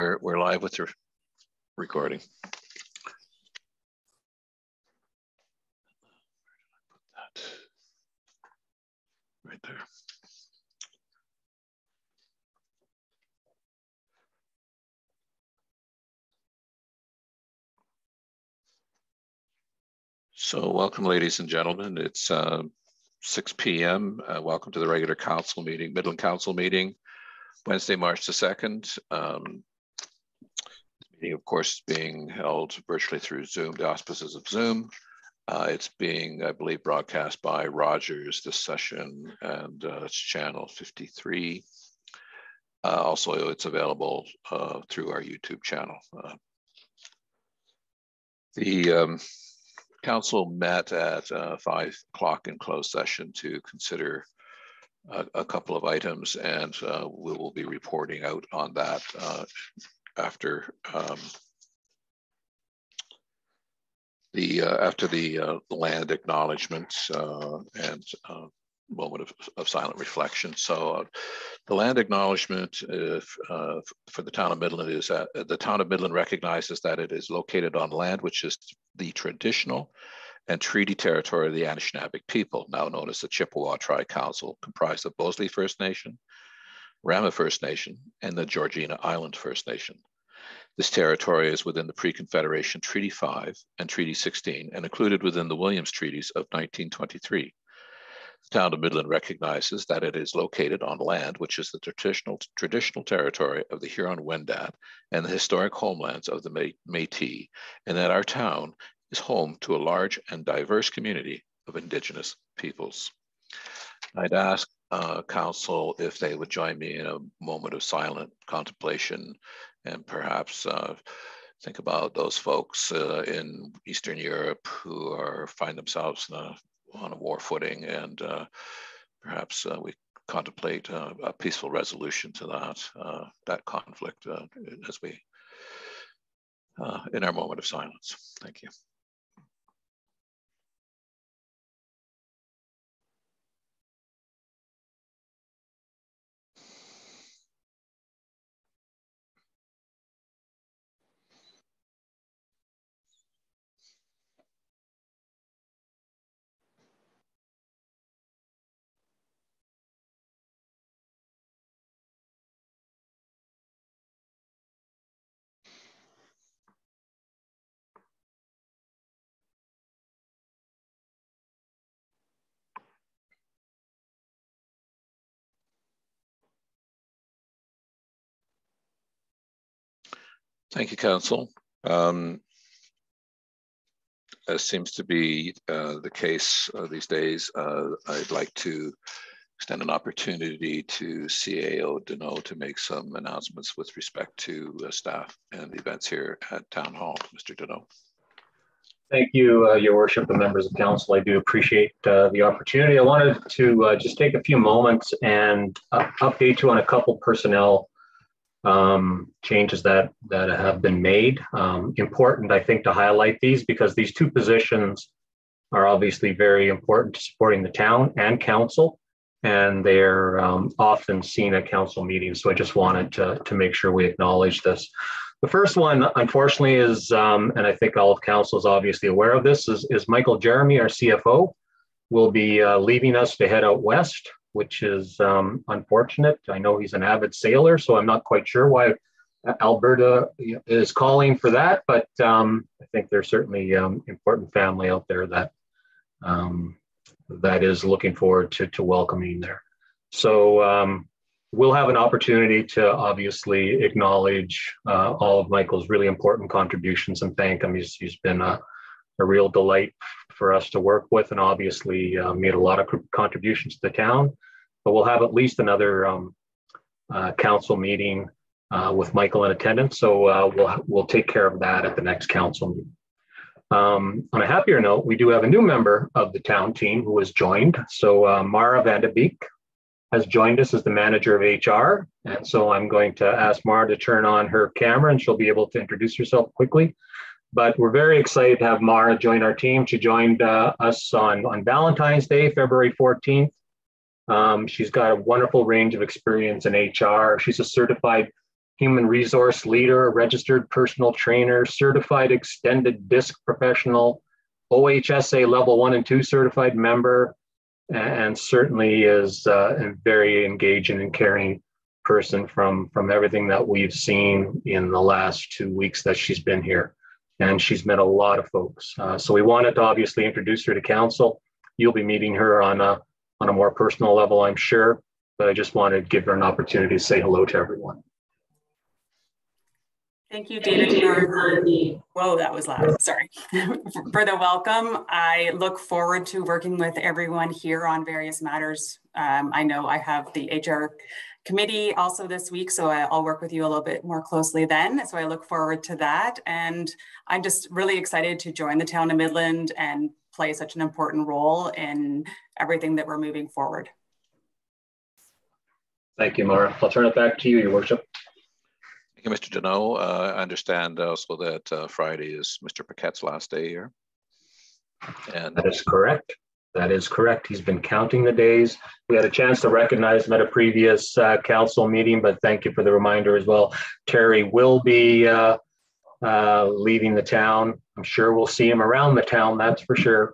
We're live with the recording. Where did I put that? Right there. So welcome, ladies and gentlemen. It's 6 p.m. Welcome to the regular council meeting, Midland Council meeting, Wednesday, March the 2nd. This meeting, of course, is being held virtually through Zoom, the auspices of Zoom. It's being, I believe, broadcast by Rogers this session, and it's channel 53. Also, it's available through our YouTube channel. The council met at 5 o'clock in closed session to consider a couple of items, and we will be reporting out on that after the land acknowledgement and moment of silent reflection. So the land acknowledgement for the town of Midland is that the town of Midland recognizes that it is located on land which is the traditional and treaty territory of the Anishinaabe people, now known as the Chippewa Tri-Council, comprised of Bosley First Nation, Rama First Nation, and the Georgina Island First Nation. This territory is within the Pre-Confederation Treaty 5 and Treaty 16 and included within the Williams Treaties of 1923. The town of Midland recognizes that it is located on land which is the traditional territory of the Huron-Wendat and the historic homelands of the Métis, and that our town is home to a large and diverse community of Indigenous peoples. I'd ask Council if they would join me in a moment of silent contemplation and perhaps think about those folks in Eastern Europe who find themselves on a war footing, and perhaps we contemplate a peaceful resolution to that conflict as we in our moment of silence. Thank you. Thank you, Council. As seems to be the case these days, I'd like to extend an opportunity to CAO Deneau to make some announcements with respect to staff and events here at Town Hall. Mr. Deneau. Thank you, Your Worship and members of Council. I do appreciate the opportunity. I wanted to just take a few moments and update you on a couple personnel changes that have been made. Important, I think, to highlight these because these two positions are obviously very important to supporting the town and council, and they're often seen at council meetings. So I just wanted to make sure we acknowledge this. The first one, unfortunately, is, and I think all of council is obviously aware of this, is Michael Jeremy, our CFO, will be leaving us to head out west, which is unfortunate. I know he's an avid sailor, so I'm not quite sure why Alberta is calling for that, but I think there's certainly important family out there that that is looking forward to welcoming there. So we'll have an opportunity to obviously acknowledge all of Michael's really important contributions and thank him. He's been a real delight for us to work with, and obviously made a lot of contributions to the town. But we'll have at least another council meeting with Michael in attendance. So we'll take care of that at the next council meeting. On a happier note, we do have a new member of the town team who has joined. So Mara Vandebeek has joined us as the manager of HR. And so I'm going to ask Mara to turn on her camera and she'll be able to introduce herself quickly. But we're very excited to have Mara join our team. She joined us on Valentine's Day, February 14th. She's got a wonderful range of experience in HR. She's a certified human resource leader, registered personal trainer, certified extended disc professional, OHSA level 1 and 2 certified member, and certainly is a very engaging and caring person from everything that we've seen in the last 2 weeks that she's been here. And she's met a lot of folks. So we wanted to obviously introduce her to council. You'll be meeting her on a more personal level, I'm sure, but I just wanted to give her an opportunity to say hello to everyone. Thank you, David, for the, whoa, that was loud, sorry, for the welcome. I look forward to working with everyone here on various matters. I know I have the HR committee also this week, so I'll work with you a little bit more closely then. So I look forward to that. And I'm just really excited to join the town of Midland and play such an important role in everything that we're moving forward. Thank you, Maura. I'll turn it back to you, Your Worship. Thank you, Mr. Deneau. I understand also that Friday is Mr. Paquette's last day here. And that is correct. That is correct. He's been counting the days. We had a chance to recognize him at a previous council meeting, but thank you for the reminder as well. Terry will be leaving the town. I'm sure we'll see him around the town, that's for sure.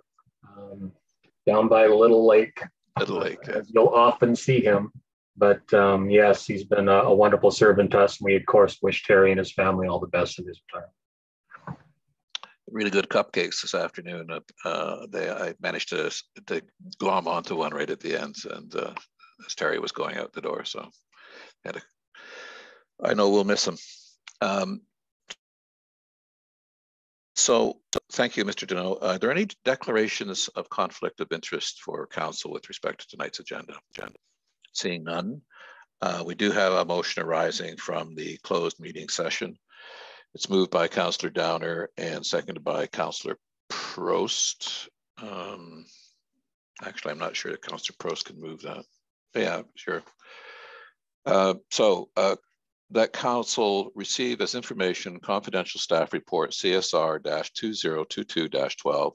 Down by the Little Lake. Little Lake. You'll often see him. But yes, he's been a wonderful servant to us. And we, of course, wish Terry and his family all the best in his retirement. Really good cupcakes this afternoon. I managed to glom onto one right at the end, and as Terry was going out the door. So I know we'll miss him. So thank you, Mr. Deneau. Are there any declarations of conflict of interest for council with respect to tonight's agenda? Seeing none, we do have a motion arising from the closed meeting session. It's moved by Councillor Downer and seconded by Councillor Prost. Actually, I'm not sure that Councillor Prost can move that. But yeah, sure. That council receive as information confidential staff report CSR-2022-12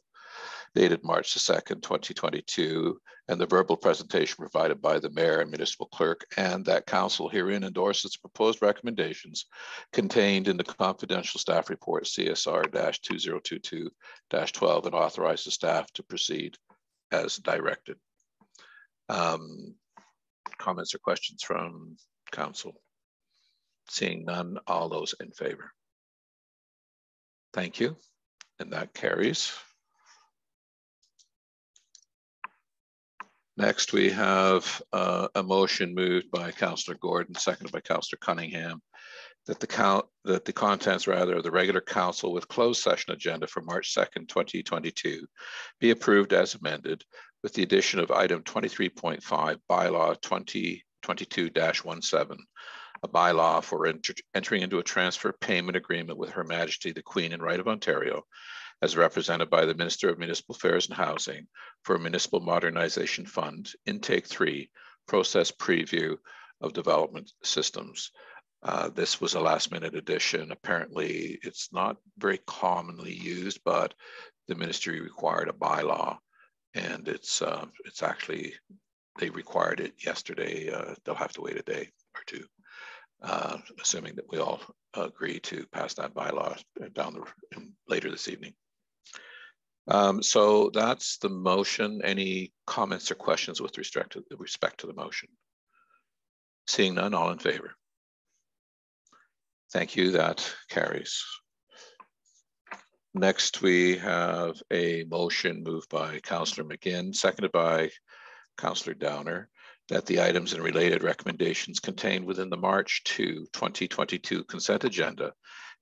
dated March the 2nd, 2022, and the verbal presentation provided by the mayor and municipal clerk, and that council herein endorses proposed recommendations contained in the confidential staff report CSR-2022-12 and authorizes staff to proceed as directed. Comments or questions from council? Seeing none, all those in favor? Thank you, and that carries. Next, we have a motion moved by Councillor Gordon, seconded by Councillor Cunningham, that the contents of the regular council with closed session agenda for March 2nd, 2022 be approved as amended with the addition of item 23.5, bylaw 2022-17, a bylaw for entering into a transfer payment agreement with Her Majesty the Queen and Right of Ontario, as represented by the Minister of Municipal Affairs and Housing for a Municipal Modernization Fund, Intake 3, Process Preview of Development Systems. This was a last-minute addition. Apparently, it's not very commonly used, but the ministry required a bylaw, and it's actually, they required it yesterday. They'll have to wait a day or two, assuming that we all agree to pass that bylaw later this evening. So that's the motion. Any comments or questions with respect to the motion? Seeing none, all in favor? Thank you, that carries. Next, we have a motion moved by Councillor McGinn, seconded by Councillor Downer, that the items and related recommendations contained within the March 2, 2022 consent agenda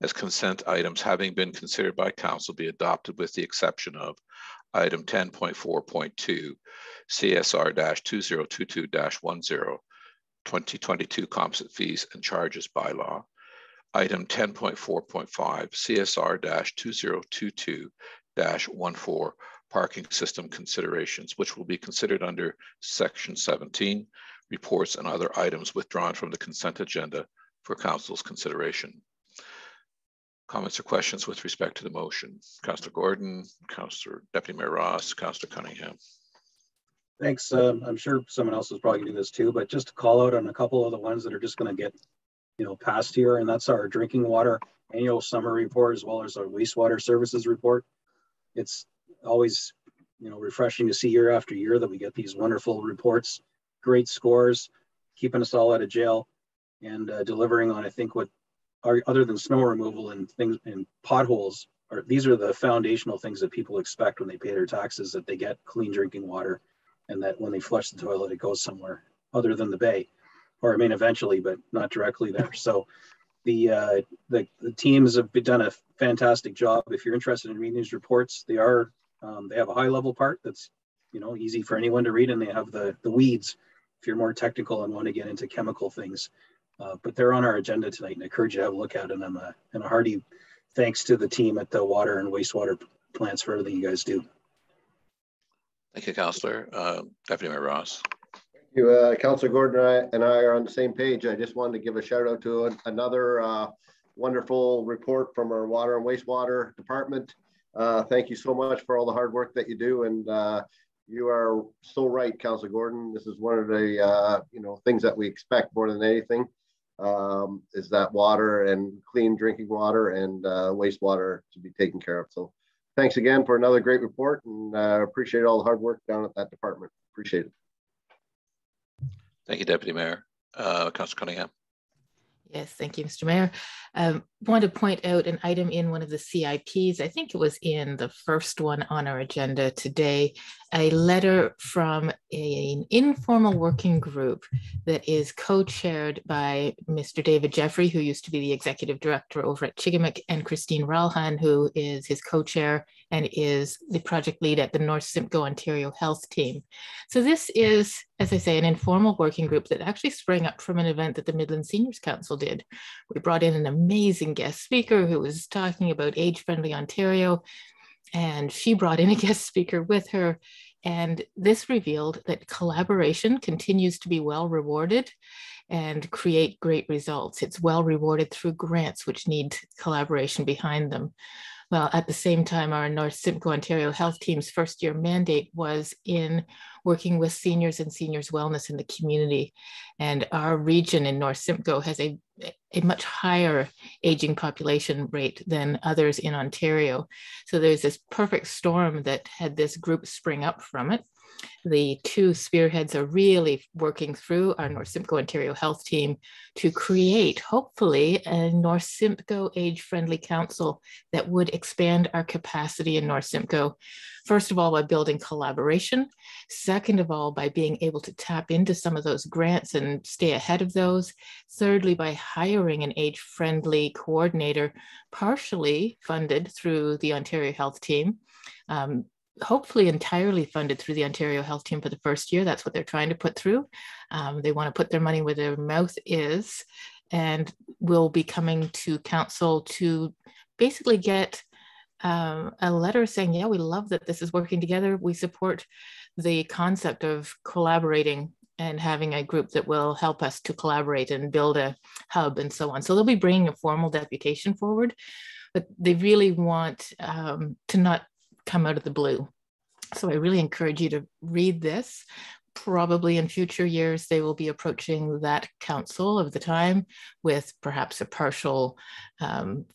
as consent items having been considered by council be adopted with the exception of item 10.4.2 CSR-2022-10 2022 composite fees and charges bylaw, item 10.4.5 CSR-2022-14 parking system considerations, which will be considered under section 17, reports and other items withdrawn from the consent agenda for council's consideration. Comments or questions with respect to the motion? Councillor Gordon, Councillor Deputy Mayor Ross, Councillor Cunningham. Thanks. I'm sure someone else is probably getting this too, but just to call out on a couple of the ones that are just going to get past here, and that's our drinking water annual summer report, as well as our wastewater services report. It's always, refreshing to see year after year that we get these wonderful reports, great scores, keeping us all out of jail, and delivering on, I think, what are, other than snow removal and things and potholes, these are the foundational things that people expect when they pay their taxes, that they get clean drinking water, and that when they flush the toilet, it goes somewhere other than the bay, or I mean, eventually, but not directly there. So the teams have done a fantastic job. If you're interested in reading these reports, they have a high level part that's, easy for anyone to read, and they have the weeds if you're more technical and want to get into chemical things. But they're on our agenda tonight, and I encourage you to have a look at them. And a hearty thanks to the team at the water and wastewater plants for everything you guys do. Thank you, Councillor. Deputy Mayor Ross. Thank you, Councillor Gordon and I are on the same page. I just wanted to give a shout out to another wonderful report from our water and wastewater department. Thank you so much for all the hard work that you do, and you are so right, Councillor Gordon. This is one of the things that we expect more than anything, is that water and clean drinking water and wastewater to be taken care of. So thanks again for another great report, and appreciate all the hard work down at that department. Appreciate it. Thank you, Deputy Mayor. Councillor Cunningham. Yes, thank you, Mr. Mayor. Want to point out an item in one of the CIPs. I think it was in the first one on our agenda today, a letter from an informal working group that is co-chaired by Mr. David Jeffrey, who used to be the executive director over at Chigamick, and Christine Ralhan, who is his co-chair and is the project lead at the North Simcoe Ontario Health Team. So this is, as I say, an informal working group that actually sprang up from an event that the Midland Seniors Council did. We brought in an amazing guest speaker who was talking about age-friendly Ontario, and she brought in a guest speaker with her. And this revealed that collaboration continues to be well rewarded and create great results. It's well rewarded through grants, which need collaboration behind them. Well, at the same time, our North Simcoe Ontario Health Team's first year mandate was in working with seniors and seniors wellness in the community. And our region in North Simcoe has a much higher aging population rate than others in Ontario. So there's this perfect storm that had this group spring up from it. The two spearheads are really working through our North Simcoe Ontario Health Team to create, hopefully, a North Simcoe age-friendly council that would expand our capacity in North Simcoe. First of all, by building collaboration. Second of all, by being able to tap into some of those grants and stay ahead of those. Thirdly, by hiring an age-friendly coordinator, partially funded through the Ontario Health Team. Hopefully entirely funded through the Ontario Health Team for the first year. That's what they're trying to put through. They want to put their money where their mouth is, and will be coming to council to basically get a letter saying, yeah, we love that this is working together. We support the concept of collaborating and having a group that will help us to collaborate and build a hub and so on. So they'll be bringing a formal deputation forward, but they really want to not come out of the blue. So I really encourage you to read this. Probably in future years, they will be approaching that council of the time with perhaps a partial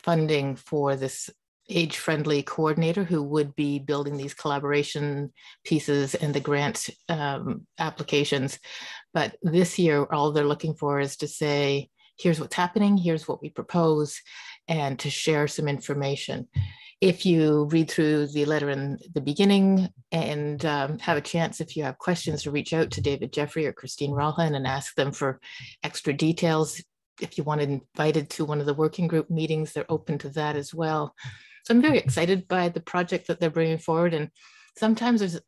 funding for this age-friendly coordinator who would be building these collaboration pieces and the grant applications. But this year, all they're looking for is to say, here's what's happening, here's what we propose, and to share some information. If you read through the letter in the beginning and have a chance, if you have questions, to reach out to David Jeffrey or Christine Ralhan and ask them for extra details. If you want invited to one of the working group meetings, they're open to that as well. So I'm very excited by the project that they're bringing forward. And sometimes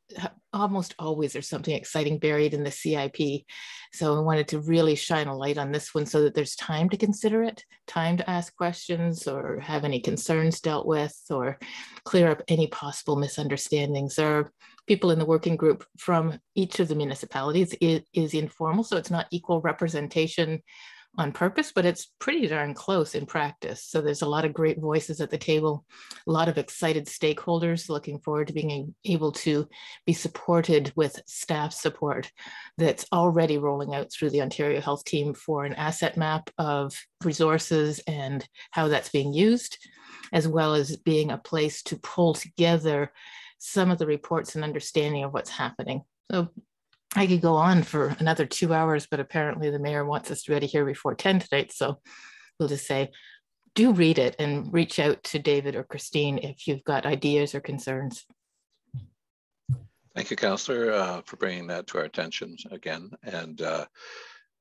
almost always there's something exciting buried in the CIP. So I wanted to really shine a light on this one so that there's time to consider it, time to ask questions or have any concerns dealt with or clear up any possible misunderstandings. There are people in the working group from each of the municipalities. It is informal, so it's not equal representation on purpose, but it's pretty darn close in practice. So there's a lot of great voices at the table, a lot of excited stakeholders looking forward to being able to be supported with staff support that's already rolling out through the Ontario Health Team for an asset map of resources and how that's being used, as well as being a place to pull together some of the reports and understanding of what's happening. So I could go on for another 2 hours, but apparently the mayor wants us ready here before 10 tonight. So we'll just say, do read it and reach out to David or Christine if you've got ideas or concerns. Thank you, Councillor, for bringing that to our attention again. And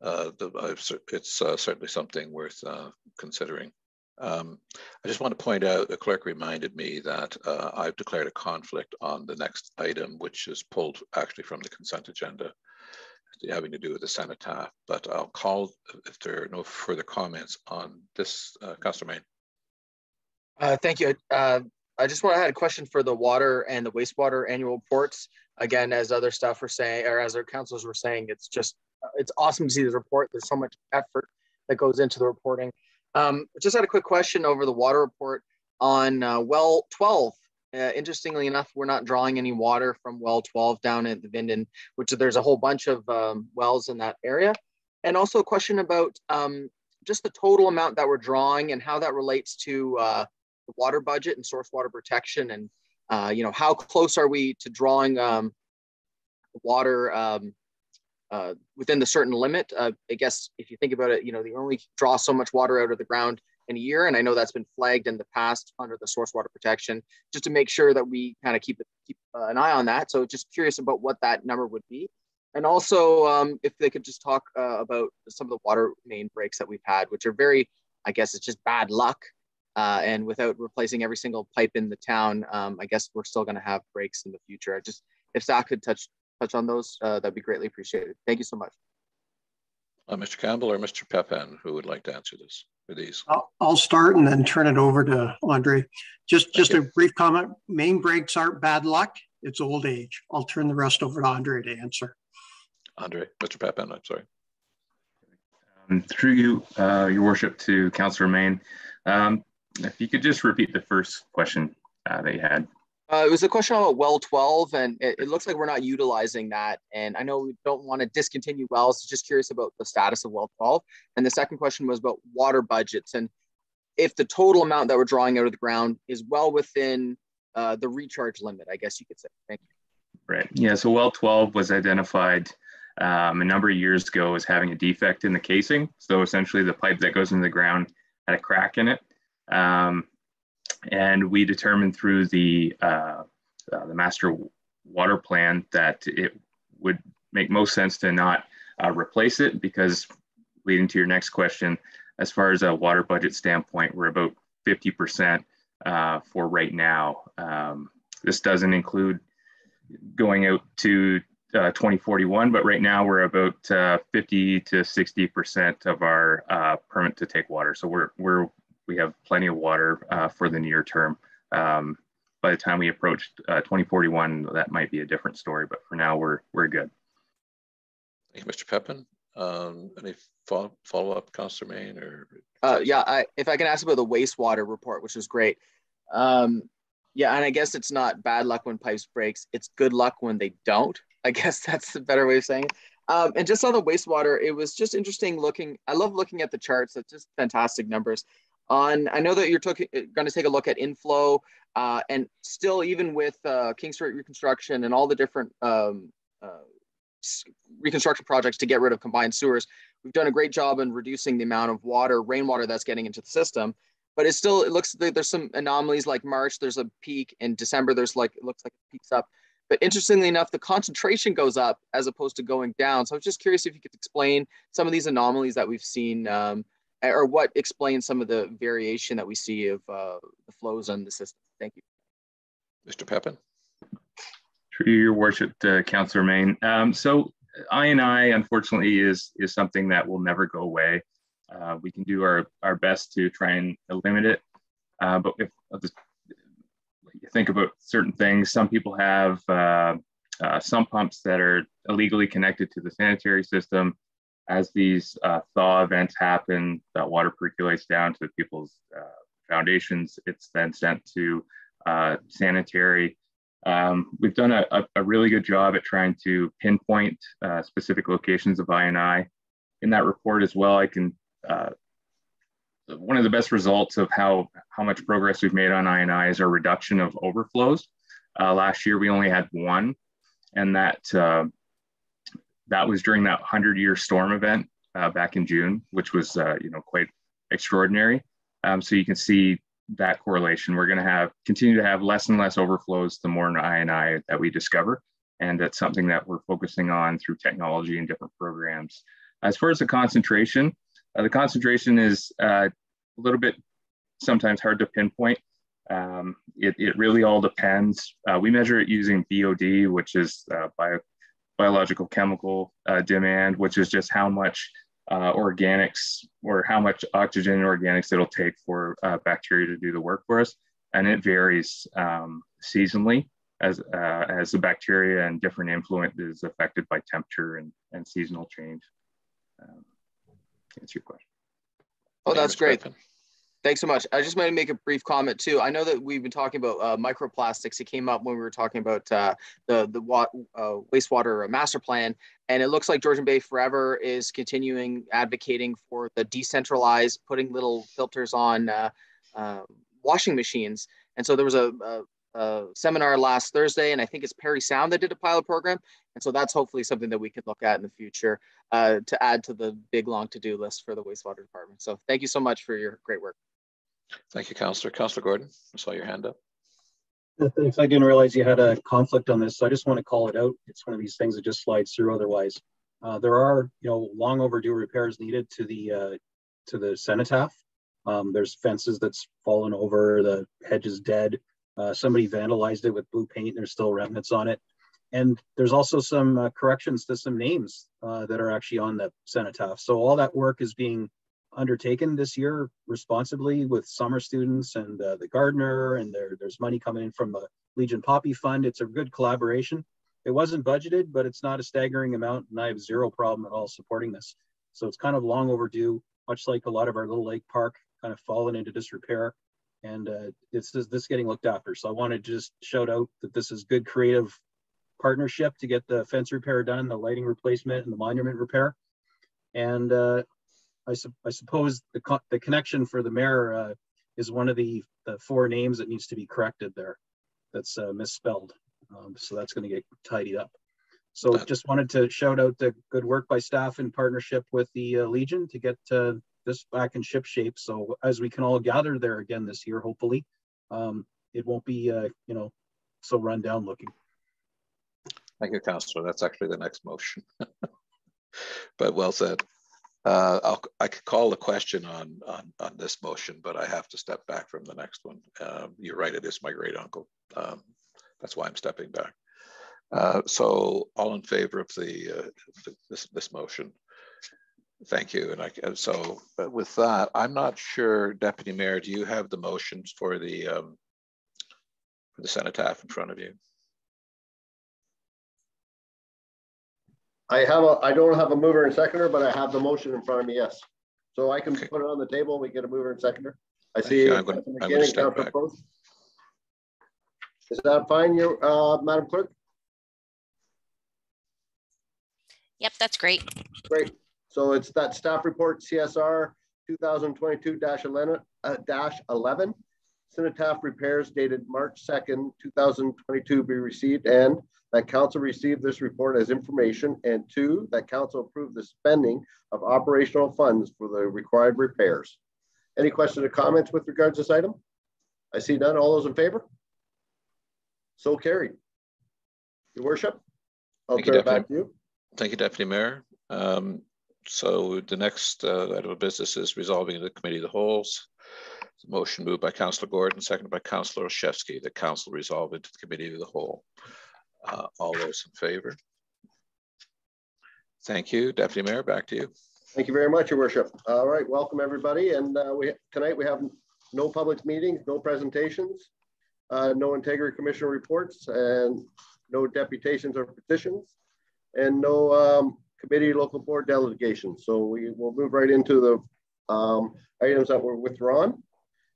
it's certainly something worth considering. I just want to point out, the clerk reminded me that I've declared a conflict on the next item, which is pulled actually from the consent agenda, having to do with the cenotaph. But I'll call if there are no further comments on this. Councillor Main. Thank you. I just had a question for the water and the wastewater annual reports. Again, as other staff were saying, or as our councilors were saying, it's awesome to see this report. There's so much effort that goes into the reporting. Just had a quick question over the water report on well 12. Interestingly enough, we're not drawing any water from well 12 down at the Vinden, which there's a whole bunch of wells in that area. And also a question about just the total amount that we're drawing and how that relates to the water budget and source water protection. And, how close are we to drawing water within the certain limit. I guess if you think about it, they only draw so much water out of the ground in a year. And I know that's been flagged in the past under the source water protection, just to make sure that we kind of keep an eye on that. So just curious about what that number would be. And also if they could just talk about some of the water main breaks that we've had, which are very, I guess it's just bad luck. And without replacing every single pipe in the town, I guess we're still going to have breaks in the future. If staff could touch on those, that'd be greatly appreciated. Thank you so much. Mr. Campbell or Mr. Pepin, who would like to answer this for these? I'll start and then turn it over to Andre. Just a brief comment. Main breaks aren't bad luck, it's old age. I'll turn the rest over to Andre to answer. Andre, Mr. Pepin, I'm sorry. Through you, Your Worship, to Councillor Main. If you could just repeat the first question that you had. It was a question about well 12, and it looks like we're not utilizing that. And I know we don't want to discontinue wells. Just curious about the status of well 12. And the second question was about water budgets, and if the total amount that we're drawing out of the ground is well within the recharge limit, I guess you could say. Thank you. Right. Yeah. So well 12 was identified a number of years ago as having a defect in the casing. So essentially, the pipe that goes into the ground had a crack in it. And we determined through the master water plan that it would make most sense to not replace it, because leading to your next question, as far as a water budget standpoint, we're about 50% for right now. This doesn't include going out to 2041, but right now we're about 50 to 60% of our permit to take water. So we have plenty of water for the near term. By the time we approach 2041, that might be a different story, but for now we're good. Thank you, Mr. Pepin. Any follow-up, Councillor Main? Or yeah, if I can ask about the wastewater report, which was great. Yeah, and I guess it's not bad luck when pipes breaks, it's good luck when they don't. I guess that's the better way of saying it. And just on the wastewater, it was just interesting looking. I love looking at the charts. It's just fantastic numbers. I know that you're going to take a look at inflow, and still, even with King Street reconstruction and all the different reconstruction projects to get rid of combined sewers, we've done a great job in reducing the amount of rainwater that's getting into the system. But it looks like there's some anomalies. Like March, there's a peak. In December, it looks like it peaks up. But interestingly enough, the concentration goes up as opposed to going down. So I was just curious if you could explain some of these anomalies that we've seen, or what explains some of the variation that we see of the flows on the system. Thank you. Mr. Pepin. Through your worship, Councillor Main. So I&I, unfortunately, is something that will never go away. We can do our best to try and limit it. But if you think about certain things, some people have sump pumps that are illegally connected to the sanitary system. as these thaw events happen, that water percolates down to people's foundations. It's then sent to sanitary. We've done a really good job at trying to pinpoint specific locations of I&I. In that report as well, I can, one of the best results of how much progress we've made on I&I is our reduction of overflows. Last year, we only had one, and that was during that 100-year storm event back in June, which was quite extraordinary. So you can see that correlation. We're going to continue to have less and less overflows the more I&I that we discover, and that's something that we're focusing on through technology and different programs. As far as the concentration is a little bit sometimes hard to pinpoint. It really all depends. We measure it using BOD, which is biological chemical demand, which is just how much organics or how much oxygen and organics it'll take for bacteria to do the work for us. And it varies seasonally as the bacteria and different influence is affected by temperature and seasonal change. Answer your question. Oh, that's great. Thanks so much. I just want to make a brief comment too. I know that we've been talking about microplastics. It came up when we were talking about the wastewater master plan, and it looks like Georgian Bay Forever is continuing advocating for the decentralized, putting little filters on washing machines. And so there was a seminar last Thursday, and I think it's Perry Sound that did a pilot program. And so that's hopefully something that we can look at in the future to add to the big long to-do list for the wastewater department. So thank you so much for your great work. Thank you, Councillor. Councillor Gordon, I saw your hand up. Thanks. I didn't realize you had a conflict on this, so I just want to call it out. It's one of these things that just slides through otherwise. There are, long overdue repairs needed to the cenotaph. There's fences that's fallen over, the hedge is dead. Somebody vandalized it with blue paint. There's still remnants on it. And there's also some corrections to some names that are actually on the cenotaph. So all that work is being undertaken this year responsibly with summer students and the gardener, and there's money coming in from the Legion Poppy Fund. It's a good collaboration. It wasn't budgeted, but it's not a staggering amount, and I have zero problem at all supporting this. So it's kind of long overdue, much like a lot of our Little Lake Park kind of fallen into disrepair, and it's this getting looked after. So I want to just shout out that this is good creative partnership to get the fence repair done, the lighting replacement, and the monument repair. And I suppose the connection for the mayor is one of the four names that needs to be corrected there. That's misspelled. So that's going to get tidied up. So just wanted to shout out the good work by staff in partnership with the Legion to get this back in ship shape. So as we can all gather there again this year, hopefully, it won't be so run down looking. Thank you, Councillor. That's actually the next motion. But well said. I could call the question on this motion, but I have to step back from the next one. You're right, it is my great uncle. That's why I'm stepping back. So all in favor of this motion? Thank you. And so with that, I'm not sure, Deputy Mayor, do you have the motions for the cenotaph in front of you? I don't have a mover and seconder, but I have the motion in front of me, yes. So I can put it on the table and we get a mover and seconder. I see. I'm going to step back. Is that fine, Madam Clerk? Yep, that's great. Great. So it's that staff report CSR 2022-11 cenotaph repairs dated March 2nd, 2022 be received, and that council received this report as information, and 2, that council approved the spending of operational funds for the required repairs. Any questions or comments with regards to this item? I see none. All those in favor? So carried. Your worship, I'll turn it back to you. Thank you, Deputy Mayor. So the next item of business is resolving the committee of the wholes. Motion moved by Councillor Gordon, seconded by Councillor Olszewski, that council resolve into the committee of the whole. All those in favor? Thank you. Deputy Mayor, back to you. Thank you very much, Your Worship. All right, welcome everybody. And tonight we have no public meetings, no presentations, no Integrity Commission reports, and no deputations or petitions, and no committee local board delegations. So we will move right into the items that were withdrawn.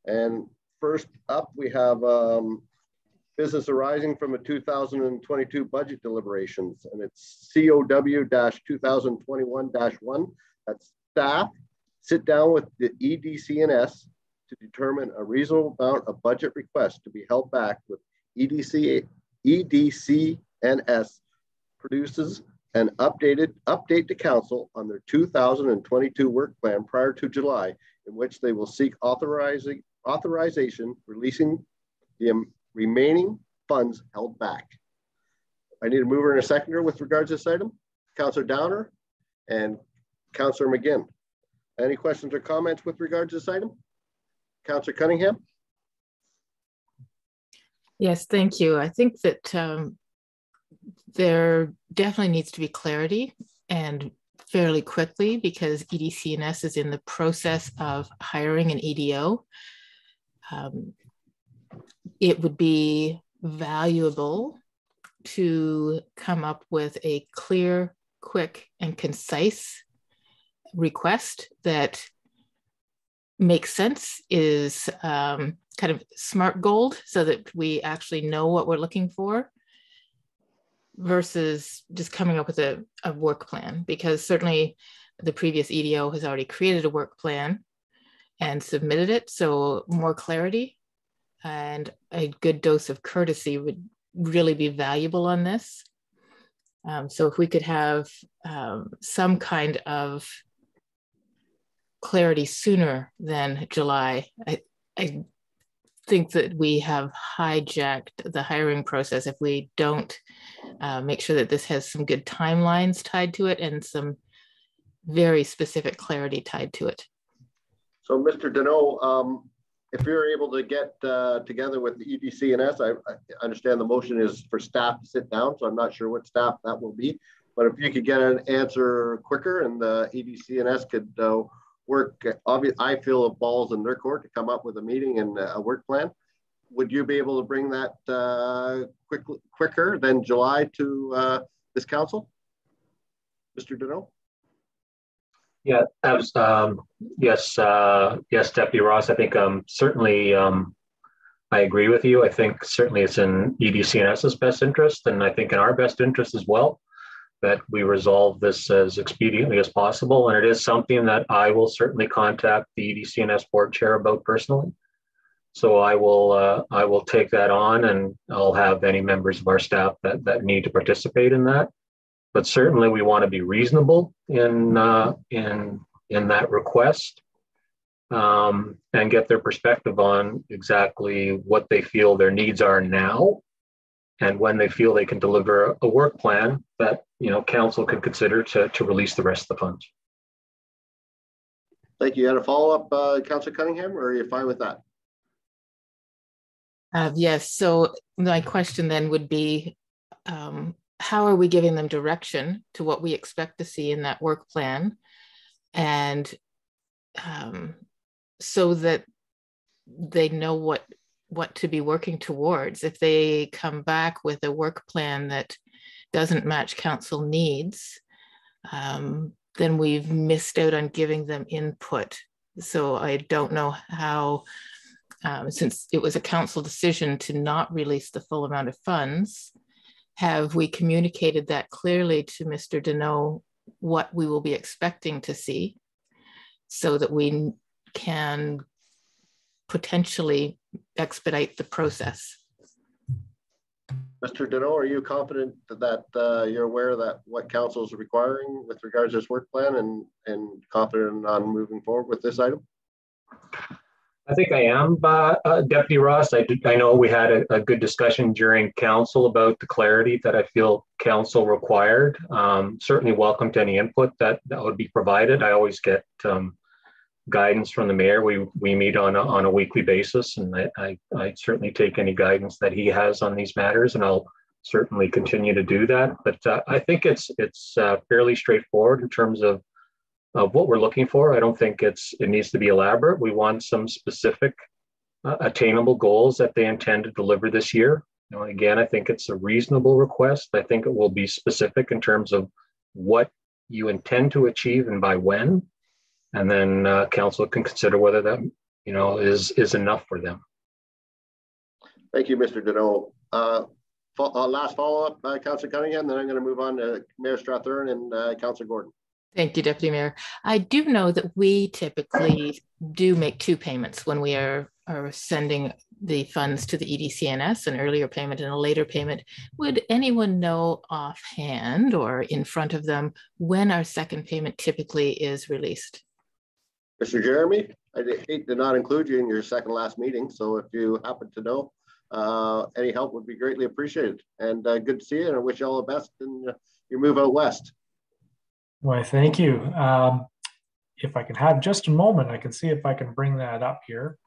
And first up, we have business arising from a 2022 budget deliberations, and it's COW-2021-1. That's staff sit down with the EDC&S to determine a reasonable amount of budget requests to be held back with EDC&S produces an update to council on their 2022 work plan prior to July, in which they will seek authorization releasing the remaining funds held back. I need a mover and a seconder with regards to this item. Councillor Downer and Councillor McGinn. Any questions or comments with regards to this item? Councillor Cunningham? Yes, thank you. I think that there definitely needs to be clarity, and fairly quickly, because EDC&S is in the process of hiring an EDO. It would be valuable to come up with a clear, quick, and concise request that makes sense, is kind of smart gold, so that we actually know what we're looking for, versus just coming up with a work plan. Because certainly the previous EDO has already created a work plan and submitted it, so more clarity and a good dose of courtesy would really be valuable on this. So if we could have some kind of clarity sooner than July, I think that we have hijacked the hiring process if we don't make sure that this has some good timelines tied to it and some very specific clarity tied to it. So Mr. Deneau, if you're able to get together with the EDC&S, I understand the motion is for staff to sit down, so I'm not sure what staff that will be. But if you could get an answer quicker and the EDC&S could work, I feel the ball's in their court to come up with a meeting and a work plan. Would you be able to bring that quicker than July to this council? Mr. Deneau? Yeah, yes, Deputy Ross. I think certainly I agree with you. I think certainly it's in EDC&S's best interest, and I think in our best interest as well, that we resolve this as expediently as possible. And it is something that I will certainly contact the EDC&S board chair about personally. So I will take that on, and I'll have any members of our staff that need to participate in that. But certainly we want to be reasonable in that request, and get their perspective on exactly what they feel their needs are now, and when they feel they can deliver a work plan that council could consider to release the rest of the funds. Thank you. You had a follow-up, Councillor Cunningham, or are you fine with that? Yes. So my question then would be, how are we giving them direction to what we expect to see in that work plan, and so that they know what to be working towards? If they come back with a work plan that doesn't match council needs, then we've missed out on giving them input. So I don't know how, since it was a council decision to not release the full amount of funds, have we communicated that clearly to Mr. Deneau what we will be expecting to see, so that we can potentially expedite the process? Mr. Deneau, are you confident that you're aware that what council is requiring with regards to this work plan, and confident on moving forward with this item? I think I am, Deputy Ross. I know we had a good discussion during council about the clarity that I feel council required. Certainly welcome to any input that would be provided. I always get guidance from the mayor. We meet on a weekly basis, and I certainly take any guidance that he has on these matters, and I'll certainly continue to do that. But I think it's fairly straightforward in terms of what we're looking for. I don't think it needs to be elaborate. We want some specific attainable goals that they intend to deliver this year. Again, I think it's a reasonable request. I think it will be specific in terms of what you intend to achieve and by when, and then council can consider whether that is enough for them. Thank you, Mr. Deneau. Last follow-up, Councillor Cunningham, then I'm going to move on to Mayor Strathern and Councillor Gordon. Thank you, Deputy Mayor. I do know that we typically do make 2 payments when we are sending the funds to the EDCNS, an earlier payment and a later payment. Would anyone know offhand or in front of them when our second payment typically is released? Mr. Jeremy, I hate to not include you in your second last meeting, so if you happen to know, any help would be greatly appreciated. And good to see you, and I wish you all the best in your move out west. Why, thank you. If I can have just a moment, I can see if I can bring that up here.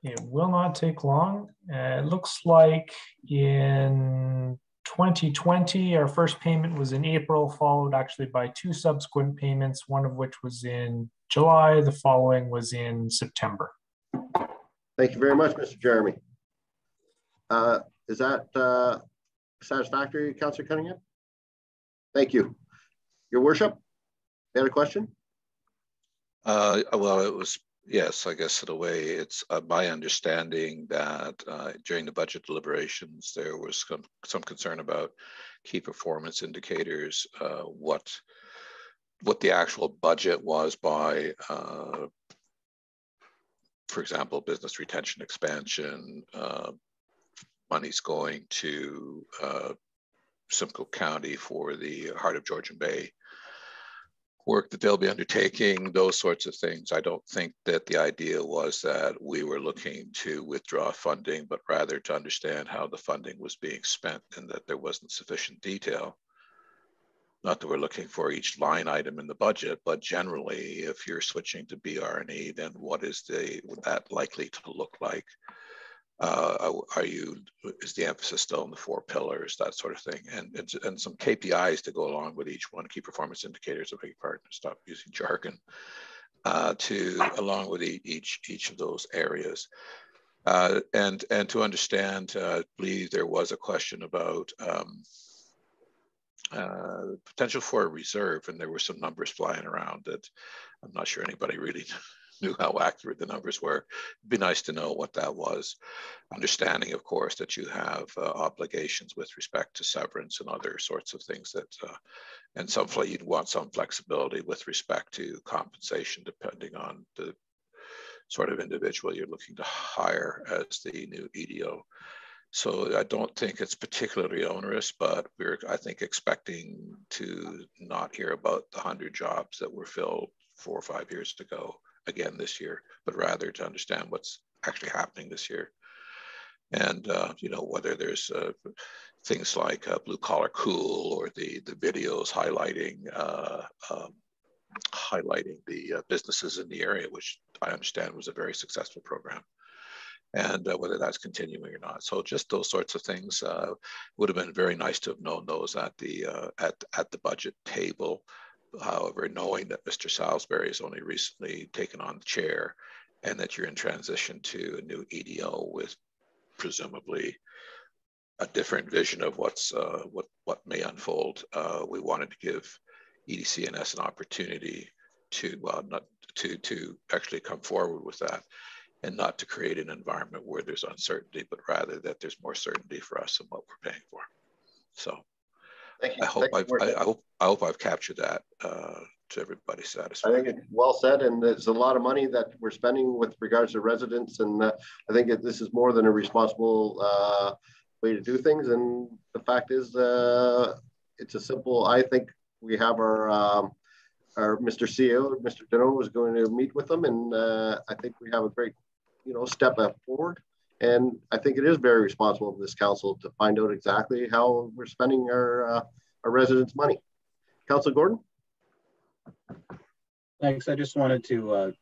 It will not take long. It looks like in 2020, our first payment was in April, followed actually by 2 subsequent payments, one of which was in July, the following was in September. Thank you very much, Mr. Jeremy. Is that satisfactory, Councillor Cunningham? Thank you. Your Worship, you had a question? Well, it was, yes, I guess in a way, it's my understanding that during the budget deliberations, there was some concern about key performance indicators, what the actual budget was by, for example, business retention expansion, money's going to Simcoe County for the Heart of Georgian Bay work that they'll be undertaking, those sorts of things. I don't think that the idea was that we were looking to withdraw funding, but rather to understand how the funding was being spent and that there wasn't sufficient detail. Not that we're looking for each line item in the budget, but generally, if you're switching to BR&E, then what is that likely to look like? Is the emphasis still on the 4 pillars, that sort of thing, and some KPIs to go along with each one, key performance indicators, a big part, stop using jargon, along with each of those areas, and to understand. I believe there was a question about potential for a reserve, and there were some numbers flying around that I'm not sure anybody really knew how accurate the numbers were. It'd be nice to know what that was. Understanding, of course, that you have obligations with respect to severance and other sorts of things that, and you'd want some flexibility with respect to compensation, depending on the sort of individual you're looking to hire as the new EDO. So I don't think it's particularly onerous, but we're, I think, expecting to not hear about the 100 jobs that were filled 4 or 5 years ago again this year, but rather to understand what's actually happening this year. And, whether there's things like Blue Collar Cool or the videos highlighting the businesses in the area, which I understand was a very successful program, and whether that's continuing or not. So just those sorts of things would have been very nice to have known those at the budget table. However, knowing that Mr. Salisbury has only recently taken on the chair and that you're in transition to a new EDO with presumably a different vision of what may unfold, we wanted to give EDCNS an opportunity to actually come forward with that, and not to create an environment where there's uncertainty, but rather that there's more certainty for us in what we're paying for. So thank you. I hope I've captured that to everybody's satisfaction. I think it's well said, and it's a lot of money that we're spending with regards to residents, and I think this is more than a responsible way to do things. And the fact is, it's a simple. I think we have our Mr. CEO, Mr. Deneau, is going to meet with them, and I think we have a great, step forward. And I think it is very responsible of this council to find out exactly how we're spending our residents' money. Councillor Gordon? Thanks. I just wanted to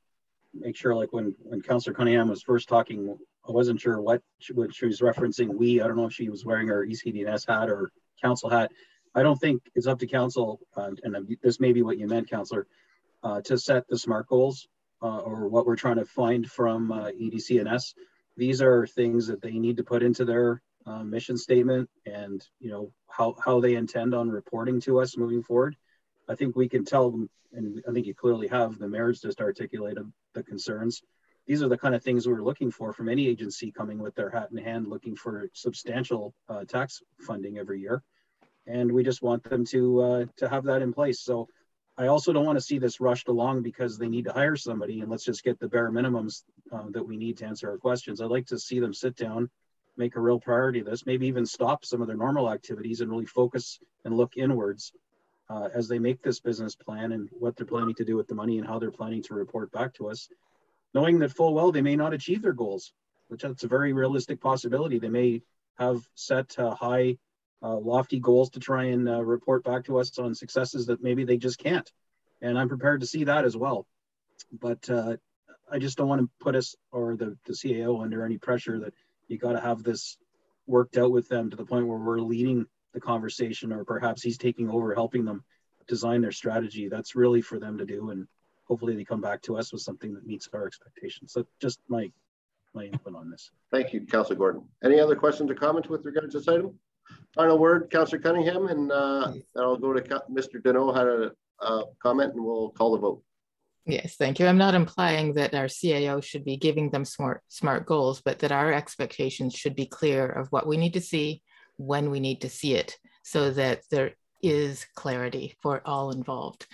make sure, like when Councillor Cunningham was first talking, I wasn't sure what she was referencing. I don't know if she was wearing her ECDNS hat or council hat. I don't think it's up to council, and this may be what you meant, Councillor, to set the SMART goals or what we're trying to find from EDCNS. These are things that they need to put into their mission statement, and how they intend on reporting to us moving forward. I think we can tell them, and I think you clearly have, the mayor's just articulated the concerns. These are the kind of things we're looking for from any agency coming with their hat in hand, looking for substantial tax funding every year. And we just want them to have that in place. So I also don't want to see this rushed along because they need to hire somebody and let's just get the bare minimums that we need to answer our questions. I'd like to see them sit down, make a real priority of this, maybe even stop some of their normal activities and really focus and look inwards as they make this business plan and what they're planning to do with the money and how they're planning to report back to us, knowing that full well they may not achieve their goals, which that's a very realistic possibility. They may have set high, lofty goals to try and report back to us on successes that maybe they just can't. And I'm prepared to see that as well. But I just don't want to put us or the CAO under any pressure that you got to have this worked out with them to the point where we're leading the conversation, or perhaps he's taking over, helping them design their strategy. That's really for them to do. And hopefully they come back to us with something that meets our expectations. So just my input on this. Thank you, Councillor Gordon. Any other questions or comments with regards to this item? Final word, Councillor Cunningham, and I'll go to Mr. Deneau had a comment and we'll call the vote. Yes, thank you. I'm not implying that our CAO should be giving them smart goals, but that our expectations should be clear of what we need to see, when we need to see it, so that there is clarity for all involved.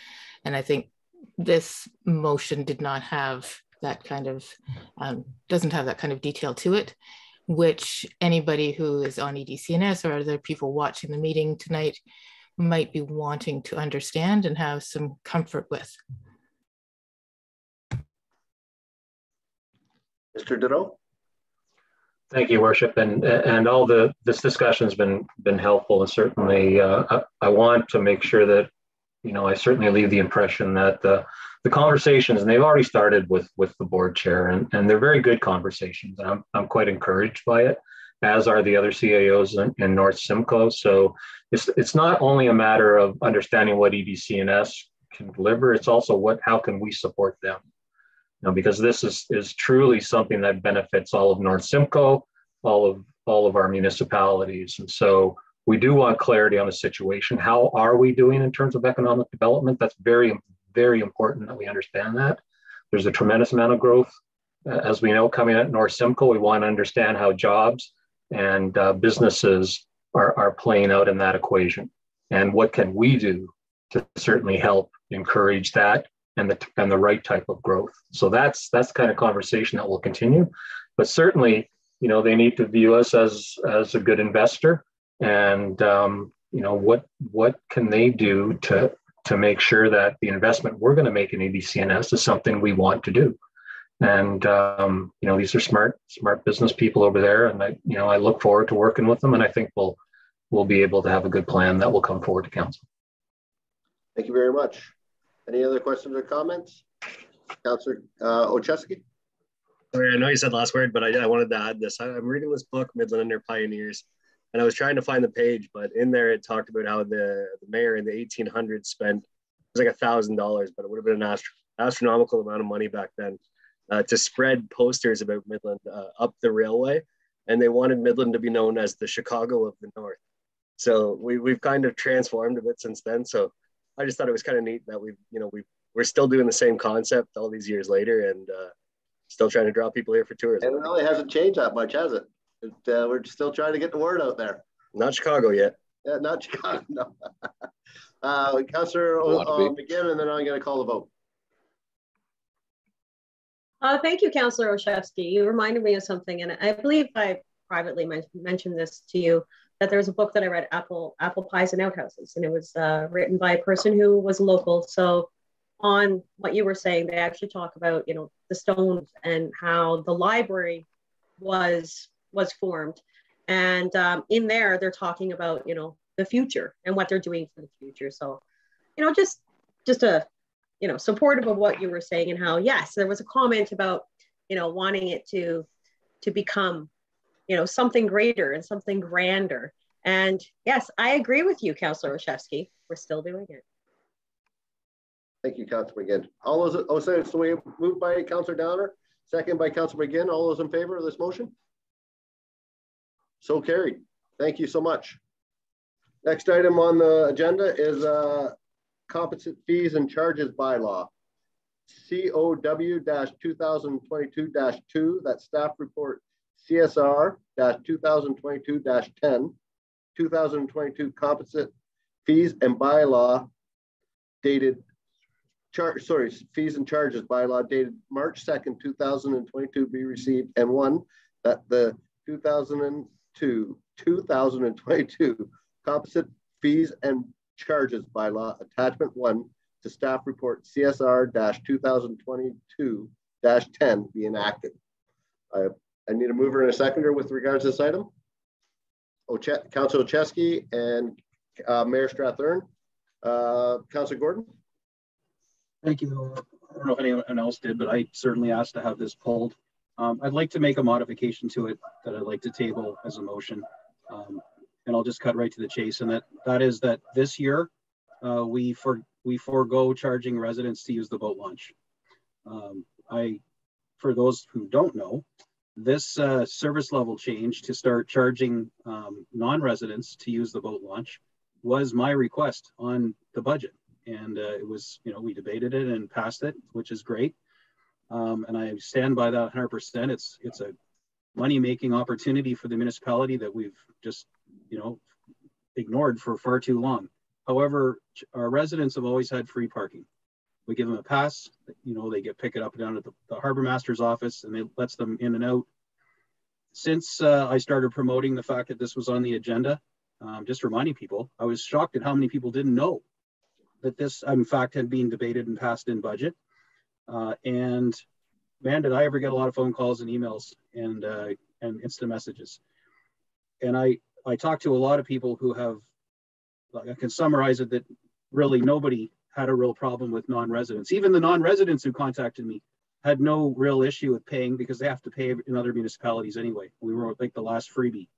And I think this motion did not have that kind of, doesn't have that kind of detail to it, which anybody who is on EDCNS or other people watching the meeting tonight might be wanting to understand and have some comfort with. Mr. Deneau. Thank you, Worship, and all this discussion has been helpful, and certainly I want to make sure that I certainly leave the impression that the conversations, and they've already started with the board chair, and they're very good conversations, and I'm quite encouraged by it, as are the other CAOs in North Simcoe. So it's not only a matter of understanding what EDCNS can deliver, it's also how can we support them. Because this is truly something that benefits all of North Simcoe, all of our municipalities. And so we do want clarity on the situation. How are we doing in terms of economic development? That's very, very important that we understand that. There's a tremendous amount of growth, as we know, coming at North Simcoe. We want to understand how jobs and businesses are playing out in that equation. And what can we do to certainly help encourage that and the right type of growth. So that's the kind of conversation that will continue. But certainly, they need to view us as a good investor, and what can they do to make sure that the investment we're going to make in EDCNS is something we want to do. And these are smart business people over there, and I look forward to working with them, and I think we'll be able to have a good plan that will come forward to council. Thank you very much. Any other questions or comments? Councillor Olszewski? Sorry, I know you said last word, but I wanted to add this. I'm reading this book, Midland and Their Pioneers, and I was trying to find the page, but in there it talked about how the mayor in the 1800s spent, it was like $1,000, but it would have been an astronomical amount of money back then to spread posters about Midland up the railway, and they wanted Midland to be known as the Chicago of the North. So we've kind of transformed a bit since then. So I just thought it was kind of neat that we're still doing the same concept all these years later, and still trying to draw people here for tourism. And it really hasn't changed that much, has it? We're still trying to get the word out there. Not Chicago yet. Yeah, not Chicago, no. Councillor McGinn, and then I'm going to call the vote. Thank you, Councillor Olszewski. You reminded me of something, and I believe I privately mentioned this to you, that there was a book that I read, Apple Pies and Outhouses, and it was written by a person who was local. So on what you were saying, they actually talk about, the stones and how the library was formed. And in there, they're talking about, the future and what they're doing for the future. So, just a, supportive of what you were saying, and how, yes, there was a comment about, wanting it to become, something greater and something grander. And yes, I agree with you, Councillor Olszewski. We're still doing it. Thank you, Councillor McGinn. All those, so we moved by Councillor Downer, second by Councillor McGinn. All those in favor of this motion? So carried. Thank you so much. Next item on the agenda is Composite Fees and Charges Bylaw, COW-2022-2, that's staff report CSR-2022-10, 2022 Composite Fees and Bylaw dated, fees and charges bylaw dated March 2nd, 2022 be received, and one, that the 2022 Composite Fees and Charges Bylaw Attachment 1 to staff report CSR-2022-10 be enacted. I need a mover and a seconder with regards to this item. Councilor Chesky and Mayor Strathern. Councilor Gordon. Thank you. I don't know if anyone else did, but I certainly asked to have this pulled. I'd like to make a modification to it that I'd like to table as a motion. And I'll just cut right to the chase. And that is that this year we forego charging residents to use the boat launch. For those who don't know, this service level change to start charging non-residents to use the boat launch was my request on the budget. And it was, we debated it and passed it, which is great. And I stand by that 100%. It's a money-making opportunity for the municipality that we've just, ignored for far too long. However, our residents have always had free parking. We give them a pass, they get pick it up down at the harbor master's office, and it lets them in and out. Since I started promoting the fact that this was on the agenda, just reminding people, I was shocked at how many people didn't know that this, in fact, had been debated and passed in budget. And man, did I ever get a lot of phone calls and emails and instant messages. And I talked to a lot of people who have, I can summarize it, that really nobody had a real problem with non-residents. Even the non-residents who contacted me had no real issue with paying because they have to pay in other municipalities anyway. We were like the last freebie.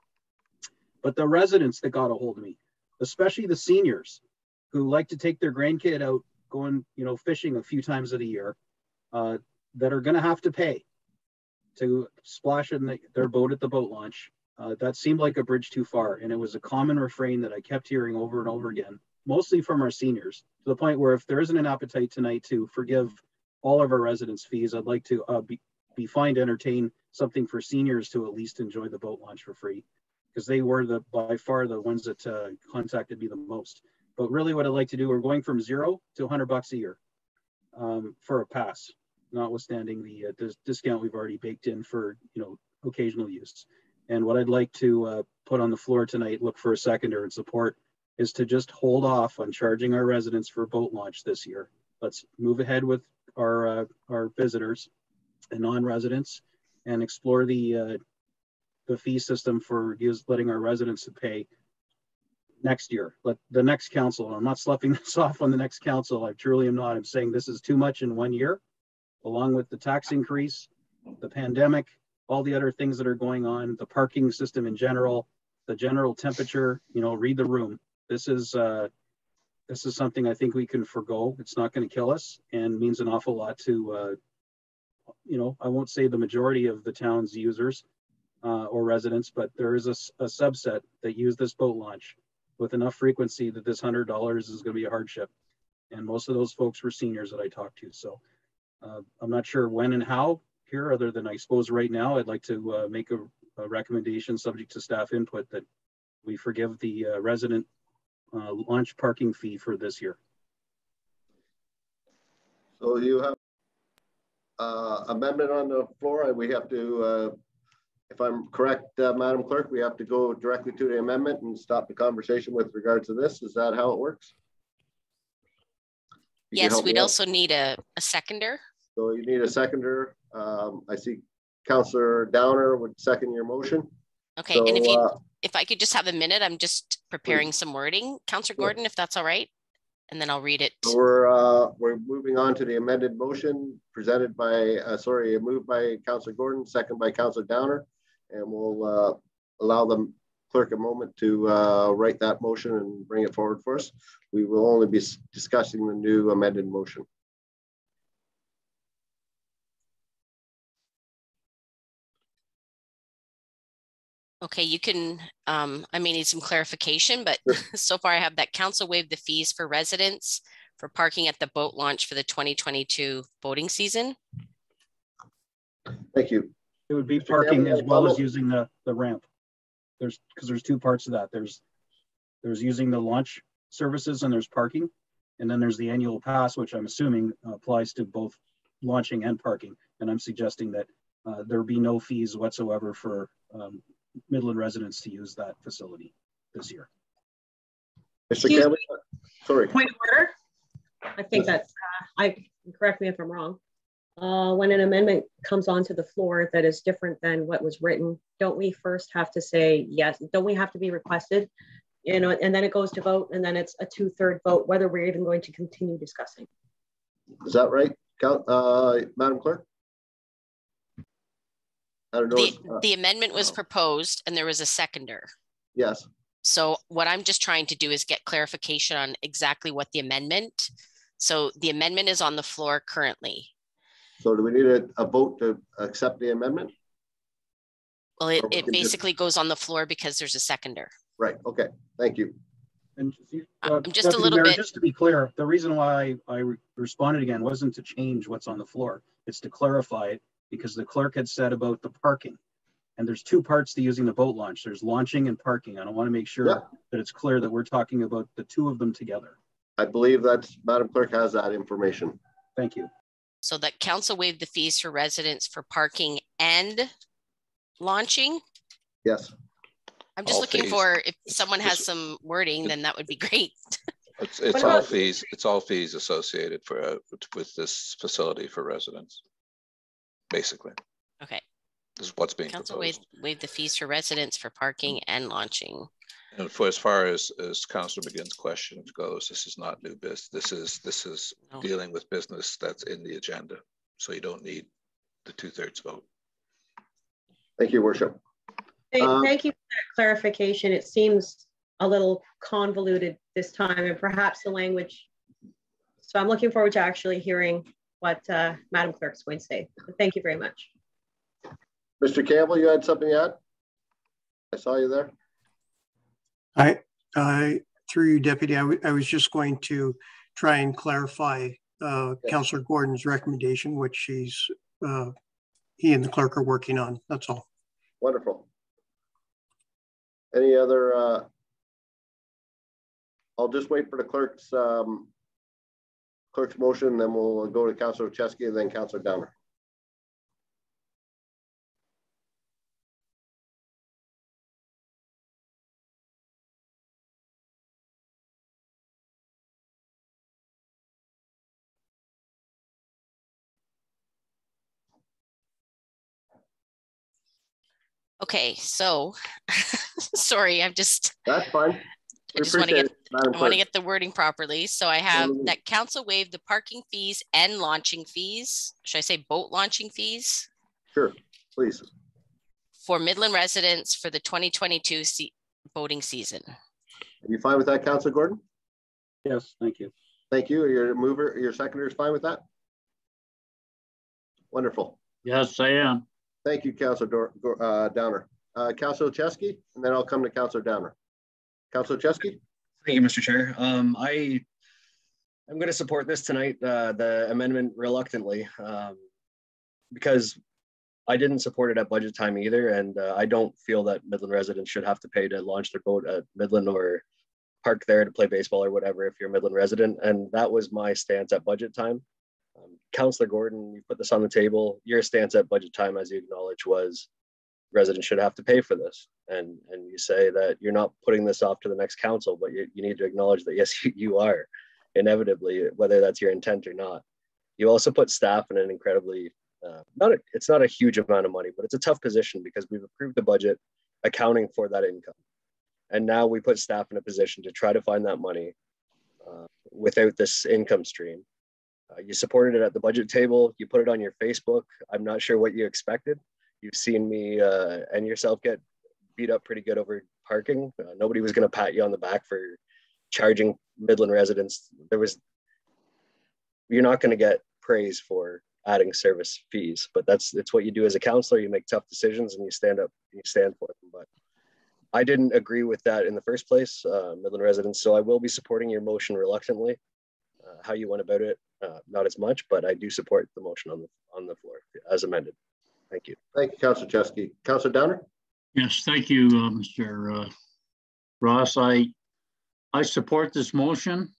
But the residents that got a hold of me, especially the seniors who like to take their grandkid out going, fishing a few times of the year, that are going to have to pay to splash in their boat at the boat launch. That seemed like a bridge too far. And it was a common refrain that I kept hearing over and over again, mostly from our seniors, to the point where if there isn't an appetite tonight to forgive all of our residents' fees, I'd like to be fine to entertain something for seniors to at least enjoy the boat launch for free, because they were by far the ones that contacted me the most. But really what I'd like to do, we're going from $0 to $100 a year for a pass, notwithstanding the discount we've already baked in for occasional use. And what I'd like to put on the floor tonight, look for a seconder and support, is to just hold off on charging our residents for boat launch this year. Let's move ahead with our visitors and non-residents and explore the fee system for letting our residents pay next year. Let the next council, and I'm not sloughing this off on the next council, I truly am not. I'm saying this is too much in 1 year, along with the tax increase, the pandemic, all the other things that are going on, the parking system in general, the general temperature, read the room. This is something I think we can forgo. It's not going to kill us and means an awful lot to, I won't say the majority of the town's users or residents, but there is a subset that use this boat launch with enough frequency that this $100 is going to be a hardship. And most of those folks were seniors that I talked to. So I'm not sure when and how here, other than I suppose right now, I'd like to make a recommendation subject to staff input that we forgive the resident launch parking fee for this year. So you have amendment on the floor. We have to, if I'm correct, Madam Clerk, we have to go directly to the amendment and stop the conversation with regards to this. Is that how it works? Yes, we'd also need a seconder. So you need a seconder. I see Councillor Downer would second your motion. Okay, so, and if I could just have a minute, I'm just preparing some wording. Councillor Gordon, if that's all right, and then I'll read it. So we're moving on to the amended motion presented by, moved by Councillor Gordon, second by Councillor Downer, and we'll allow the clerk a moment to write that motion and bring it forward for us. We will only be discussing the new amended motion. Okay, you can, I may need some clarification, but so far I have that council waive the fees for residents for parking at the boat launch for the 2022 boating season. Thank you. It would be parking as well as using the ramp. Because there's two parts of that. There's using the launch services and there's parking. And then there's the annual pass, which I'm assuming applies to both launching and parking. And I'm suggesting that there be no fees whatsoever for Midland residents to use that facility this year. Mr. Campbell, sorry. Point of order. I think that's, correct me if I'm wrong. When an amendment comes onto the floor that is different than what was written, don't we first have to say yes? Don't we have to be requested? You know, and then it goes to vote, and then it's a 2/3 vote, whether we're even going to continue discussing. Is that right, Madam Clerk? I don't know. The amendment was proposed and there was a seconder. Yes. So what I'm just trying to do is get clarification on exactly what the amendment. So the amendment is on the floor currently. So do we need a vote to accept the amendment? Well, it basically goes on the floor because there's a seconder. Right. Okay. Thank you. And I'm just a little bit. Just to be clear, the reason why I responded again wasn't to change what's on the floor. It's to clarify it because the clerk had said about the parking. And there's two parts to using the boat launch. There's launching and parking. And I want to make sure that it's clear that we're talking about the two of them together. I believe that Madam Clerk has that information. Thank you. So that council waived the fees for residents for parking and launching? Yes. I'm just looking for, if someone has some wording, then that would be great. It's all fees. It's all fees associated with this facility for residents, basically. Okay. This is what's being council proposed. Waive the fees for residents for parking and launching. And for as far as Councilor McGinn's question goes, this is not new business. This is dealing with business that's in the agenda. So you don't need the 2/3 vote. Thank you, Worship. Thank you for that clarification. It seems a little convoluted this time, and perhaps the language. So I'm looking forward to actually hearing what Madam Clerk's going to say. But thank you very much. Mr. Campbell, you had something to add? I saw you there. Through you, Deputy, I was just going to try and clarify Councillor Gordon's recommendation, which he and the clerk are working on. That's all. Wonderful. Any other? I'll just wait for the clerk's motion, then we'll go to Councillor Chesky and then Councillor Downer. Okay, so sorry, that's fine. I just want to get the wording properly. So I have that council waived the parking fees and launching fees. Should I say boat launching fees? Sure, please. For Midland residents for the 2022 boating season. Are you fine with that, Councillor Gordon? Yes, thank you. Thank you. Your seconder is fine with that? Wonderful. Yes, I am. Thank you, Councillor Downer. Councillor Chesky, and then I'll come to Councillor Downer. Councillor Chesky? Thank you, Mr. Chair. I'm going to support this tonight, the amendment reluctantly, because I didn't support it at budget time either, and I don't feel that Midland residents should have to pay to launch their boat at Midland or park there to play baseball or whatever if you're a Midland resident, and that was my stance at budget time. Councillor Gordon, you put this on the table. Your stance at budget time, as you acknowledge, was residents should have to pay for this. And you say that you're not putting this off to the next council, but you need to acknowledge that, yes, you are, inevitably, whether that's your intent or not. You also put staff in an incredibly, it's not a huge amount of money, but it's a tough position because we've approved the budget accounting for that income. And now we put staff in a position to try to find that money without this income stream. You supported it at the budget table. You put it on your Facebook. I'm not sure what you expected. You've seen me and yourself get beat up pretty good over parking. Nobody was going to pat you on the back for charging Midland residents. You're not going to get praise for adding service fees, but it's what you do as a councillor. You make tough decisions and you stand up and you stand for them. But I didn't agree with that in the first place, Midland residents. So I will be supporting your motion reluctantly. how you went about it, not as much, but I do support the motion on the floor as amended. Thank you. Thank you, Councillor Chesky. Councillor Downer? Yes, thank you, Mr. Ross. I support this motion.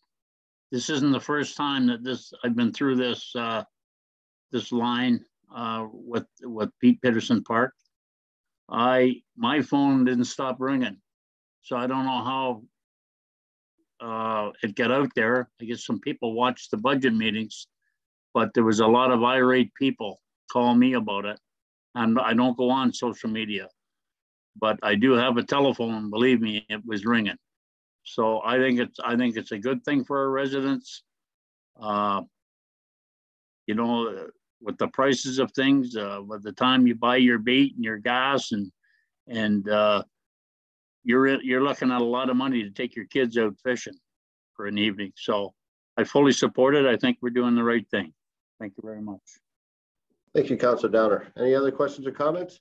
This isn't the first time that I've been through this this line with Pete Peterson Park. My phone didn't stop ringing, so I don't know how it got out there. I guess some people watched the budget meetings, but there was a lot of irate people calling me about it. And I don't go on social media, but I do have a telephone. Believe me, it was ringing. So I think it's a good thing for our residents. You know, with the prices of things, by the time you buy your bait and your gas, and you're looking at a lot of money to take your kids out fishing for an evening. So I fully support it. I think we're doing the right thing. Thank you very much. Thank you, Councillor Downer. Any other questions or comments?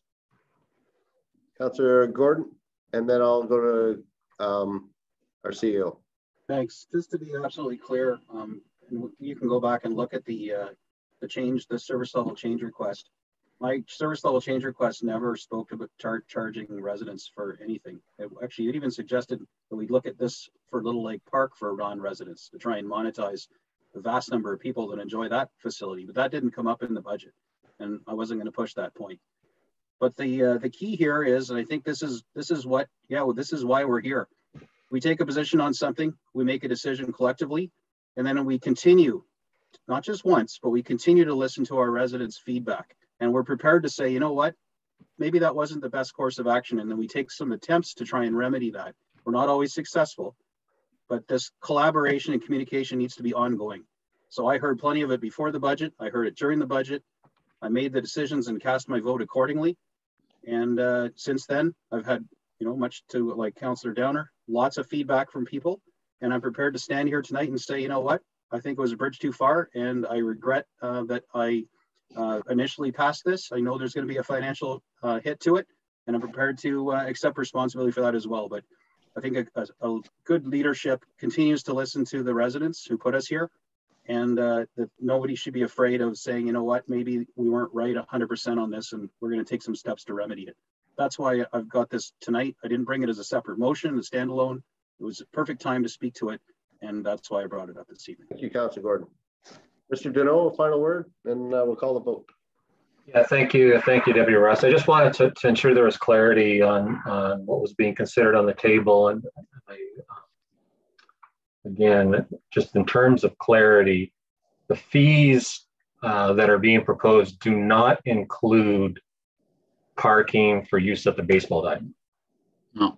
Councillor Gordon, and then I'll go to our CEO. Thanks. Just to be absolutely clear, you can go back and look at the service level change request. My service level change request never spoke about charging residents for anything. Actually, it even suggested that we look at this for Little Lake Park for non-residents to try and monetize the vast number of people that enjoy that facility, but that didn't come up in the budget, and I wasn't going to push that point. But the key here is, and I think this is why we're here. We take a position on something, we make a decision collectively, and then we continue, not just once, but we continue to listen to our residents' feedback. And we're prepared to say, you know what, maybe that wasn't the best course of action. And then we take some attempts to try and remedy that. We're not always successful, but this collaboration and communication needs to be ongoing. So I heard plenty of it before the budget. I heard it during the budget. I made the decisions and cast my vote accordingly. And since then, I've had, much to like Councillor Downer, lots of feedback from people. And I'm prepared to stand here tonight and say, you know what, I think it was a bridge too far. And I regret that I initially passed this. I know there's going to be a financial hit to it, and I'm prepared to accept responsibility for that as well. But I think a good leadership continues to listen to the residents who put us here, and that nobody should be afraid of saying, you know what, maybe we weren't right 100% on this, and we're going to take some steps to remedy it. That's why I've got this tonight. I didn't bring it as a separate motion, a standalone. It was a perfect time to speak to it, and that's why I brought it up this evening. Thank you, Councillor Gordon. Mr. Deneau, a final word, and we'll call the vote. Yeah, thank you, Deputy Ross. I just wanted to ensure there was clarity on what was being considered on the table, and again, just in terms of clarity, the fees that are being proposed do not include parking for use at the baseball diamond. No.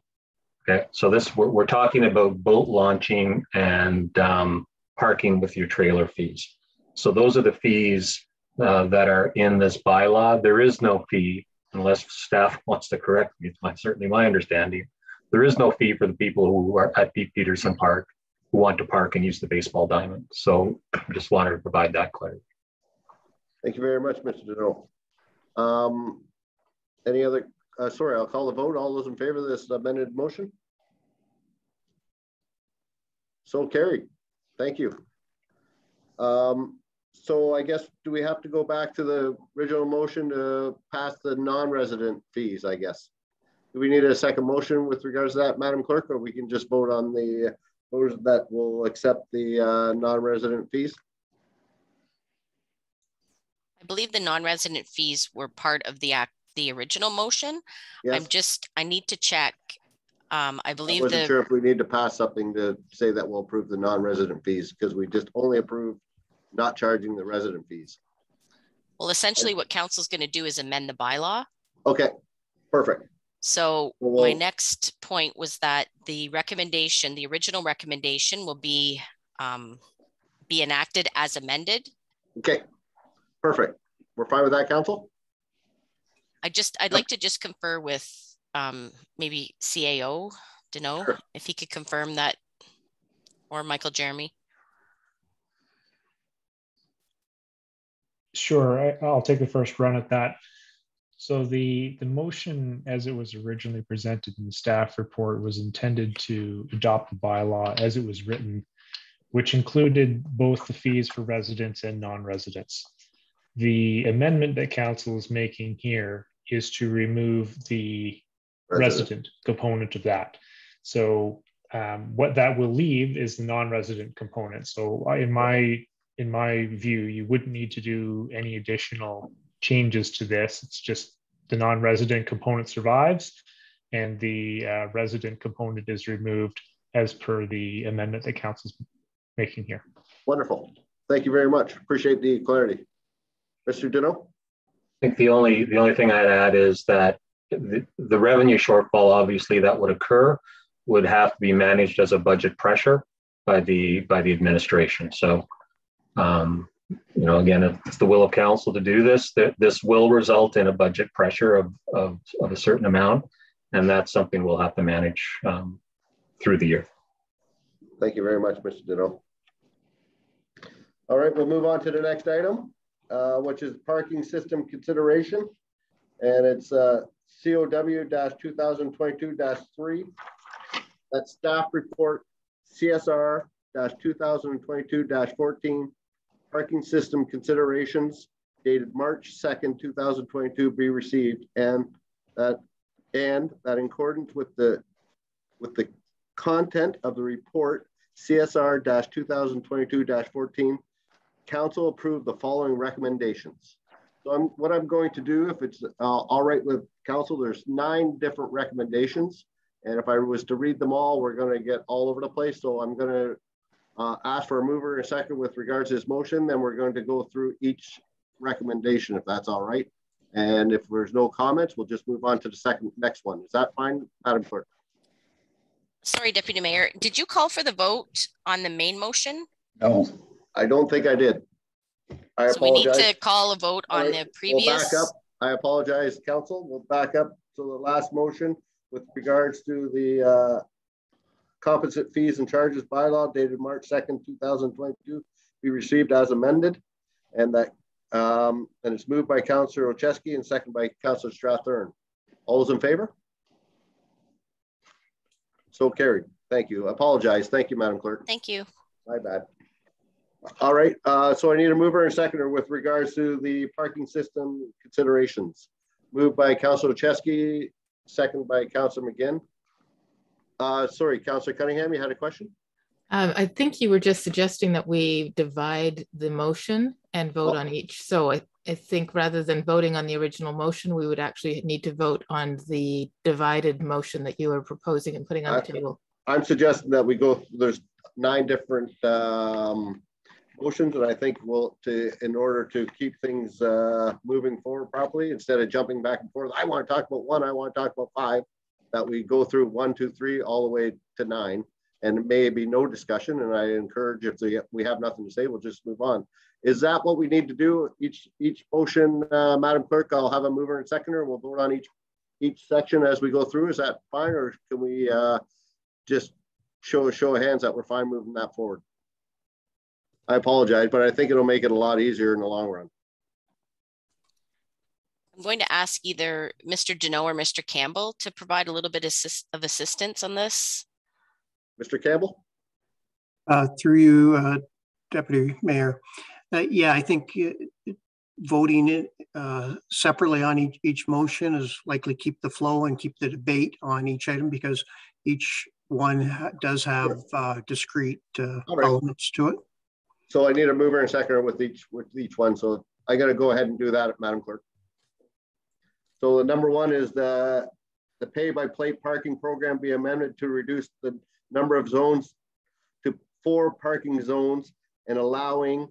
Okay, so we're talking about boat launching and parking with your trailer fees. So those are the fees that are in this bylaw. There is no fee, unless staff wants to correct me. It's certainly my understanding. There is no fee for the people who are at Pete Peterson Park who want to park and use the baseball diamond. So I just wanted to provide that clarity. Thank you very much, Mr. Deneau. Any other, sorry, I'll call the vote. All those in favor of this amended motion? So carried. Thank you. So I guess, do we have to go back to the original motion to pass the non-resident fees, I guess? Do we need a second motion with regards to that, Madam Clerk, or we can just vote on the voters that will accept the non-resident fees? I believe the non-resident fees were part of the original motion. Yes. I need to check. I believe I wasn't sure if we need to pass something to say that we'll approve the non-resident fees, because we just only approved not charging the resident fees. Well, essentially what council's going to do is amend the bylaw. Okay, perfect. So my next point was that the original recommendation will be enacted as amended. Okay, perfect. We're fine with that, council? I'd like to just confer with maybe CAO Deneau, sure, if he could confirm that, or Michael Jeremy. Sure, I'll take the first run at that. So the motion as it was originally presented in the staff report was intended to adopt the bylaw as it was written which included both the fees for residents and non-residents. The amendment that council is making here is to remove the resident component of that. So what that will leave is the non-resident component. So in my view, you wouldn't need to do any additional changes to this. It's just the non-resident component survives and the resident component is removed as per the amendment that council's making here. Wonderful. Thank you very much. Appreciate the clarity. Mr. Dino? I think the only thing I'd add is that the revenue shortfall, obviously, that would occur would have to be managed as a budget pressure by the administration. So, you know, again, if it's the will of council to do this, this will result in a budget pressure of a certain amount, and that's something we'll have to manage through the year. Thank you very much, Mr. Dino. All right, we'll move on to the next item, which is parking system consideration. And it's COW-2022-3. That's staff report CSR-2022-14, parking system considerations dated March 2nd, 2022 be received, and that in accordance with the content of the report CSR-2022-14, council approved the following recommendations. So what I'm going to do, if it's all right with council, there's 9 different recommendations. And if I was to read them all, we're going to get all over the place. So I'm going to ask for a mover in a second with regards to this motion. Then we're going to go through each recommendation, if that's all right. And if there's no comments, we'll just move on to the next one. Is that fine, Madam Clerk? Sorry, Deputy Mayor, did you call for the vote on the main motion? No, I don't think I did. I apologize. We need to call a vote on the previous. We'll back up. I apologize, council. We'll back up to the last motion with regards to the composite fees and charges bylaw dated March 2nd, 2022 be received as amended, and that and it's moved by Councillor Olszewski and second by Councillor Strathern. All those in favor? So carried. Thank you. I apologize. Thank you, Madam Clerk. Thank you. My bad. All right. So I need a mover and seconder with regards to the parking system considerations. Moved by Councillor Olszewski, second by Councillor McGinn. Sorry, Councillor Cunningham, you had a question? I think you were just suggesting that we divide the motion and vote on each. So I think rather than voting on the original motion, we would actually need to vote on the divided motion that you were proposing and putting on the table. I'm suggesting that we go, there's 9 different motions, and I think in order to keep things moving forward properly, instead of jumping back and forth, I want to talk about 1, I want to talk about 5, that we go through 1, 2, 3, all the way to 9. And it may be no discussion, and I encourage if we have nothing to say, we'll just move on. Is that what we need to do? Each motion, Madam Clerk, I'll have a mover and seconder, and we'll vote on each section as we go through. Is that fine, or can we just show a show of hands that we're fine moving that forward? I apologize, but I think it'll make it a lot easier in the long run. I'm going to ask either Mr. Deneau or Mr. Campbell to provide a little bit of assistance on this. Mr. Campbell? Through you, Deputy Mayor. Yeah, I think voting it separately on each motion is likely keep the flow and keep the debate on each item, because each one does have discrete elements to it. So I need a mover and seconder with each one. So I got to go ahead and do that, Madam Clerk. So the number 1 is the pay-by-plate parking program be amended to reduce the number of zones to 4 parking zones and allowing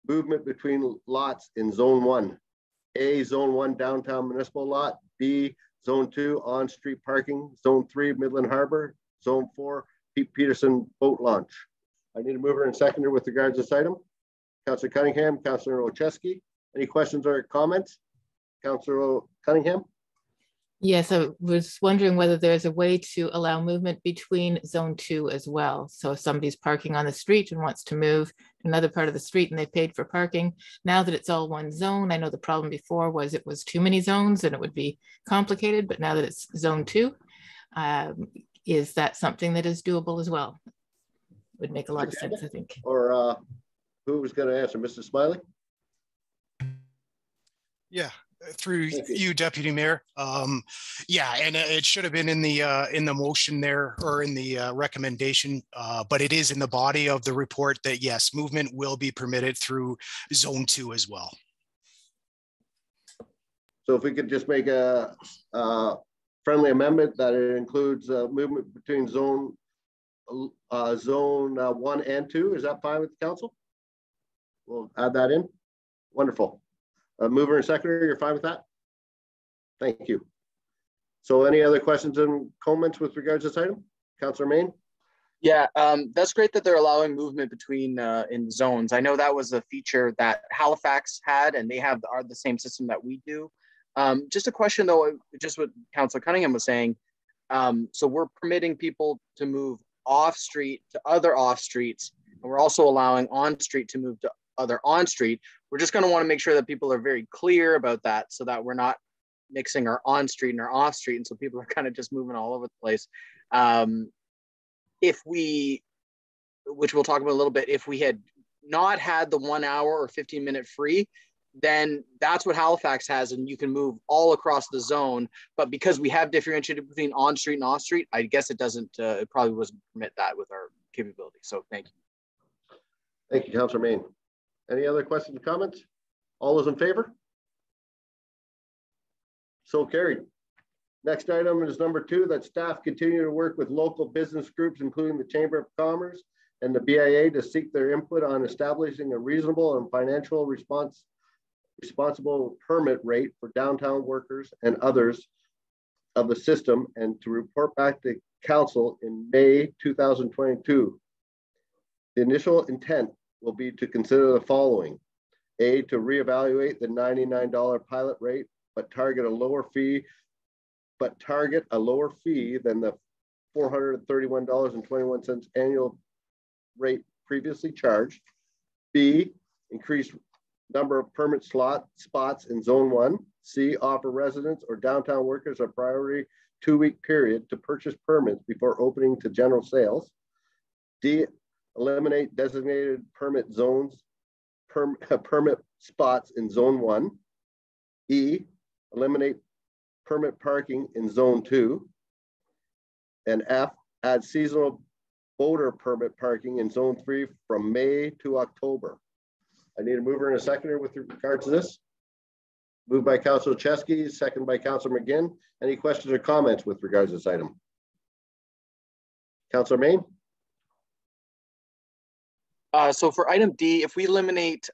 movement between lots in Zone 1. A, Zone 1 downtown municipal lot. B, Zone 2 on-street parking. Zone 3 Midland Harbor. Zone 4 Pete Peterson boat launch. I need a mover and seconder with regards to this item. Councillor Cunningham, Councillor Olszewski. Any questions or comments? Councillor Cunningham? Yes, I was wondering whether there's a way to allow movement between Zone 2 as well. So if somebody's parking on the street and wants to move to another part of the street and they paid for parking, now that it's all one zone, I know the problem before was it was too many zones and it would be complicated, but now that it's Zone 2, is that something that is doable as well? would make a lot of sense, I think. Or who was going to answer? Mrs. Smiley? Yeah, through you, Deputy Mayor. Yeah, and it should have been in the motion there, or in the recommendation, but it is in the body of the report that yes, movement will be permitted through Zone 2 as well. So if we could just make a friendly amendment that it includes movement between zone 1 and 2, is that fine with the council? We'll add that in. Wonderful. Mover and seconder, you're fine with that? Thank you. So any other questions and comments with regards to this item? Councillor Main? Yeah, that's great that they're allowing movement between in zones. I know that was a feature that Halifax had, and they have the same system that we do. Just a question though, just what Councillor Cunningham was saying. So we're permitting people to move off street to other off streets, and we're also allowing on street to move to other on street. We're just going to want to make sure that people are very clear about that, so that we're not mixing our on street and our off street, and so people are kind of just moving all over the place. If we, which we'll talk about a little bit, if we had not had the 1 hour or 15-minute free, then that's what Halifax has, and you can move all across the zone. But because we have differentiated between on street and off street, I guess it doesn't, it probably wasn't permit that with our capability. So thank you. Thank you, Councillor Main. Any other questions or comments? All those in favor? So carried. Next item is number 2, that staff continue to work with local business groups, including the Chamber of Commerce and the BIA, to seek their input on establishing a reasonable and financial responsible permit rate for downtown workers and others of the system, and to report back to Council in May 2022. The initial intent will be to consider the following: A, to reevaluate the $99 pilot rate, but target a lower fee than the $431.21 annual rate previously charged. B, increase number of permit spots in Zone 1. C, offer residents or downtown workers a priority 2-week period to purchase permits before opening to general sales. D, eliminate designated permit zones, permit spots in Zone 1. E, eliminate permit parking in Zone 2. And F, add seasonal boater permit parking in Zone 3 from May to October. I need a mover and a seconder with regard to this. Moved by Councillor Chesky, second by Councillor McGinn. Any questions or comments with regards to this item? Councillor Main? So for item D, if we eliminate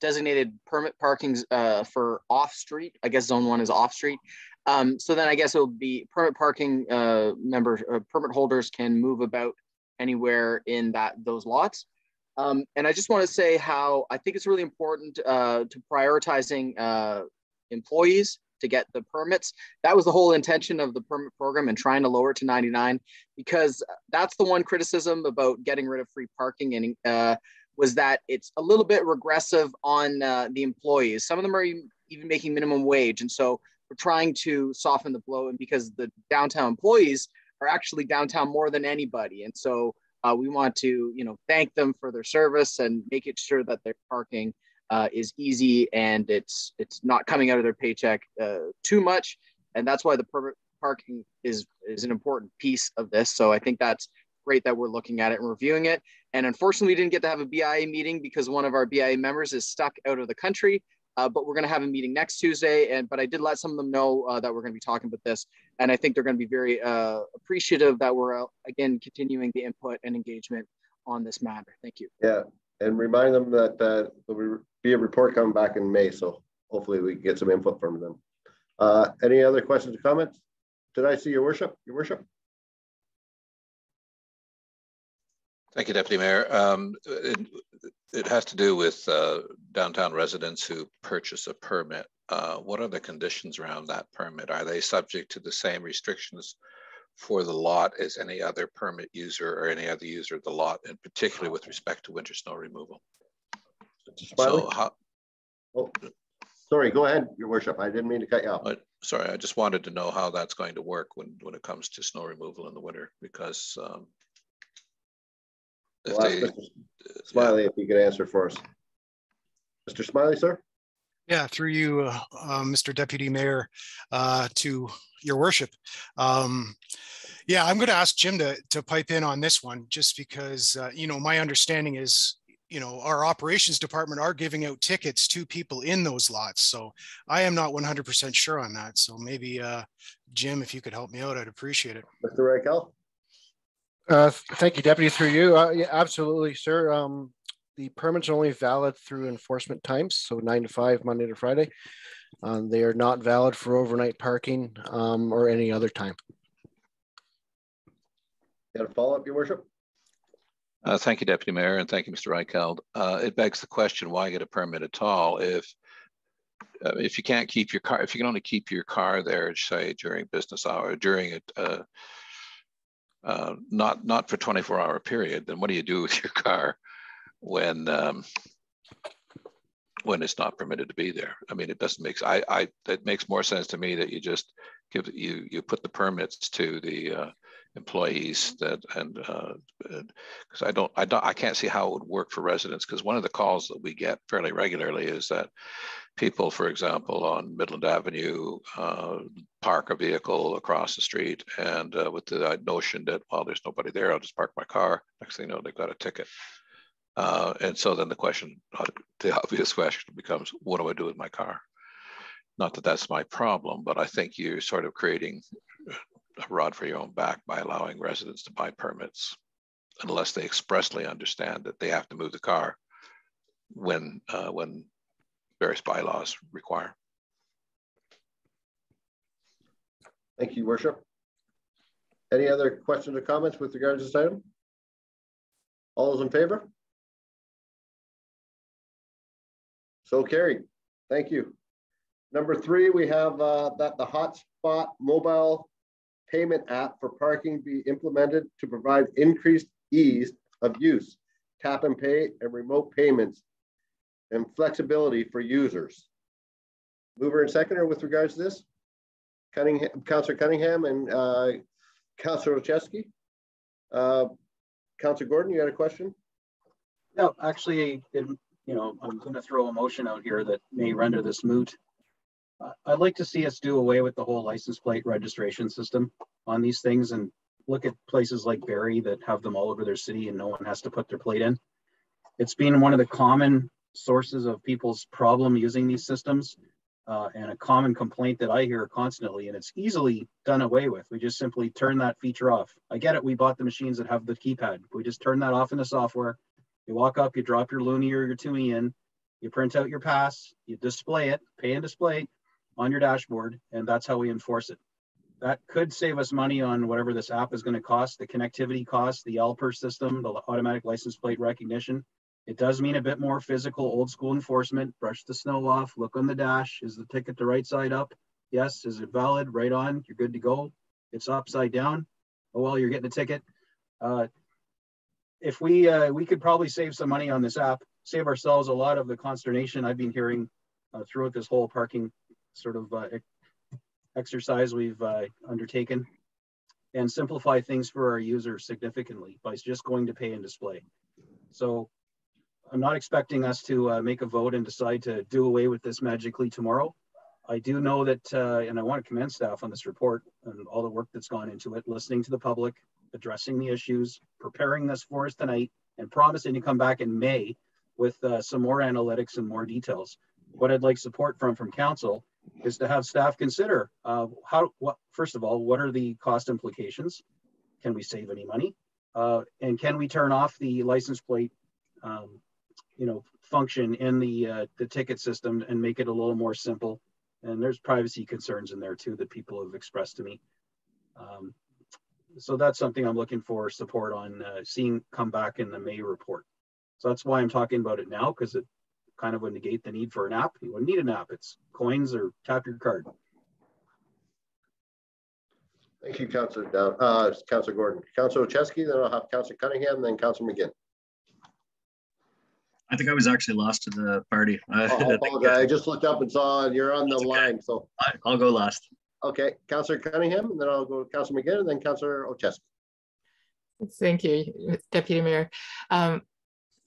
designated permit parkings for off-street, I guess Zone 1 is off-street. So then I guess it will be permit parking permit holders can move about anywhere in those lots. And I just want to say how I think it's really important to prioritizing employees to get the permits. That was the whole intention of the permit program and trying to lower it to 99, because that's the one criticism about getting rid of free parking, and was that it's a little bit regressive on the employees. Some of them are even making minimum wage. And so we're trying to soften the blow, and because the downtown employees are actually downtown more than anybody. And so we want to, thank them for their service and make it sure that their parking is easy and it's not coming out of their paycheck too much. And that's why the permit parking is an important piece of this. So I think that's great that we're looking at it and reviewing it. And unfortunately, we didn't get to have a BIA meeting because one of our BIA members is stuck out of the country. But we're going to have a meeting next Tuesday. But I did let some of them know that we're going to be talking about this. And I think they're going to be very appreciative that we're, again, continuing the input and engagement on this matter. Thank you. Yeah, and remind them that there will be a report coming back in May. So hopefully we can get some input from them. Any other questions or comments? Did I see your worship? Your worship? Thank you, Deputy Mayor. It has to do with downtown residents who purchase a permit. What are the conditions around that permit? Are they subject to the same restrictions for the lot as any other permit user or any other user of the lot, and particularly with respect to winter snow removal? So sorry, go ahead, Your Worship. I didn't mean to cut you off. Sorry, I just wanted to know how that's going to work when it comes to snow removal in the winter, because We'll ask Mr. Smiley if you could answer for us. Mr. Smiley, sir? Yeah, through you, Mr. Deputy Mayor, to your worship. Yeah, I'm going to ask Jim to pipe in on this one, just because, you know, my understanding is, you know, our operations department are giving out tickets to people in those lots. So I am not 100% sure on that. So maybe, Jim, if you could help me out, I'd appreciate it. Mr. Reichel? Thank you, Deputy, through you. Yeah, absolutely, sir. The permits are only valid through enforcement times, so 9 to 5, Monday to Friday. They are not valid for overnight parking or any other time. Got a follow-up, your worship? Thank you, Deputy Mayor, and thank you, Mr. Reicheld. It begs the question, why get a permit at all if you can't keep your car, if you can only keep your car there, say during business hour, during it, not for 24-hour period, then what do you do with your car when it's not permitted to be there? I mean, it doesn't make, it makes more sense to me that you just give, you put the permits to the employees that, and because I can't see how it would work for residents, because one of the calls that we get fairly regularly is that people, for example, on Midland Avenue, park a vehicle across the street, and with the notion that, well, there's nobody there, I'll just park my car. Next thing you know, they've got a ticket. And so then the question, the obvious question becomes, what do I do with my car? Not that that's my problem, but I think you're sort of creating a rod for your own back by allowing residents to buy permits unless they expressly understand that they have to move the car when various bylaws require. Thank you, Worship. Any other questions or comments with regards to this item? All those in favor? So carried. Thank you. Number 3, we have that the Hotspot mobile payment app for parking be implemented to provide increased ease of use, tap and pay, and remote payments, and flexibility for users. Mover and seconder with regards to this? Councillor Cunningham and Councillor Olszewski. Councillor Gordon, you had a question? No, actually, I'm going to throw a motion out here that may render this moot. I'd like to see us do away with the whole license plate registration system on these things and look at places like Barrie that have them all over their city and no one has to put their plate in. It's been one of the common sources of people's problem using these systems and a common complaint that I hear constantly, and it's easily done away with. We just simply turn that feature off. I get it, we bought the machines that have the keypad. We just turn that off in the software. You walk up, you drop your Loonie or your Tumi in, you print out your pass, you display it, pay and display on your dashboard, and that's how we enforce it. That could save us money on whatever this app is going to cost, the connectivity cost, the LPER system, the automatic license plate recognition. It does mean a bit more physical, old school enforcement. Brush the snow off, look on the dash. Is the ticket the right side up? Yes. Is it valid? Right on. You're good to go. It's upside down. Oh, well, you're getting a ticket. If we could probably save some money on this app, save ourselves a lot of the consternation I've been hearing throughout this whole parking sort of exercise we've undertaken, and simplify things for our users significantly by just going to pay and display. So I'm not expecting us to make a vote and decide to do away with this magically tomorrow. I do know that, and I want to commend staff on this report and all the work that's gone into it, listening to the public, addressing the issues, preparing this for us tonight, and promising to come back in May with some more analytics and more details. What I'd like support from council is to have staff consider first of all, what are the cost implications? Can we save any money? And can we turn off the license plate function in the ticket system and make it a little more simple? And there's privacy concerns in there too that people have expressed to me. So that's something I'm looking for support on seeing come back in the May report. So that's why I'm talking about it now, because it kind of would negate the need for an app. You wouldn't need an app. It's coins or tap your card. Thank you, Councillor Gordon. Councillor Olszewski, then I'll have Councillor Cunningham, then Councillor McGinn. I think I was actually lost to the party. I apologize. I just looked up and saw you're on the line. So I'll go last. Okay, Councillor Cunningham, and then I'll go to Councillor McGinn, and then Councillor Olszewski. Thank you, Deputy Mayor.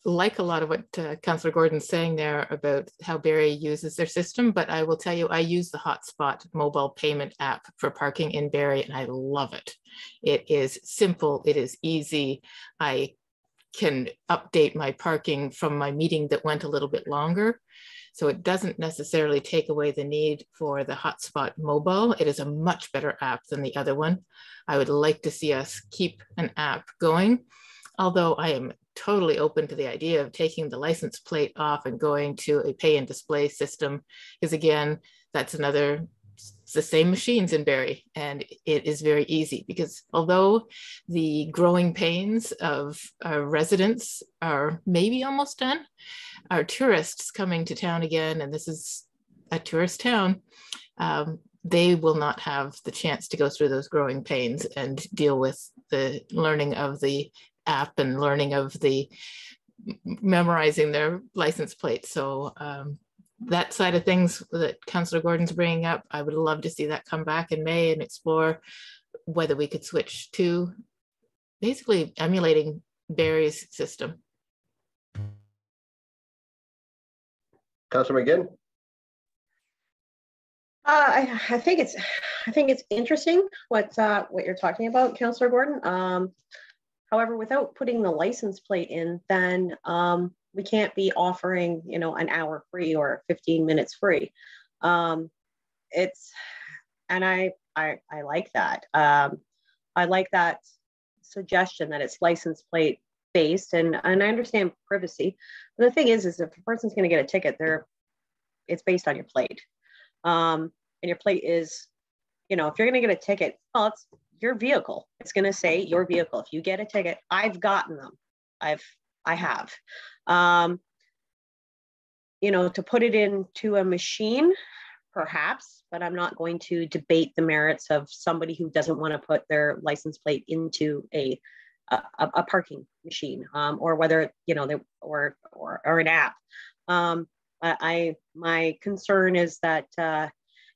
Like a lot of what Councillor Gordon's saying there about how Barrie uses their system, but I will tell you, I use the Hotspot mobile payment app for parking in Barrie, and I love it. It is simple, it is easy. I can update my parking from my meeting that went a little bit longer. So it doesn't necessarily take away the need for the Hotspot mobile. It is a much better app than the other one. I would like to see us keep an app going, although I am totally open to the idea of taking the license plate off and going to a pay and display system, because again, that's another, it's the same machines in Barrie, and it is very easy, because although the growing pains of our residents are maybe almost done, our tourists coming to town again, and this is a tourist town, they will not have the chance to go through those growing pains and deal with the learning of the app and learning of the memorizing their license plate. So that side of things that Councillor Gordon's bringing up, I would love to see that come back in May and explore whether we could switch to basically emulating Barrie's system. Councillor McGinn. I think it's interesting what you're talking about, Councillor Gordon. However, without putting the license plate in, then we can't be offering, you know, an hour free or 15 minutes free. And I like that. I like that suggestion that it's license plate based, and I understand privacy. But the thing is if a person's going to get a ticket, it's based on your plate. And your plate is, you know, if you're going to get a ticket, well, it's your vehicle. It's going to say your vehicle. If you get a ticket, I've gotten them. I have. You know, to put it into a machine, perhaps, but I'm not going to debate the merits of somebody who doesn't want to put their license plate into a parking machine, or whether, you know, or an app. My concern is that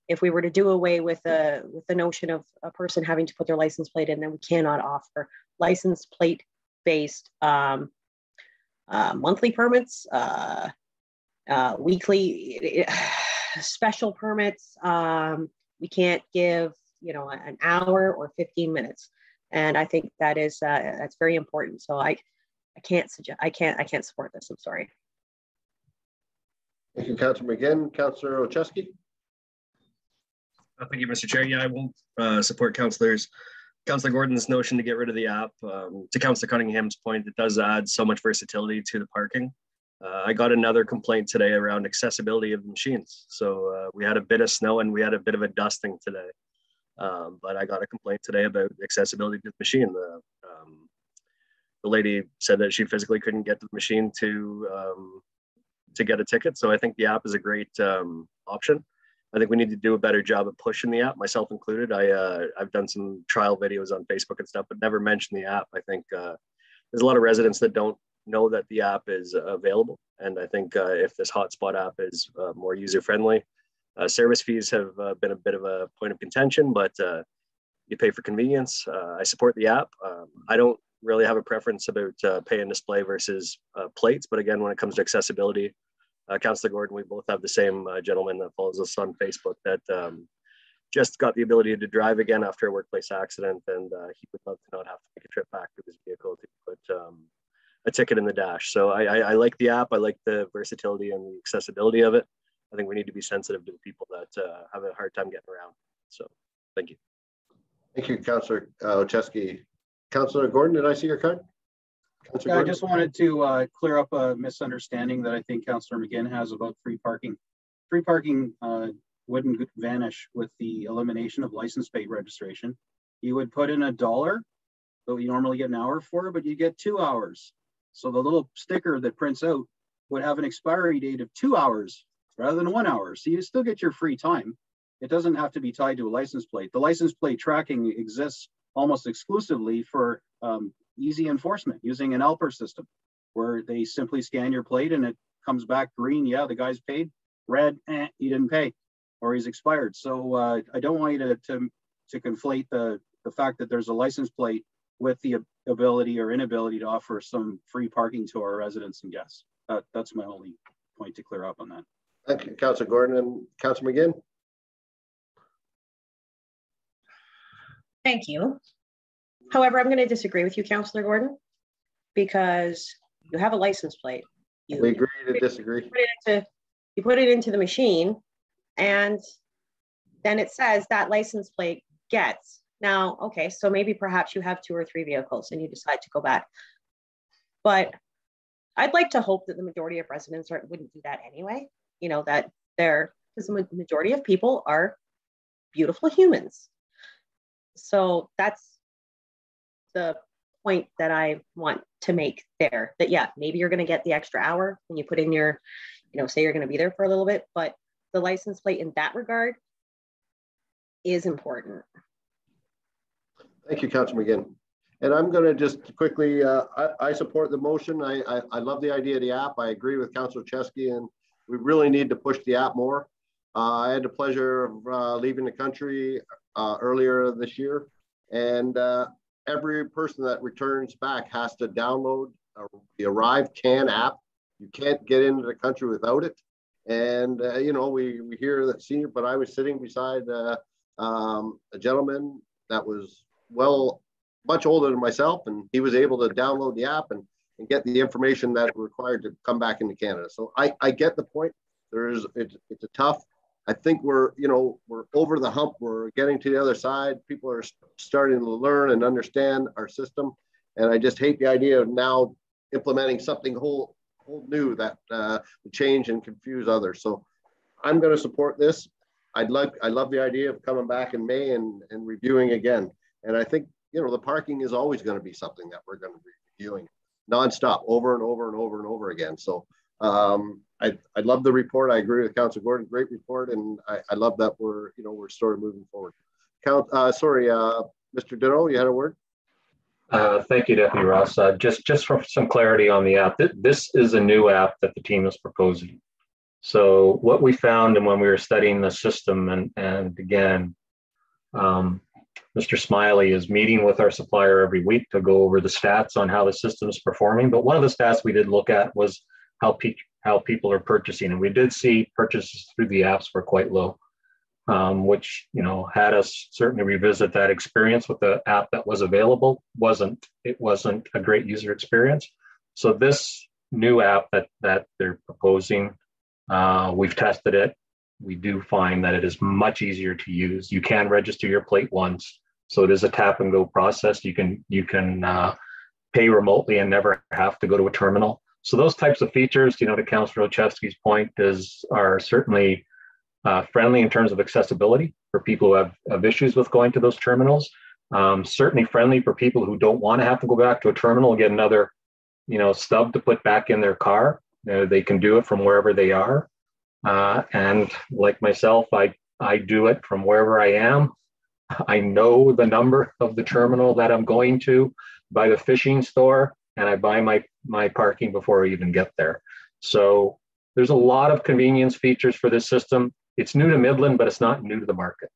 if we were to do away with the notion of a person having to put their license plate in, then we cannot offer license plate based monthly permits, weekly special permits. We can't give, you know, an hour or 15 minutes, and I think that is that's very important. So I can't support this. I'm sorry. Thank you, Councillor McGinn. Councillor Olszewski. Thank you, Mr. Chair. Yeah, I won't support Councillor Gordon's notion to get rid of the app. To Councillor Cunningham's point, it does add so much versatility to the parking. I got another complaint today around accessibility of the machines. So we had a bit of snow and we had a bit of a dusting today. But I got a complaint today about accessibility to the machine. The lady said that she physically couldn't get to the machine to get a ticket. So I think the app is a great option. I think we need to do a better job of pushing the app, myself included. I've done some trial videos on Facebook and stuff, but never mentioned the app. I think there's a lot of residents that don't know that the app is available. And I think if this hotspot app is more user-friendly, service fees have been a bit of a point of contention, but you pay for convenience. I support the app. I don't really have a preference about pay and display versus plates, but again, when it comes to accessibility, Councillor Gordon, we both have the same gentleman that follows us on Facebook that just got the ability to drive again after a workplace accident, and he would love to not have to make a trip back to his vehicle to put a ticket in the dash. So I like the app. I like the versatility and the accessibility of it. I think we need to be sensitive to the people that have a hard time getting around. So thank you. Thank you, Councillor Olszewski. Councillor Gordon, did I see your card? Yeah, I just wanted to clear up a misunderstanding that I think Councillor McGinn has about free parking. Free parking wouldn't vanish with the elimination of license plate registration. You would put in $1, so you normally get an hour for, but you get 2 hours. So the little sticker that prints out would have an expiry date of 2 hours rather than 1 hour. So you still get your free time. It doesn't have to be tied to a license plate. The license plate tracking exists almost exclusively for easy enforcement using an ALPR system, where they simply scan your plate and it comes back green. Yeah, the guy's paid. Red, he didn't pay, or he's expired. So I don't want you to conflate the fact that there's a license plate with the ability or inability to offer some free parking to our residents and guests. That's my only point to clear up on that. Thank you, Councillor Gordon. And Councillor McGinn. Thank you. However, I'm going to disagree with you, Councillor Gordon, because you have a license plate. We agree to disagree. You put it into the machine, and then it says that license plate gets. Now, okay, so maybe perhaps you have 2 or 3 vehicles and you decide to go back. But I'd like to hope that the majority of residents wouldn't do that anyway. You know, that because the majority of people are beautiful humans. So that's the point that I want to make there, that yeah, maybe you're going to get the extra hour when you put in your, say you're going to be there for a little bit, but the license plate in that regard is important. Thank you, Councillor McGinn. And I'm going to just quickly, I support the motion. I love the idea of the app. I agree with Councillor Chesky, and we really need to push the app more. I had the pleasure of leaving the country earlier this year, and every person that returns back has to download the Arrive Can app. You can't get into the country without it. And we hear that senior, but I was sitting beside a gentleman that was much older than myself, and he was able to download the app and get the information that required to come back into Canada. So I get the point. It's a tough. I think we're over the hump. We're getting to the other side. People are starting to learn and understand our system, and I just hate the idea of now implementing something whole new that would change and confuse others. So I'm going to support this. I love the idea of coming back in May and reviewing again. And I think the parking is always going to be something that we're going to be reviewing nonstop, over and over and over and over again. So I love the report. I agree with Councillor Gordon. Great report, and I love that we're sort of moving forward. Mr. Deneau, you had a word. Thank you, Deputy Ross. Just for some clarity on the app, this is a new app that the team is proposing. So what we found, and when we were studying the system, and again, Mr. Smiley is meeting with our supplier every week to go over the stats on how the system is performing. But one of the stats we did look at was how people are purchasing, and we did see purchases through the apps were quite low, which had us certainly revisit that experience with the app that was available. It wasn't a great user experience. So this new app that they're proposing, we've tested it. We do find that it is much easier to use. You can register your plate once, so it is a tap and go process. You can pay remotely and never have to go to a terminal. So those types of features, to Councillor Olszewski's point, are certainly friendly in terms of accessibility for people who have issues with going to those terminals. Certainly friendly for people who don't want to have to go back to a terminal and get another, stub to put back in their car. They can do it from wherever they are. And like myself, I do it from wherever I am. I know the number of the terminal that I'm going to by the fishing store, and I buy my parking before I even get there. So there's a lot of convenience features for this system. It's new to Midland, but it's not new to the market,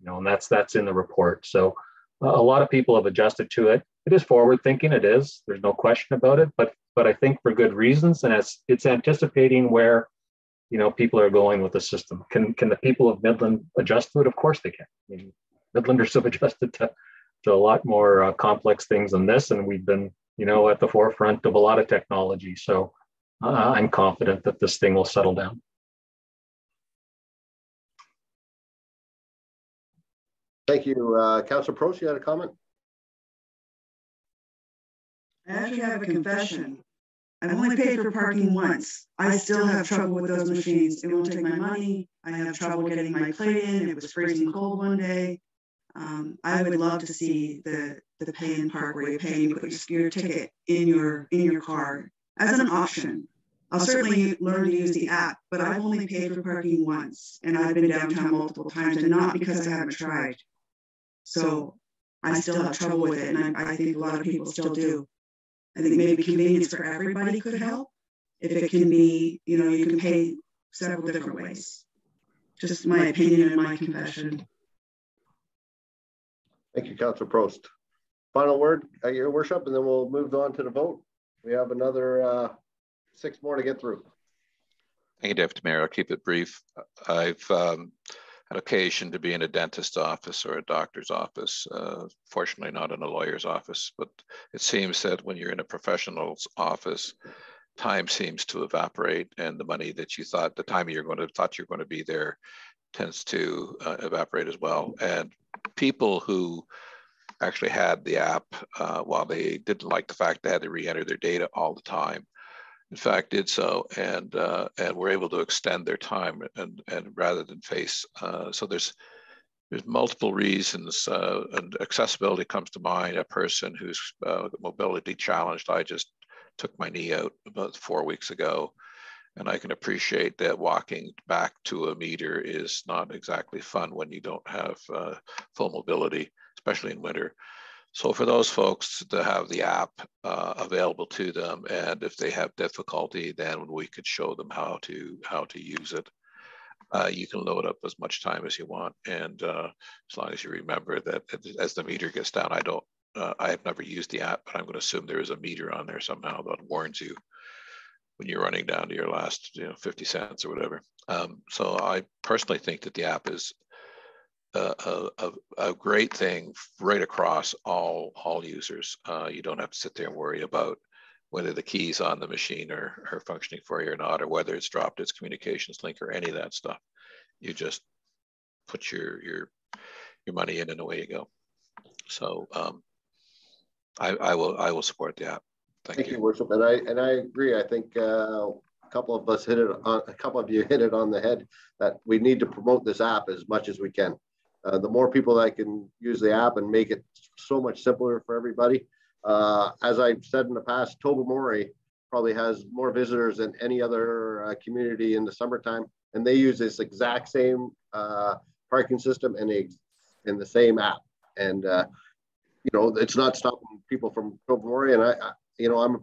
and that's in the report. So a lot of people have adjusted to it. It is forward thinking. It is. There's no question about it. But I think for good reasons, and it's anticipating where people are going with the system. Can the people of Midland adjust to it? Of course they can. I mean, Midlanders have adjusted to a lot more complex things than this, and we've been at the forefront of a lot of technology. So I'm confident that this thing will settle down. Thank you. Councillor Prost, you had a comment? I actually have a confession. I've only paid for parking once. I still have trouble with those machines. It won't take my money. I have trouble getting my plate in. It was freezing cold one day. I would love to see the pay and park where you pay and you put your ticket in your car as an option. I'll certainly learn to use the app, but I've only paid for parking once, and I've been downtown multiple times, and not because I haven't tried. So I still have trouble with it, and I think a lot of people still do. I think maybe convenience for everybody could help. If it can be, you can pay several different ways. Just my opinion and my confession. Thank you, Councillor Prost. Final word, Your Worship, and then we'll move on to the vote. We have another 6 more to get through. Thank you, Deputy Mayor. I'll keep it brief. I've had occasion to be in a dentist's office or a doctor's office, fortunately not in a lawyer's office, but it seems that when you're in a professional's office, time seems to evaporate, and the money that you thought, the time you're going to be there tends to evaporate as well. And people who actually had the app, while they didn't like the fact they had to re-enter their data all the time, in fact did so, and were able to extend their time, and rather than face, so there's multiple reasons, and accessibility comes to mind. A person who's mobility challenged, I just took my knee out about 4 weeks ago, and I can appreciate that walking back to a meter is not exactly fun when you don't have full mobility, especially in winter. So for those folks to have the app available to them, and if they have difficulty, then we could show them how to use it. You can load up as much time as you want, and as long as you remember that as the meter gets down, I have never used the app, but I'm going to assume there is a meter on there somehow that warns you when you're running down to your last 50 cents or whatever. So I personally think that the app is a great thing right across all users. You don't have to sit there and worry about whether the keys on the machine are functioning for you or not, or whether it's dropped its communications link or any of that stuff. You just put your money in and away you go. So I will support the app. Thank you, Worship, and I agree. I think a couple of us a couple of you hit it on the head that we need to promote this app as much as we can. The more people that can use the app and make it so much simpler for everybody. As I've said in the past, Tobermory probably has more visitors than any other community in the summertime, and they use this exact same parking system and in the same app. And it's not stopping people from Tobermory. And I'm a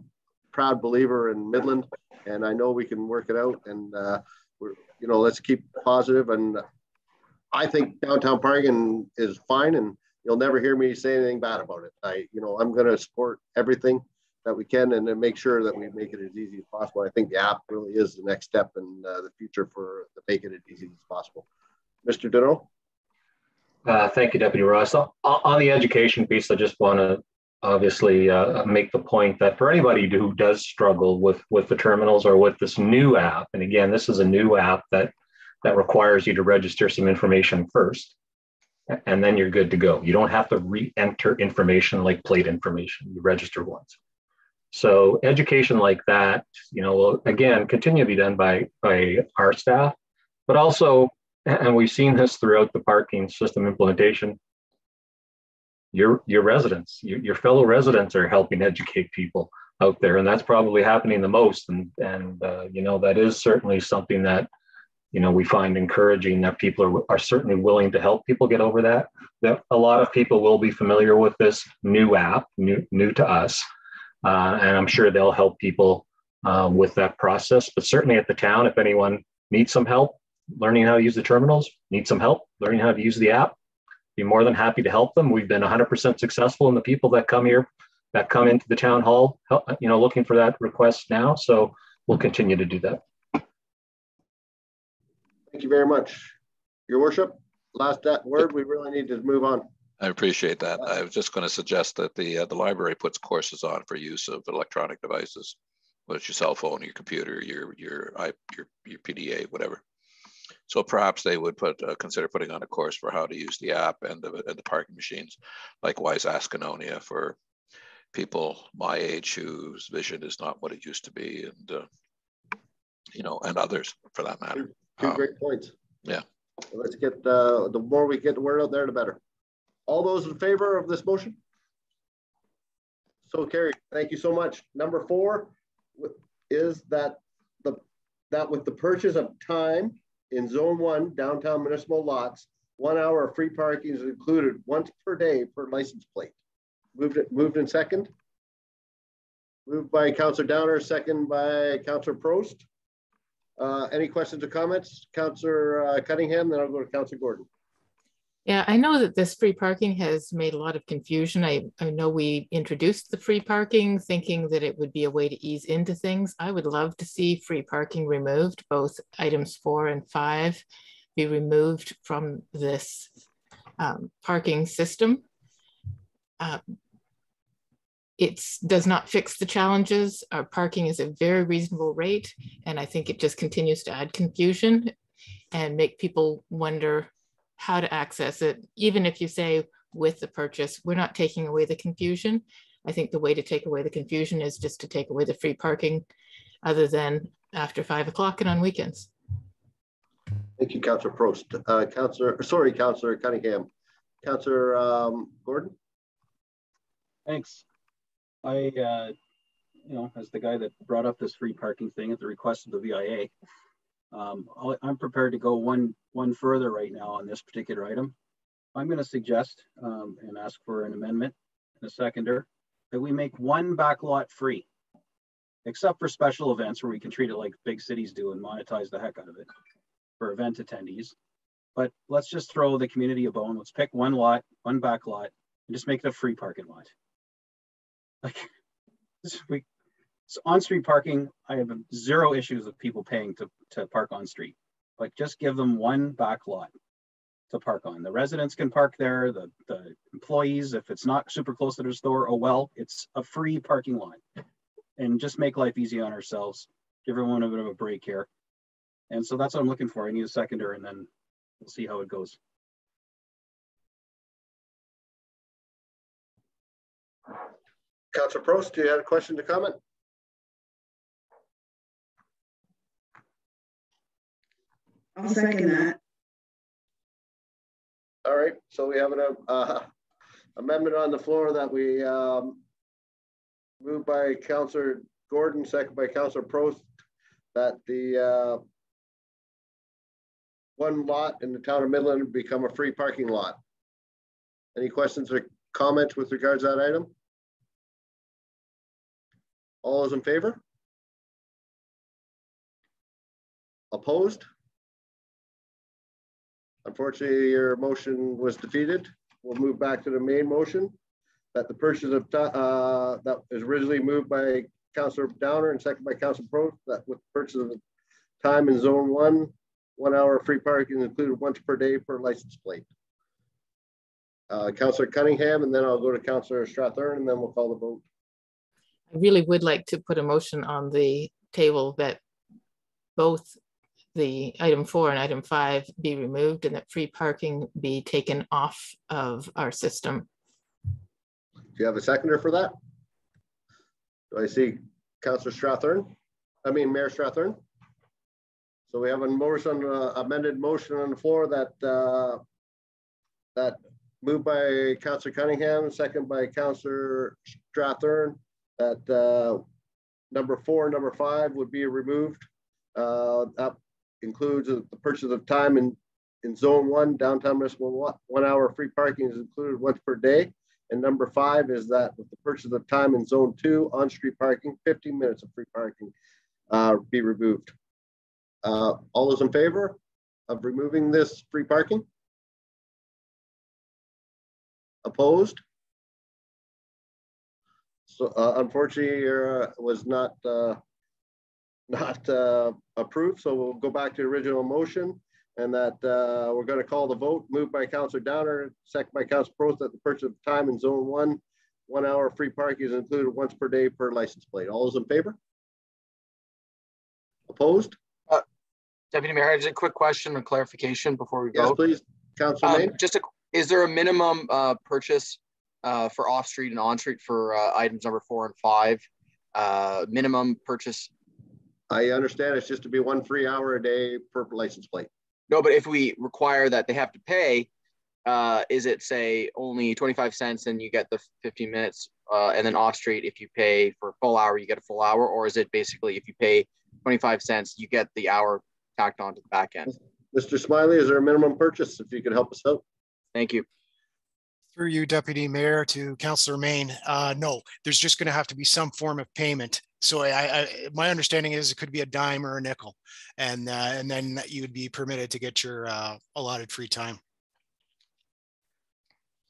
proud believer in Midland, and I know we can work it out. And let's keep positive. And I think downtown parking is fine, and you'll never hear me say anything bad about it. I'm going to support everything that we can, and then make sure that we make it as easy as possible. I think the app really is the next step in the future for making it as easy as possible. Mr. Duno? Thank you, Deputy Ross. On the education piece, I just want to obviously make the point that for anybody who does struggle with the terminals or with this new app, and again, this is a new app that requires you to register some information first, and then you're good to go. You don't have to re-enter information like plate information. You register once. So education like that, will again continue to be done by our staff, but also, and we've seen this throughout the parking system implementation, your residents, your fellow residents are helping educate people out there, and that's probably happening the most. And that is certainly something that we find encouraging, that people are certainly willing to help people get over that. That a lot of people will be familiar with this new app, new to us, and I'm sure they'll help people with that process. But certainly at the town, if anyone needs some help learning how to use the terminals, need some help learning how to use the app, be more than happy to help them. We've been 100% successful in the people that come here, that come into the town hall, looking for that request now. So we'll continue to do that. Thank you very much, Your Worship. Last word, we really need to move on. I appreciate that. I was just going to suggest that the library puts courses on for use of electronic devices, whether it's your cell phone, your computer, your PDA, whatever. So perhaps they would consider putting on a course for how to use the app and the parking machines. Likewise, Acknowledgement for people my age whose vision is not what it used to be, and and others for that matter. Two great points. Yeah. Let's get the more we get the word out there, the better. All those in favor of this motion? So carried. Thank you so much. Number 4 is that with the purchase of time in Zone 1 downtown municipal lots, 1 hour of free parking is included once per day per license plate. Moved in second. Moved by Councillor Downer, second by Councillor Prost. Any questions or comments? Councillor Cunningham, then I'll go to Councillor Gordon. Yeah, I know that this free parking has made a lot of confusion. I know we introduced the free parking thinking that it would be a way to ease into things. I would love to see free parking removed, both items 4 and 5 be removed from this parking system. It does not fix the challenges. Our parking is a very reasonable rate, and I think it just continues to add confusion and make people wonder how to access it. Even if you say with the purchase, we're not taking away the confusion. I think the way to take away the confusion is just to take away the free parking other than after 5 o'clock and on weekends. Thank you, Councillor Prost. Councillor Cunningham. Councillor Gordon. Thanks. I, you know, as the guy that brought up this free parking thing at the request of the VIA, I'm prepared to go one further right now on this particular item. I'm going to suggest and ask for an amendment and a seconder that we make one backlot free, except for special events where we can treat it like big cities do and monetize the heck out of it for event attendees. But let's just throw the community a bone. Let's pick one lot, one back lot, and just make it a free parking lot. Like this week. So on-street parking, I have zero issues with people paying to park on street. Like just give them one back lot to park on. The residents can park there, the employees, if it's not super close to their store, oh well, it's a free parking lot. And just make life easy on ourselves. Give everyone a bit of a break here. And so that's what I'm looking for. I need a seconder and then we'll see how it goes. Councillor Prost, do you have a question to comment? I'll second that. All right, so we have an amendment on the floor that we moved by Councillor Gordon, second by Councillor Prost, that the one lot in the town of Midland become a free parking lot. Any questions or comments with regards to that item? All those in favor? Opposed? Unfortunately, your motion was defeated. We'll move back to the main motion that the purchase of that is originally moved by Councillor Downer and second by Councillor Prost, that with the purchase of time in zone 1 hour free parking included once per day per license plate. Councillor Cunningham, and then I'll go to Councillor Strathern, and then we'll call the vote. I really would like to put a motion on the table that both the item 4 and item 5 be removed and that free parking be taken off of our system. Do you have a seconder for that? Do I see Councillor Strathern? I mean, Mayor Strathern. So we have a motion, amended motion on the floor that that moved by Councillor Cunningham, second by Councillor Strathern, that number 4 and number 5 would be removed. That includes the purchase of time in zone 1, downtown municipal 1 hour free parking is included once per day. And number 5 is that with the purchase of time in zone 2, on-street parking, 15 minutes of free parking be removed. All those in favor of removing this free parking? Opposed? So unfortunately, was not approved. So we'll go back to the original motion, and that we're going to call the vote. Moved by Councillor Downer, second by Councillor Prost, that the purchase of time in zone 1 hour free parking is included once per day per license plate. All those in favor? Opposed? Deputy Mayor, just a quick question or clarification before we yes, vote. Yes, please, Councillor May. Is there a minimum purchase for off-street and on-street for items number 4 and 5? Minimum purchase? I understand it's just to be 1 free hour a day per license plate. No, but if we require that they have to pay, is it say only 25 cents and you get the 15 minutes and then off-street, if you pay for a full hour, you get a full hour? Or is it basically if you pay 25 cents, you get the hour tacked onto the back end? Mr. Smiley, is there a minimum purchase if you could help us out? Thank you. Through you, Deputy Mayor, to Councillor Main. No, there's just going to have to be some form of payment. So my understanding is it could be a dime or a nickel, and then you would be permitted to get your allotted free time.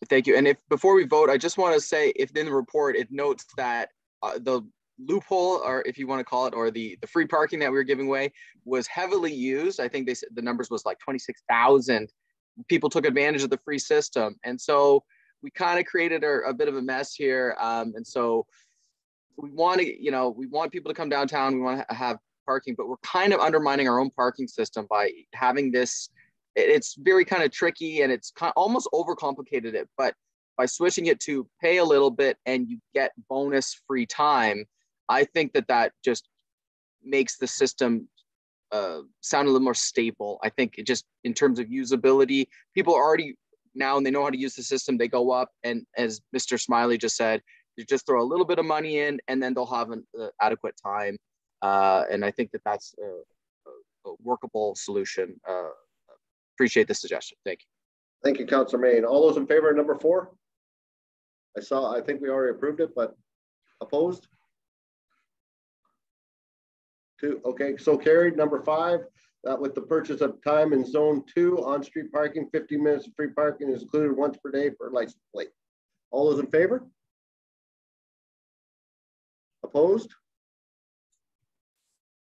Thank you. And if before we vote, I just want to say, if in the report it notes that the loophole, or if you want to call it, or the free parking that we were giving away was heavily used. I think they said the numbers was like 26,000 people took advantage of the free system, and so we kind of created a bit of a mess here. And so we want to, you know, we want people to come downtown. We want to have parking, but we're kind of undermining our own parking system by having this. It's very kind of tricky, and it's almost overcomplicated it. But by switching it to pay a little bit and you get bonus free time, I think that just makes the system sound a little more stable. I think it just, in terms of usability, people are already now, and they know how to use the system. They go up, and as Mr. Smiley just said, you just throw a little bit of money in, and then they'll have an adequate time. And I think that's a workable solution. Appreciate the suggestion. Thank you. Thank you, Councillor Main. All those in favor of number 4? I think we already approved it, but opposed? 2. Okay, so carried. Number 5, that with the purchase of time in zone 2 on-street parking, 15 minutes of free parking is included once per day per license plate. All those in favor? Opposed?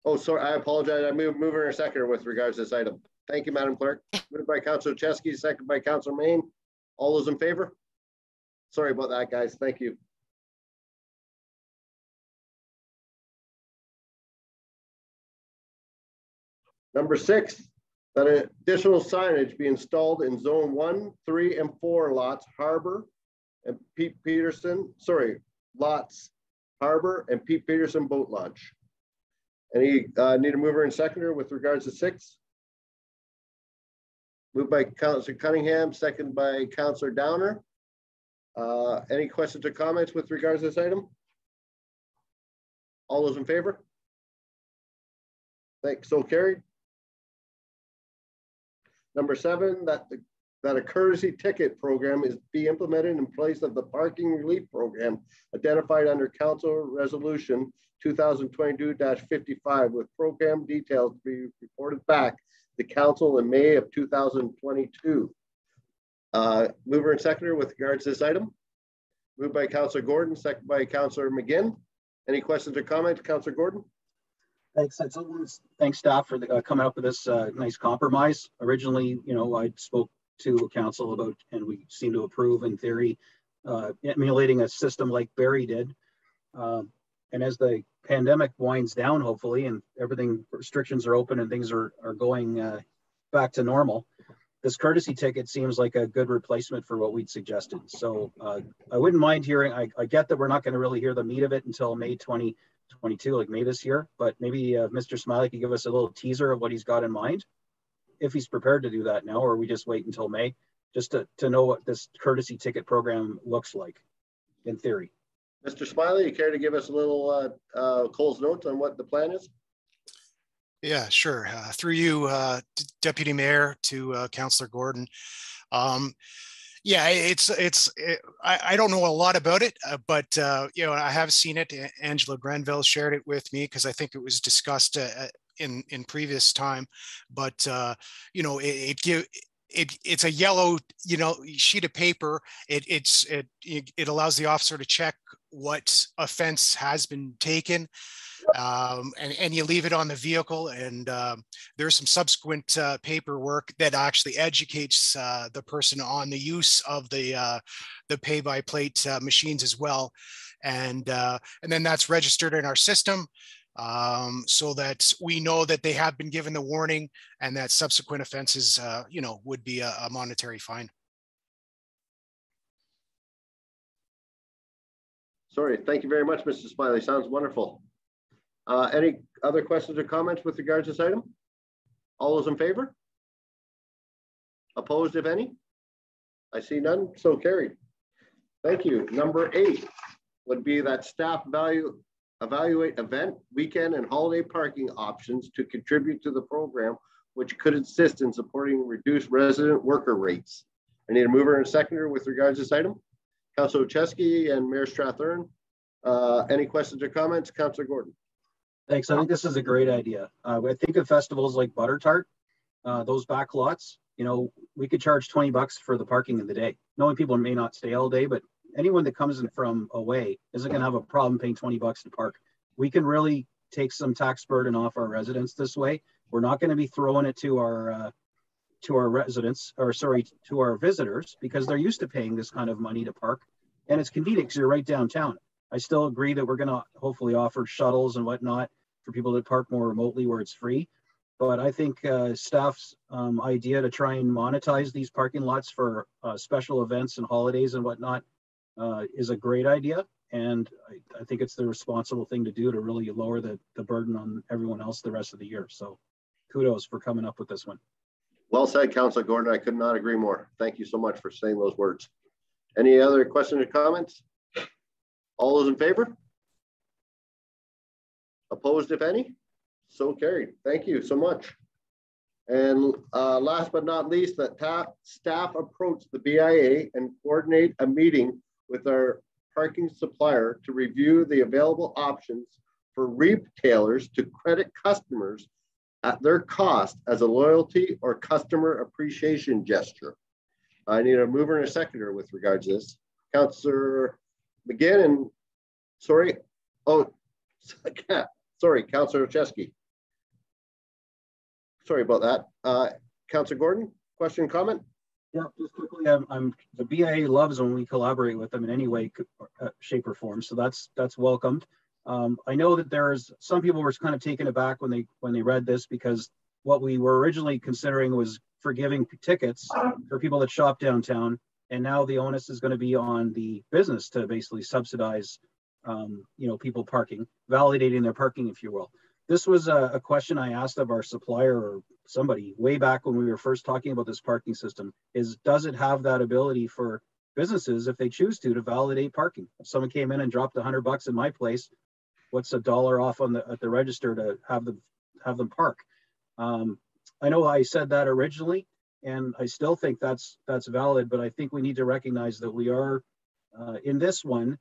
Oh, sorry, I apologize. I moved mover and seconder with regards to this item. Thank you, Madam Clerk. Moved by Councillor Chesky, second by Councillor Main. All those in favor? Sorry about that, guys. Thank you. Number 6, that additional signage be installed in zone 1, 3, and 4 lots Harbor and Pete Peterson, lots Harbor and Pete Peterson Boat Launch. Any need a mover and seconder with regards to 6? Moved by Councillor Cunningham, second by Councillor Downer. Any questions or comments with regards to this item? All those in favor? Thanks, so carried. Number 7, that a courtesy ticket program is be implemented in place of the parking relief program identified under Council Resolution 2022-55, with program details to be reported back to Council in May of 2022. Mover and seconder with regards to this item. Moved by Councillor Gordon, second by Councillor McGinn. Any questions or comments, Councillor Gordon? Thanks. Thanks, staff, for coming up with this nice compromise. Originally, you know, I spoke to council about, and we seem to approve in theory, emulating a system like Barrie did. And as the pandemic winds down, hopefully, and restrictions are open and things are going back to normal, this courtesy ticket seems like a good replacement for what we'd suggested. So I wouldn't mind hearing, I get that we're not going to really hear the meat of it until May 2022, like May this year, but maybe Mr. Smiley could give us a little teaser of what he's got in mind, if he's prepared to do that now, or we just wait until May, just to know what this courtesy ticket program looks like in theory. Mr. Smiley, you care to give us a little Cole's notes on what the plan is? Yeah, sure. Through you, Deputy Mayor, to Councillor Gordon. Yeah, I don't know a lot about it, but you know, I have seen it. Angela Grenville shared it with me because I think it was discussed in previous time. But you know, it's a yellow, you know, sheet of paper. It allows the officer to check what offense has been taken. And you leave it on the vehicle, and there's some subsequent paperwork that actually educates the person on the use of the pay-by-plate machines as well, and then that's registered in our system, so that we know that they have been given the warning, and that subsequent offenses, you know, would be a monetary fine. Sorry, thank you very much, Mr. Smiley. Sounds wonderful. Any other questions or comments with regards to this item? All those in favor? Opposed, if any? I see none, so carried. Thank you. Number 8 would be that staff evaluate event, weekend, and holiday parking options to contribute to the program, which could assist in supporting reduced resident worker rates. I need a mover and a seconder with regards to this item. Councillor Chesky and Mayor Strathern. Any questions or comments? Councillor Gordon. Thanks. I think this is a great idea. I think of festivals like Butter Tart, those back lots, you know, we could charge $20 for the parking in the day. knowing people may not stay all day, but anyone that comes in from away isn't going to have a problem paying $20 to park. We can really take some tax burden off our residents this way. We're not going to be throwing it to our residents, or sorry, to our visitors, because they're used to paying this kind of money to park, and it's convenient because you're right downtown. I still agree that we're going to hopefully offer shuttles and whatnot for people that park more remotely where it's free. But I think staff's idea to try and monetize these parking lots for special events and holidays and whatnot is a great idea. And I think it's the responsible thing to do to really lower the burden on everyone else the rest of the year. So kudos for coming up with this one. Well said, Councillor Gordon. I could not agree more. Thank you so much for saying those words. Any other questions or comments? All those in favor? Opposed, if any? So carried. Thank you so much. And last but not least, that staff approach the BIA and coordinate a meeting with our parking supplier to review the available options for retailers to credit customers at their cost as a loyalty or customer appreciation gesture. I need a mover and a seconder with regards to this. Councillor McGinn and sorry, Councillor Chesky. Sorry about that. Councillor Gordon, question, comment? Yeah, just quickly, the BIA loves when we collaborate with them in any way, shape, or form. So that's welcomed. I know that there's some people were kind of taken aback when they read this, because what we were originally considering was forgiving tickets for people that shop downtown, and now the onus is going to be on the business to basically subsidize, people parking, validating their parking, if you will. This was a question I asked of our supplier or somebody way back when we were first talking about this parking system, is does it have that ability for businesses, if they choose to validate parking? If someone came in and dropped $100 in my place, what's $1 off at the register to have them park? I know I said that originally, and I still think that's valid, but I think we need to recognize that we are in this one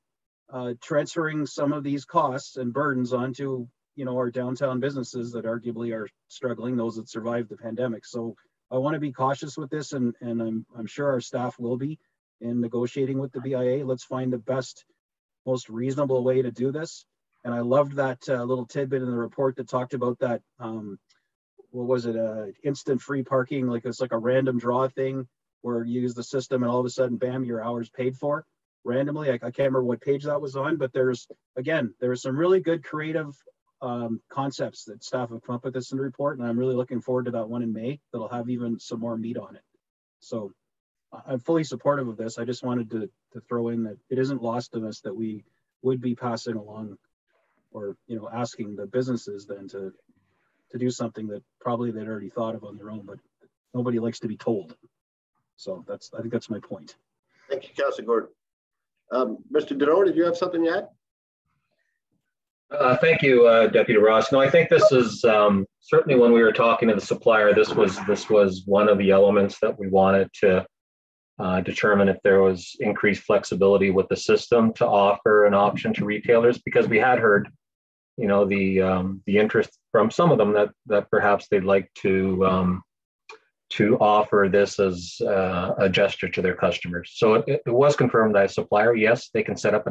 transferring some of these costs and burdens onto our downtown businesses that arguably are struggling, those that survived the pandemic. So I want to be cautious with this, and I'm sure our staff will be in negotiating with the BIA. Let's find the best, most reasonable way to do this. And I loved that little tidbit in the report that talked about that, what was it, instant free parking, like it's like a random draw thing where you use the system and all of a sudden, bam, your hour's paid for randomly. I can't remember what page that was on, but there's some really good creative concepts that staff have come up with this in the report, and I'm really looking forward to that one in May that'll have even some more meat on it. So I'm fully supportive of this. I just wanted to throw in that it isn't lost on us that we would be passing along, or asking the businesses then to do something that probably they'd already thought of on their own, but nobody likes to be told. So I think that's my point. Thank you, Councillor Gordon. Mr. Deneau, did you have something yet? Thank you, Deputy Ross. No, I think this is certainly, when we were talking to the supplier, this was one of the elements that we wanted to determine if there was increased flexibility with the system to offer an option to retailers, because we had heard, the interest from some of them that perhaps they'd like to offer this as a gesture to their customers. So it was confirmed by a supplier. Yes, they can set up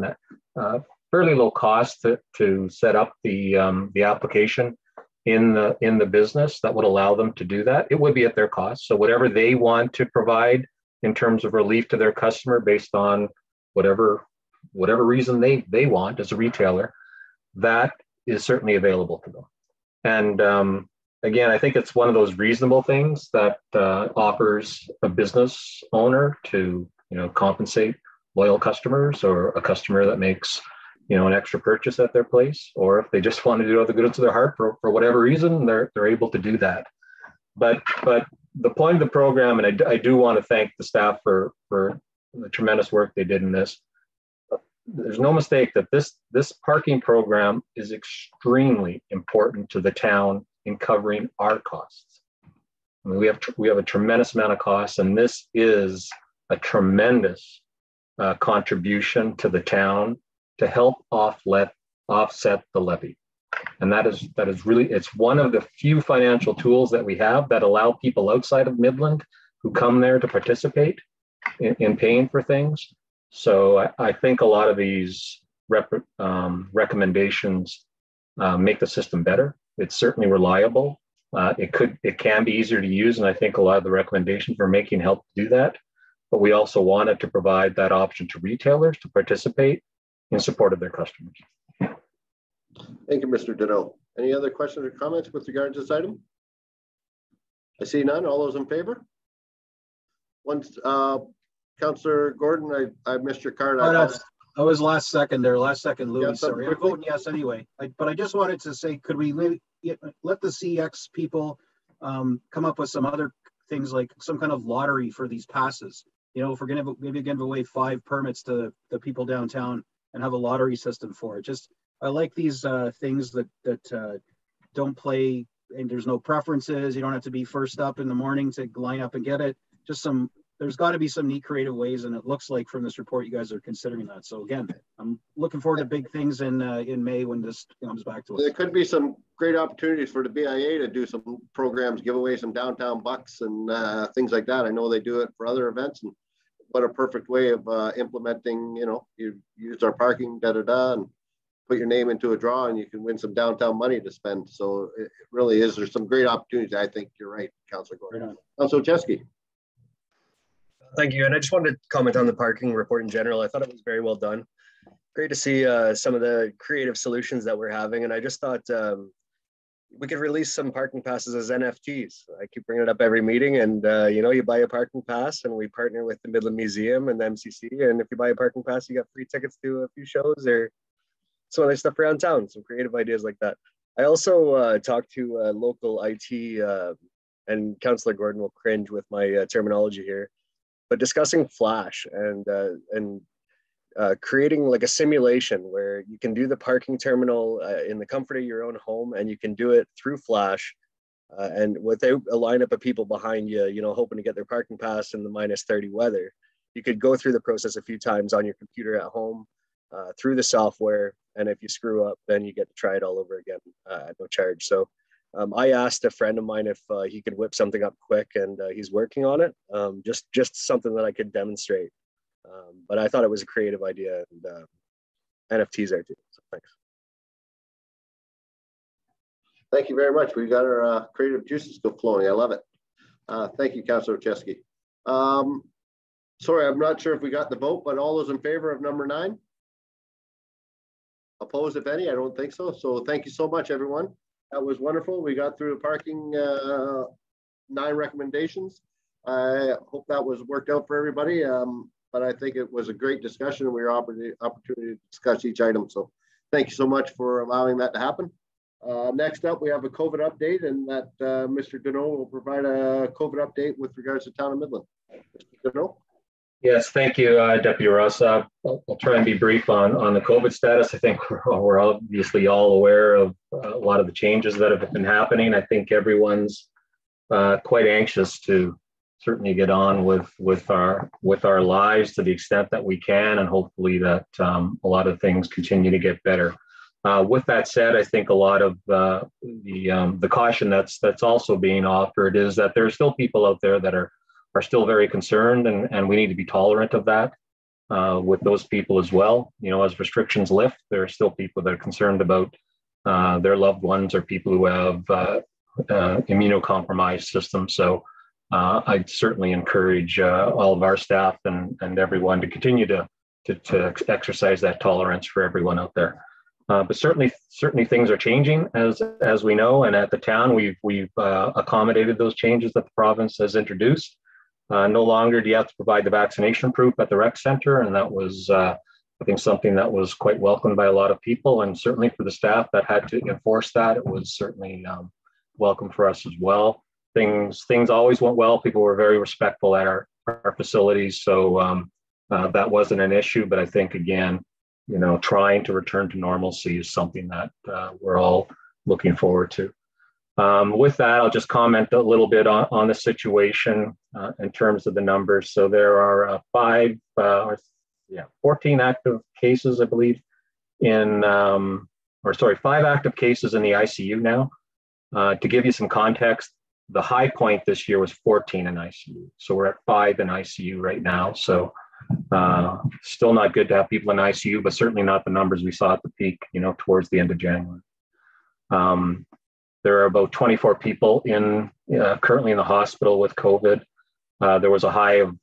a fairly low cost to set up the application in the business that would allow them to do that. It would be at their cost. So whatever they want to provide in terms of relief to their customer based on whatever reason they want as a retailer, that is certainly available to them. And again, I think it's one of those reasonable things that offers a business owner to compensate loyal customers, or a customer that makes an extra purchase at their place, or if they just want to do all the goodness of their heart for whatever reason, they're able to do that. But the point of the program, and I do want to thank the staff for the tremendous work they did in this. There's no mistake that this parking program is extremely important to the town in covering our costs. I mean, we have a tremendous amount of costs, and this is a tremendous contribution to the town to help offset the levy. And that is really, it's one of the few financial tools that we have that allow people outside of Midland who come there to participate in paying for things. So I think a lot of these recommendations make the system better. It's certainly reliable. It can be easier to use, and I think a lot of the recommendations we're making help do that. But we also wanted to provide that option to retailers to participate in support of their customers. Thank you, Mr. Deneau. Any other questions or comments with regard to this item? I see none. All those in favor? Once, Councillor Gordon, I missed your card. I was last second there, Louis. Yeah, sorry, I'm voting yes anyway. But I just wanted to say, could we let the CX people come up with some other things, like some kind of lottery for these passes? You know, if we're going to maybe give away 5 permits to the people downtown and have a lottery system for it. I like these things that don't play, and there's no preferences. You don't have to be first up in the morning to line up and get it. There's got to be some neat creative ways, and it looks like from this report you guys are considering that. So again, I'm looking forward to big things in May when this comes back to us. There could be some great opportunities for the BIA to do some programs, give away some downtown bucks and things like that. I know they do it for other events, and what a perfect way of implementing, you know, you use our parking, and put your name into a draw and you can win some downtown money to spend. So it really is, there's some great opportunities. I think you're right, Councillor Gordon. Right, Councillor Chesky. Thank you. And I just wanted to comment on the parking report in general. I thought it was very well done. Great to see some of the creative solutions that we're having. And I just thought we could release some parking passes as NFTs. I keep bringing it up every meeting, and you know, you buy a parking pass and we partner with the Midland Museum and the MCC. And if you buy a parking pass, you got free tickets to a few shows or some other stuff around town, some creative ideas like that. I also talked to local IT, and Councillor Gordon will cringe with my terminology here, but discussing Flash and creating like a simulation where you can do the parking terminal in the comfort of your own home, and you can do it through Flash and without a lineup of people behind you, you know, hoping to get their parking pass in the -30 weather. You could go through the process a few times on your computer at home through the software, and if you screw up, then you get to try it all over again at no charge. So I asked a friend of mine if he could whip something up quick, and he's working on it. Just something that I could demonstrate. But I thought it was a creative idea, and NFTs are too. So thanks. Thank you very much. We got our creative juices still flowing. I love it. Thank you, Councillor Chesky. Sorry, I'm not sure if we got the vote, but all those in favor of number 9? Opposed, if any? I don't think so. So thank you so much, everyone. That was wonderful. We got through the parking 9 recommendations. I hope that was worked out for everybody. But I think it was a great discussion, and we were opportunity to discuss each item. So thank you so much for allowing that to happen. Next up, we have a COVID update, and that Mr. Deneau will provide a COVID update with regards to Town of Midland. Mr. Deneau? Yes, thank you, Deputy Russ. I'll try and be brief on the COVID status. I think we're obviously all aware of a lot of the changes that have been happening. I think everyone's quite anxious to certainly get on with our lives to the extent that we can, and hopefully that a lot of things continue to get better. With that said, I think a lot of the caution that's also being offered is that there are still people out there that are still very concerned, and we need to be tolerant of that with those people as well. You know, as restrictions lift, there are still people that are concerned about their loved ones or people who have immunocompromised systems. So I'd certainly encourage all of our staff and everyone to continue to exercise that tolerance for everyone out there. But certainly things are changing as we know, and at the town we've accommodated those changes that the province has introduced. No longer do you have to provide the vaccination proof at the rec center, and that was I think something that was quite welcomed by a lot of people, and certainly for the staff that had to enforce that, it was certainly welcome for us as well. Things always went well. People were very respectful at our facilities, so that wasn't an issue. But I think, again, you know, trying to return to normalcy is something that we're all looking forward to. With that, I'll just comment a little bit on the situation in terms of the numbers. So there are 14 active cases, I believe, 5 active cases in the ICU now. To give you some context, The high point this year was 14 in ICU. So we're at 5 in ICU right now. So still not good to have people in ICU, but certainly not the numbers we saw at the peak, towards the end of January. There are about 24 people currently in the hospital with COVID. There was a high of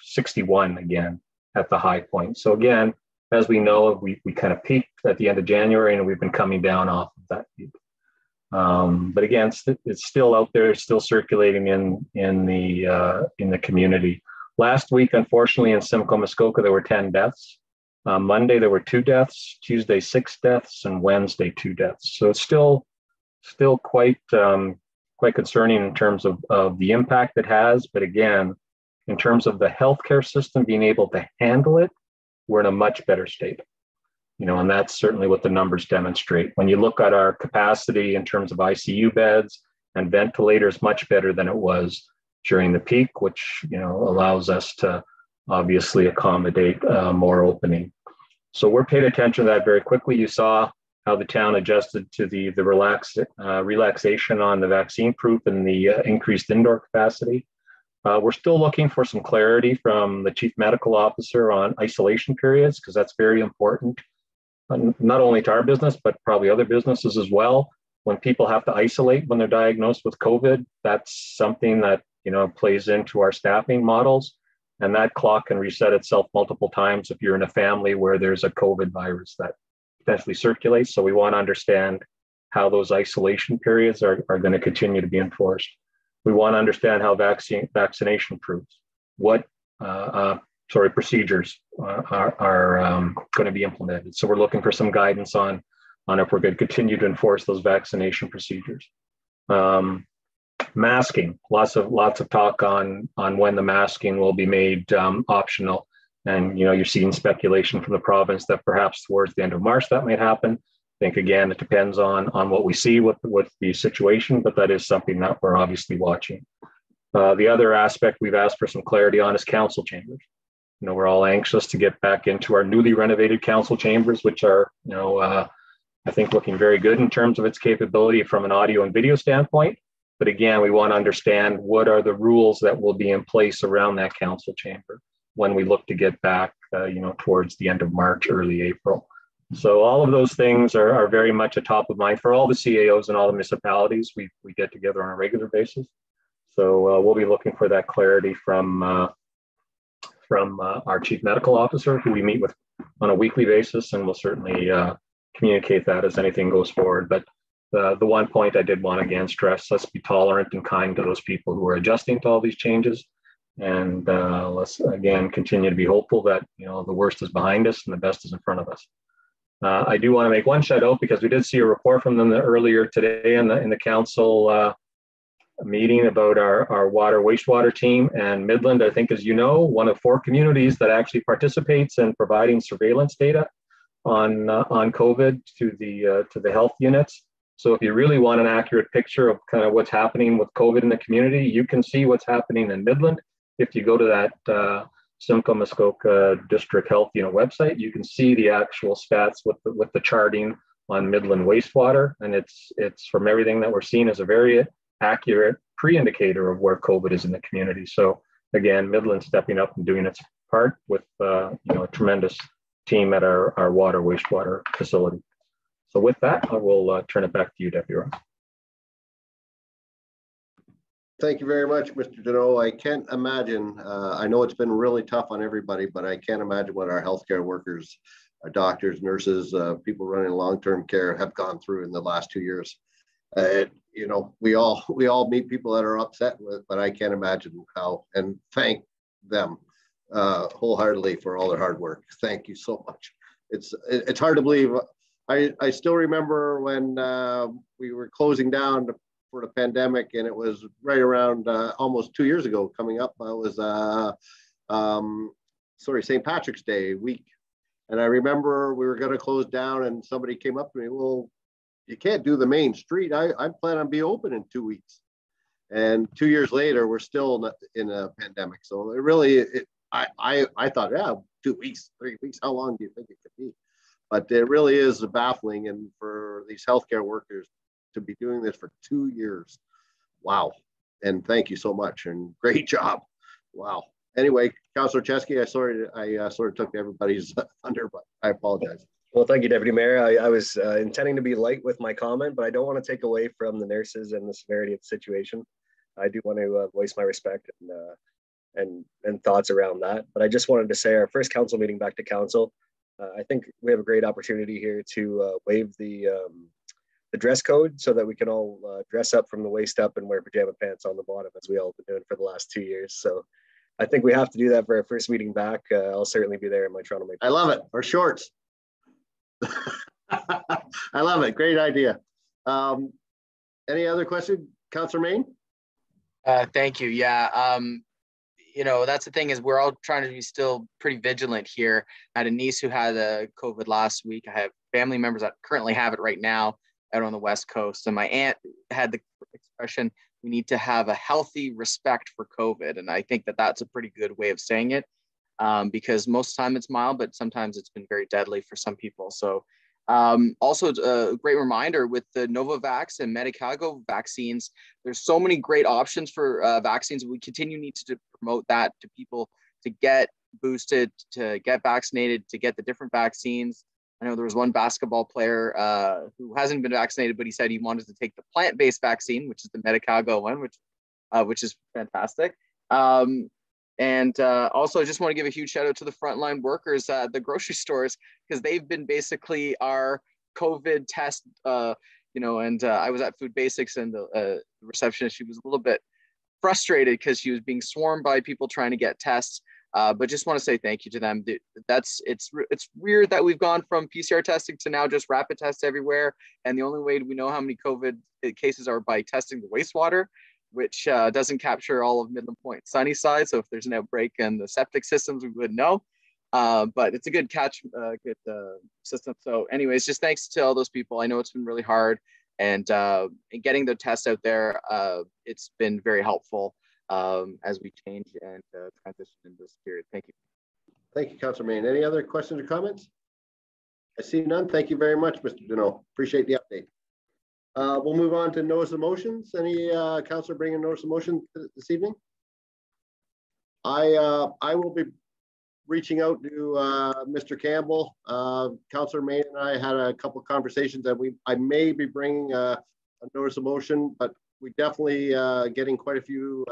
61 again at the high point. So again, as we know, we kind of peaked at the end of January, and we've been coming down off of that peak. But again, it's still out there, still circulating in the community. Last week, unfortunately, in Simcoe Muskoka, there were 10 deaths. Monday, there were 2 deaths. Tuesday, 6 deaths, and Wednesday, 2 deaths. So it's still quite concerning in terms of the impact it has. But again, in terms of the healthcare system being able to handle it, we're in a much better state. And that's certainly what the numbers demonstrate. When you look at our capacity in terms of ICU beds and ventilators, much better than it was during the peak, which allows us to obviously accommodate more opening. So we're paying attention to that very quickly. You saw how the town adjusted to the relaxation on the vaccine proof and the increased indoor capacity. We're still looking for some clarity from the chief medical officer on isolation periods, because that's very important, not only to our business, but probably other businesses as well. When people have to isolate when they're diagnosed with COVID, that's something that plays into our staffing models. And that clock can reset itself multiple times if you're in a family where there's a COVID virus that potentially circulates. So we want to understand how those isolation periods are going to continue to be enforced. We want to understand how vaccination proofs, what procedures are going to be implemented. So we're looking for some guidance on if we're going to continue to enforce those vaccination procedures. Masking, lots of talk on when the masking will be made optional. And you're seeing speculation from the province that perhaps towards the end of March that might happen. I think again, it depends on what we see with the situation, but that is something that we're obviously watching. The other aspect we've asked for some clarity on is council chambers. We're all anxious to get back into our newly renovated council chambers, which are, I think looking very good in terms of its capability from an audio and video standpoint. But again, we want to understand what are the rules that will be in place around that council chamber when we look to get back, towards the end of March, early April. So all of those things are very much a top of mind for all the CAOs and all the municipalities. We get together on a regular basis. So we'll be looking for that clarity from our chief medical officer, who we meet with on a weekly basis, and we'll certainly communicate that as anything goes forward. But the one point I did want to again stress, let's be tolerant and kind to those people who are adjusting to all these changes. And let's again continue to be hopeful that the worst is behind us and the best is in front of us. I do want to make one shout out, because we did see a report from them earlier today in the council meeting about our water wastewater team. And Midland, I think, as you know, one of 4 communities that actually participates in providing surveillance data on COVID to the health units. So if you really want an accurate picture of kind of what's happening with COVID in the community, you can see what's happening in Midland. If you go to that Simcoe Muskoka District Health Unit website, you can see the actual stats with the charting on Midland wastewater, and it's from everything that we're seeing as a very accurate pre-indicator of where COVID is in the community. So again, Midland stepping up and doing its part with a tremendous team at our water wastewater facility. So with that, I will turn it back to you, Deputy Ross. Thank you very much, Mr. Deneau. I can't imagine, I know it's been really tough on everybody, but I can't imagine what our healthcare workers, our doctors, nurses, people running long-term care have gone through in the last 2 years. We all meet people that are upset with, but I can't imagine how, and thank them wholeheartedly for all their hard work. Thank you so much. It's hard to believe. I still remember when we were closing down for the pandemic, and it was right around almost 2 years ago coming up. It was St. Patrick's Day week. And I remember we were going to close down, and somebody came up to me, well, you can't do the main street. I plan on being open in 2 weeks. And 2 years later, we're still in a pandemic. So it really, I thought, yeah, 2 weeks, 3 weeks, how long do you think it could be? But it really is baffling. And for these healthcare workers to be doing this for 2 years, wow. And thank you so much and great job. Wow. Anyway, Councillor Chesky, I sort of took everybody's thunder, but I apologize. Well, thank you, Deputy Mayor. I was intending to be light with my comment, but I don't want to take away from the nurses and the severity of the situation. I do want to voice my respect and thoughts around that. But I just wanted to say our first council meeting back to council, I think we have a great opportunity here to waive the dress code so that we can all dress up from the waist up and wear pajama pants on the bottom, as we all been doing for the last 2 years. So I think we have to do that for our first meeting back. I'll certainly be there in my Toronto Maple. I love it. Or shorts. I love it. Great idea. Any other question, Councillor Main? Thank you. Yeah. You know, that's the thing is we're all trying to be still pretty vigilant here. I had a niece who had COVID last week. I have family members that currently have it right now out on the West Coast. And my aunt had the expression, we need to have a healthy respect for COVID. And I think that that's a pretty good way of saying it because most of the time it's mild, but sometimes it's been very deadly for some people. So also a great reminder with the Novavax and Medicago vaccines, there's so many great options for vaccines. We continue need to promote that to people to get boosted, to get vaccinated, to get the different vaccines. I know there was one basketball player who hasn't been vaccinated, but he said he wanted to take the plant-based vaccine, which is the Medicago one, which is fantastic. And also, I just want to give a huge shout out to the frontline workers at the grocery stores because they've been basically our COVID test. You know, and I was at Food Basics, and the receptionist, she was a little bit frustrated because she was being swarmed by people trying to get tests. But just want to say thank you to them. It's weird that we've gone from PCR testing to now just rapid tests everywhere. And the only way we know how many COVID cases are by testing the wastewater, which doesn't capture all of Midland Point Sunnyside. So if there's an outbreak in the septic systems, we would know. But it's a good system. So anyways, just thanks to all those people. I know it's been really hard. And getting the test out there, it's been very helpful as we change and transition in this period. Thank you. Thank you, Councillor Main. Any other questions or comments? I see none. Thank you very much, Mr. Deneau. Appreciate the update. We'll move on to notice of motions. Any councillor bringing notice of motion this evening? I will be reaching out to Mr. Campbell. Councillor Main and I had a couple of conversations that I may be bringing a notice of motion, but we definitely getting quite a few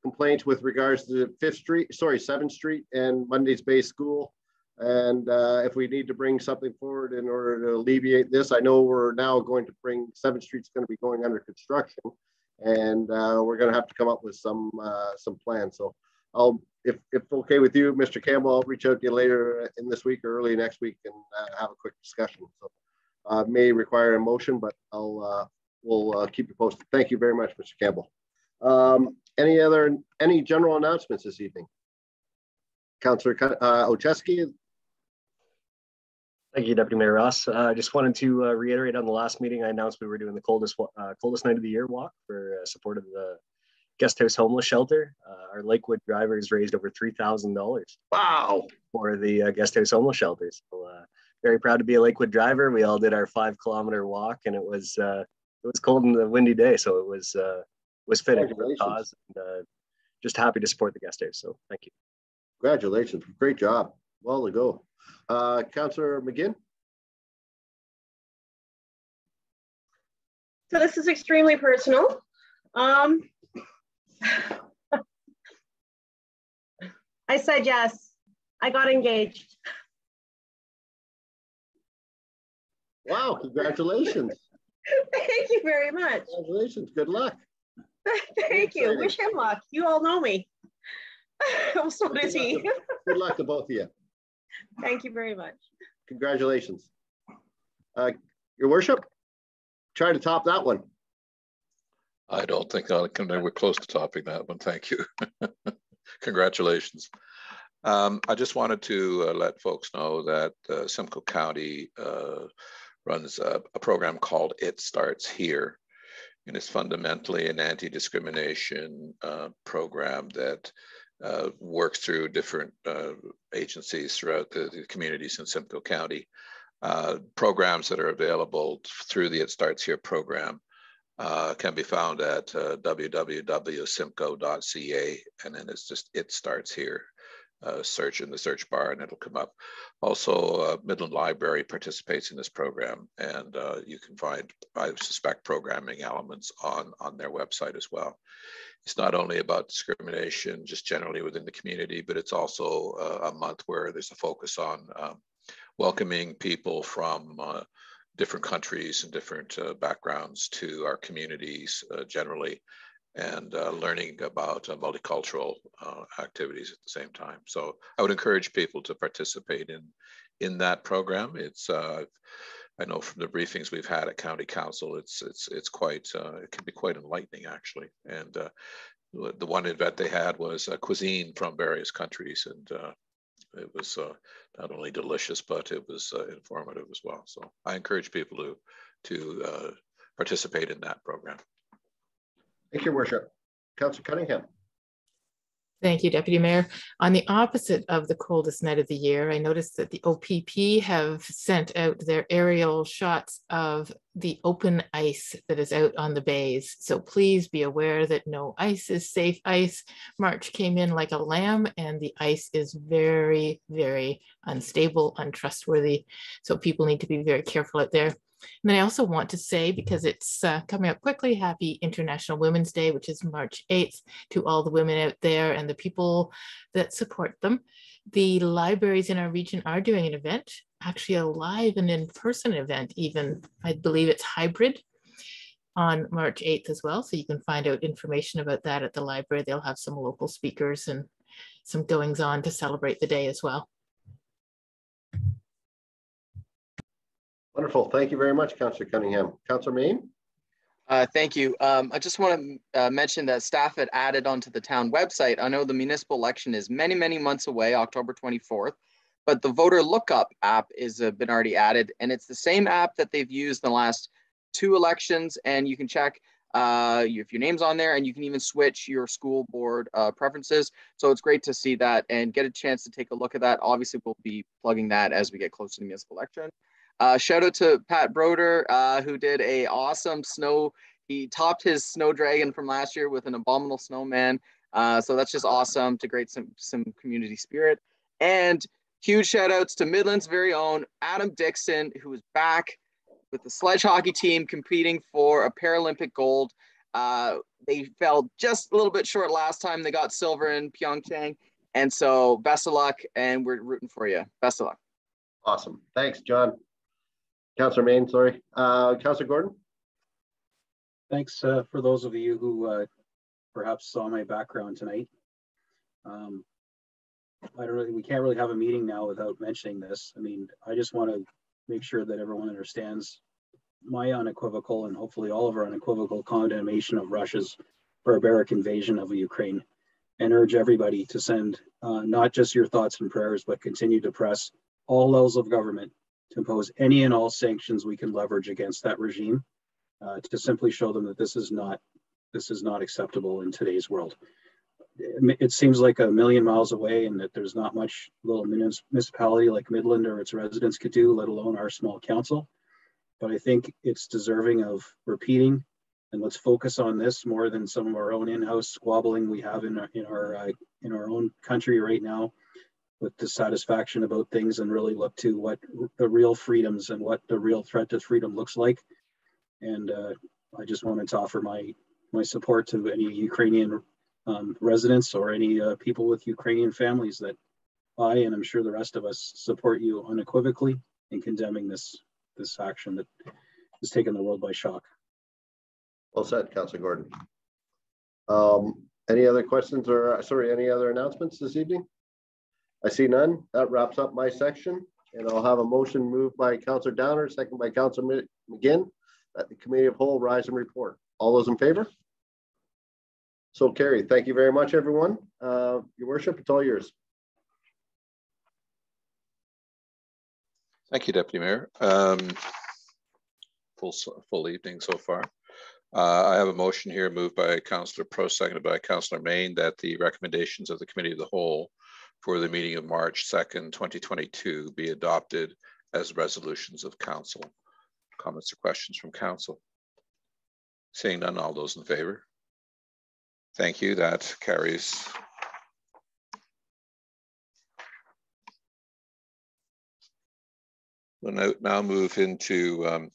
complaints with regards to 7th Street and Monday's Bay School. And if we need to bring something forward in order to alleviate this, I know we're now going to bring 7th Street's going to be going under construction, and we're going to have to come up with some plans. So if okay with you, Mr. Campbell, I'll reach out to you later in this week or early next week and have a quick discussion. So it may require a motion, but we'll keep you posted. Thank you very much, Mr. Campbell. Any general announcements this evening? Councillor Olszewski. Thank you, Deputy Mayor Ross. I just wanted to reiterate on the last meeting, I announced we were doing the coldest night of the year walk for support of the guest house homeless shelter. Our Lakewood drivers raised over $3,000. Wow! For the guest house homeless shelters. So, very proud to be a Lakewood driver. We all did our 5-kilometer walk, and it was cold and a windy day, so it was fitting for the cause. And, just happy to support the guest house. So thank you. Congratulations! Great job. Well to go. Councillor McGinn. So this is extremely personal. I said yes. I got engaged. Wow, congratulations. Thank you very much. Congratulations. Good luck. Thank you. Wish him luck. You all know me. So does he. Good luck to both of you. Thank you very much. Congratulations. Your worship, try to top that one. I don't think I can ever close to topping that one. Thank you. Congratulations. I just wanted to let folks know that Simcoe County runs a program called It Starts Here. And it's fundamentally an anti-discrimination program that works through different agencies throughout the communities in Simcoe County. Programs that are available through the It Starts Here program can be found at www.simco.ca, and then it's just It Starts Here. Search in the search bar and it'll come up. Also, Midland Library participates in this program, and you can find, I suspect, programming elements on their website as well. It's not only about discrimination just generally within the community, but it's also a month where there's a focus on welcoming people from different countries and different backgrounds to our communities generally, and learning about multicultural activities at the same time. So I would encourage people to participate in that program. It's I know from the briefings we've had at County Council, it's quite it can be quite enlightening actually. And the one event they had was cuisine from various countries, and it was not only delicious, but it was informative as well. So I encourage people to participate in that program. Thank you, Your Worship. Councillor Cunningham. Thank you, Deputy Mayor. On the opposite of the coldest night of the year, I noticed that the OPP have sent out their aerial shots of the open ice that is out on the bays. So please be aware that no ice is safe ice. March came in like a lamb, and the ice is very, very unstable, untrustworthy. So people need to be very careful out there. And then I also want to say, because it's coming up quickly, happy International Women's Day, which is March 8th, to all the women out there and the people that support them. The libraries in our region are doing an event, actually a live and in-person event even. I believe it's hybrid on March 8th as well. So you can find out information about that at the library. They'll have some local speakers and some goings on to celebrate the day as well. Wonderful. Thank you very much, Councillor Cunningham. Councillor Main. Thank you. I just want to mention that staff had added onto the town website. I know the municipal election is many, many months away, October 24th, but the voter lookup app is been already added, and it's the same app that they've used in the last 2 elections, and you can check if your name's on there, and you can even switch your school board preferences. So it's great to see that and get a chance to take a look at that. Obviously, we'll be plugging that as we get closer to the municipal election. Shout out to Pat Broder, who did a awesome he topped his snow dragon from last year with an abominable snowman. So that's just awesome to create some community spirit. And huge shout outs to Midland's very own Adam Dixon, who is back with the sledge hockey team competing for a Paralympic gold. They fell just a little bit short last time. They got silver in Pyeongchang. And so best of luck, and we're rooting for you. Best of luck. Awesome. Thanks, John. Councillor Main, sorry. Councillor Gordon. Thanks for those of you who perhaps saw my background tonight. We can't really have a meeting now without mentioning this. I mean, I just want to make sure that everyone understands my unequivocal, and hopefully all of our unequivocal, condemnation of Russia's barbaric invasion of Ukraine, and urge everybody to send not just your thoughts and prayers, but continue to press all levels of government to impose any and all sanctions we can leverage against that regime, to simply show them that this is not acceptable in today's world. It seems like a million miles away, and that there's not much little municipality like Midland or its residents could do, let alone our small council. But I think it's deserving of repeating, and let's focus on this more than some of our own in-house squabbling we have in our own country right now, with dissatisfaction about things, and really look to what the real freedoms and what the real threat to freedom looks like. And I just wanted to offer my support to any Ukrainian residents or any people with Ukrainian families that I, and I'm sure the rest of us, support you unequivocally in condemning this action that has taken the world by shock. Well said, Councillor Gordon. Any other questions or, any other announcements this evening? I see none. That wraps up my section, and I'll have a motion moved by Councillor Downer, second by Councillor McGinn, that the Committee of Whole rise and report. All those in favor? So carried. Thank you very much, everyone. Your Worship, it's all yours. Thank you, Deputy Mayor. Full evening so far. I have a motion here moved by Councillor Pro, seconded by Councillor Main, that the recommendations of the Committee of the Whole for the meeting of March 2nd, 2022 be adopted as resolutions of Council. Comments or questions from Council? Seeing none, all those in favor? Thank you, that carries. We'll now move into,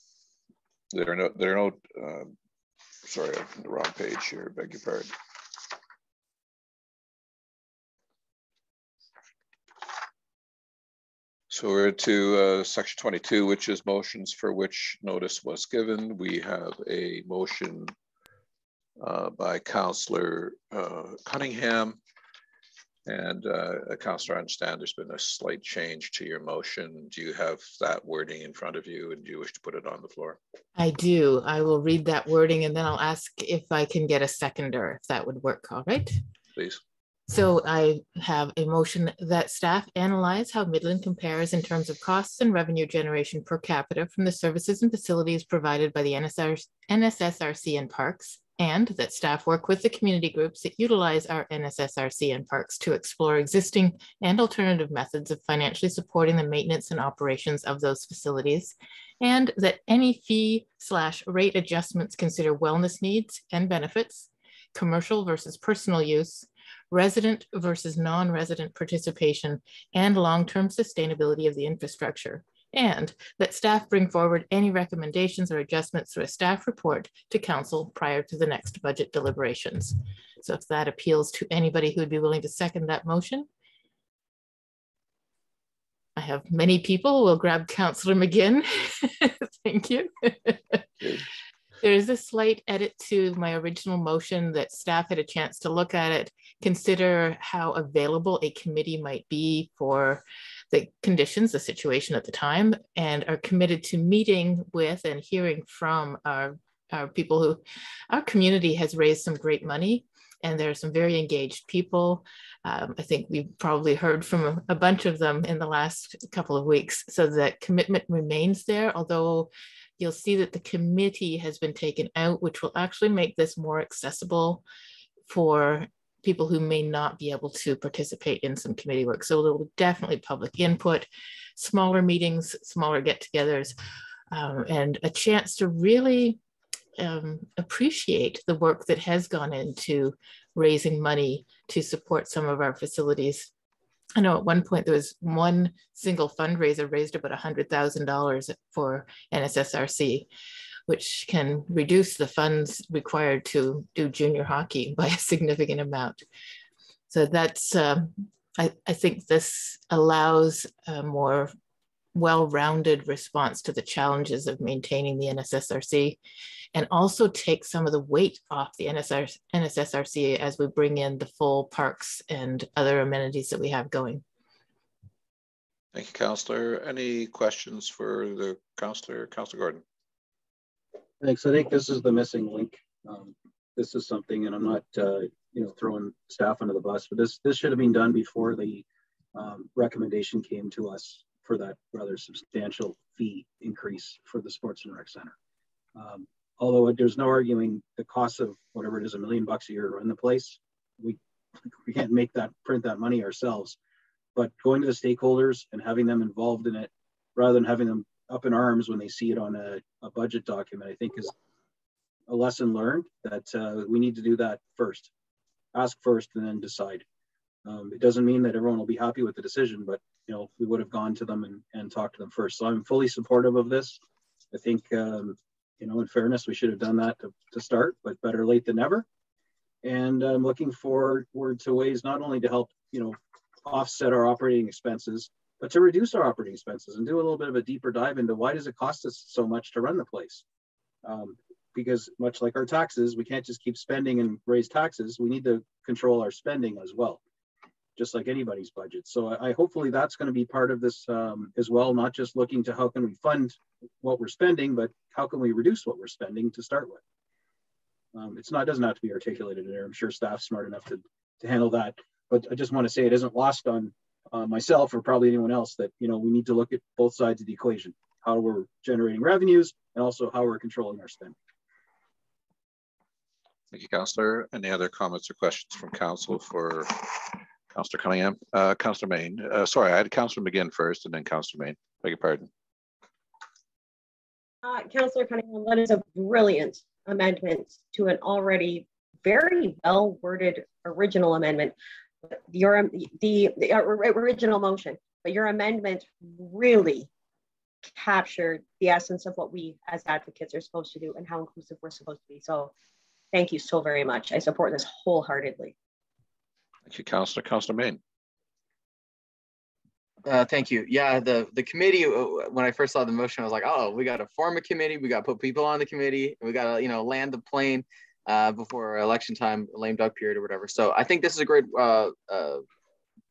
there are no sorry, I'm on the wrong page here, beg your pardon. So we're to section 22, which is motions for which notice was given. We have a motion by Councillor Cunningham, and Councillor, I understand there's been a slight change to your motion. Do you have that wording in front of you, and do you wish to put it on the floor? I do. I will read that wording and then I'll ask if I can get a seconder, if that would work. All right. Please. So I have a motion that staff analyze how Midland compares in terms of costs and revenue generation per capita from the services and facilities provided by the NSSRC and parks, and that staff work with the community groups that utilize our NSSRC and parks to explore existing and alternative methods of financially supporting the maintenance and operations of those facilities, and that any fee/rate adjustments consider wellness needs and benefits, commercial versus personal use, resident versus non-resident participation, and long-term sustainability of the infrastructure, and that staff bring forward any recommendations or adjustments through a staff report to council prior to the next budget deliberations. So if that appeals to anybody who would be willing to second that motion. I have many people. We'll grab Councillor McGinn. Thank you. There is a slight edit to my original motion that staff had a chance to look at it, consider how available a committee might be for the conditions, the situation at the time, and are committed to meeting with and hearing from our people who, our community has raised some great money, and there are some very engaged people. I think we've probably heard from a bunch of them in the last couple of weeks, so that commitment remains there, although you'll see that the committee has been taken out, which will actually make this more accessible for people who may not be able to participate in some committee work. So there will be definitely public input, smaller meetings, smaller get-togethers, and a chance to really appreciate the work that has gone into raising money to support some of our facilities. I know at one point there was one single fundraiser raised about $100,000 for NSSRC, which can reduce the funds required to do junior hockey by a significant amount. So that's, I think this allows a more well-rounded response to the challenges of maintaining the NSSRC, and also take some of the weight off the NSSRC as we bring in the full parks and other amenities that we have going. Thank you, Councillor. Any questions for the Councillor? Councillor Gordon. Thanks. I think this is the missing link. This is something, and I'm not, throwing staff under the bus, but this should have been done before the recommendation came to us for that rather substantial fee increase for the Sports and Rec Center. Although there's no arguing the cost of whatever it is, $1 million a year to run the place. We can't print that money ourselves, but going to the stakeholders and having them involved in it rather than having them up in arms when they see it on a budget document, I think is a lesson learned that we need to do that first. Ask first and then decide. It doesn't mean that everyone will be happy with the decision, but we would have gone to them and talked to them first. So I'm fully supportive of this. I think in fairness, we should have done that to start, but better late than never. And I'm looking forward to ways not only to help, offset our operating expenses, but to reduce our operating expenses and do a little bit of a deeper dive into why does it cost us so much to run the place? Because much like our taxes, we can't just keep spending and raise taxes. We need to control our spending as well, just like anybody's budget. So I hopefully that's going to be part of this as well, not just looking to how can we fund what we're spending, but how can we reduce what we're spending to start with. It doesn't have to be articulated in there. I'm sure staff's smart enough to handle that. But I just want to say it isn't lost on myself or probably anyone else that, we need to look at both sides of the equation, how we're generating revenues and also how we're controlling our spending. Thank you, Councillor. Any other comments or questions from Council for Councillor Cunningham? Councillor Main. Sorry, I had Councillor McGinn first and then Councillor Main. Beg your pardon. Councillor Cunningham, that is a brilliant amendments to an already very well worded original amendment. The original motion, but your amendment really captured the essence of what we as advocates are supposed to do and how inclusive we're supposed to be. So thank you so very much. I support this wholeheartedly. Thank you, Councillor. Councillor Main. Thank you. Yeah, the committee, when I first saw the motion, I was like, oh, we got to form a committee. We got to put people on the committee. We got to, you know, land the plane before election time, lame duck period or whatever. So I think this is a great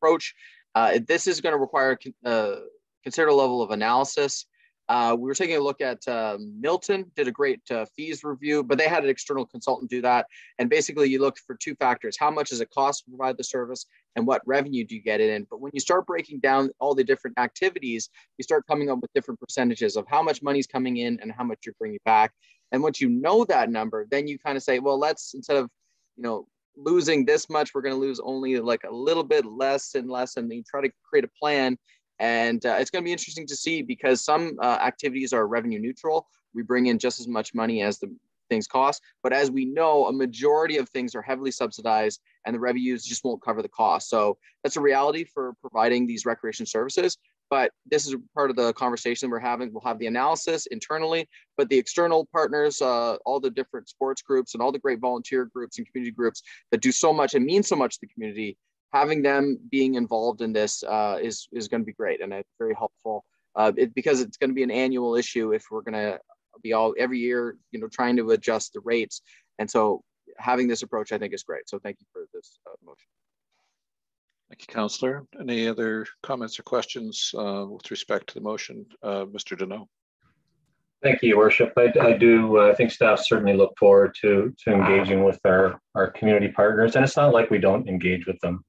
approach. This is going to require considerable level of analysis. We were taking a look at Milton, did a great fees review, but they had an external consultant do that. And basically you looked for two factors: how much does it cost to provide the service and what revenue do you get it in? But when you start breaking down all the different activities, you start coming up with different percentages of how much money's coming in and how much you're bringing back. And once you know that number, then you kind of say, well, let's, instead of, you know, losing this much, we're going to lose only like a little bit less and less. And then you try to create a plan. And it's going to be interesting to see, because some activities are revenue neutral. We bring in just as much money as the things cost. But as we know, a majority of things are heavily subsidized and the revenues just won't cover the cost. So that's a reality for providing these recreation services. But this is part of the conversation we're having. We'll have the analysis internally, but the external partners, all the different sports groups and all the great volunteer groups and community groups that do so much and mean so much to the community, having them being involved in this is going to be great, and it's very helpful because it's going to be an annual issue if we're going to be all every year, you know, trying to adjust the rates. And so having this approach, I think, is great. So thank you for this motion. Thank you, Councillor. Any other comments or questions with respect to the motion? Mr. Deneau. Thank you, Your Worship. I do. I think staff certainly look forward to engaging with our community partners, and it's not like we don't engage with them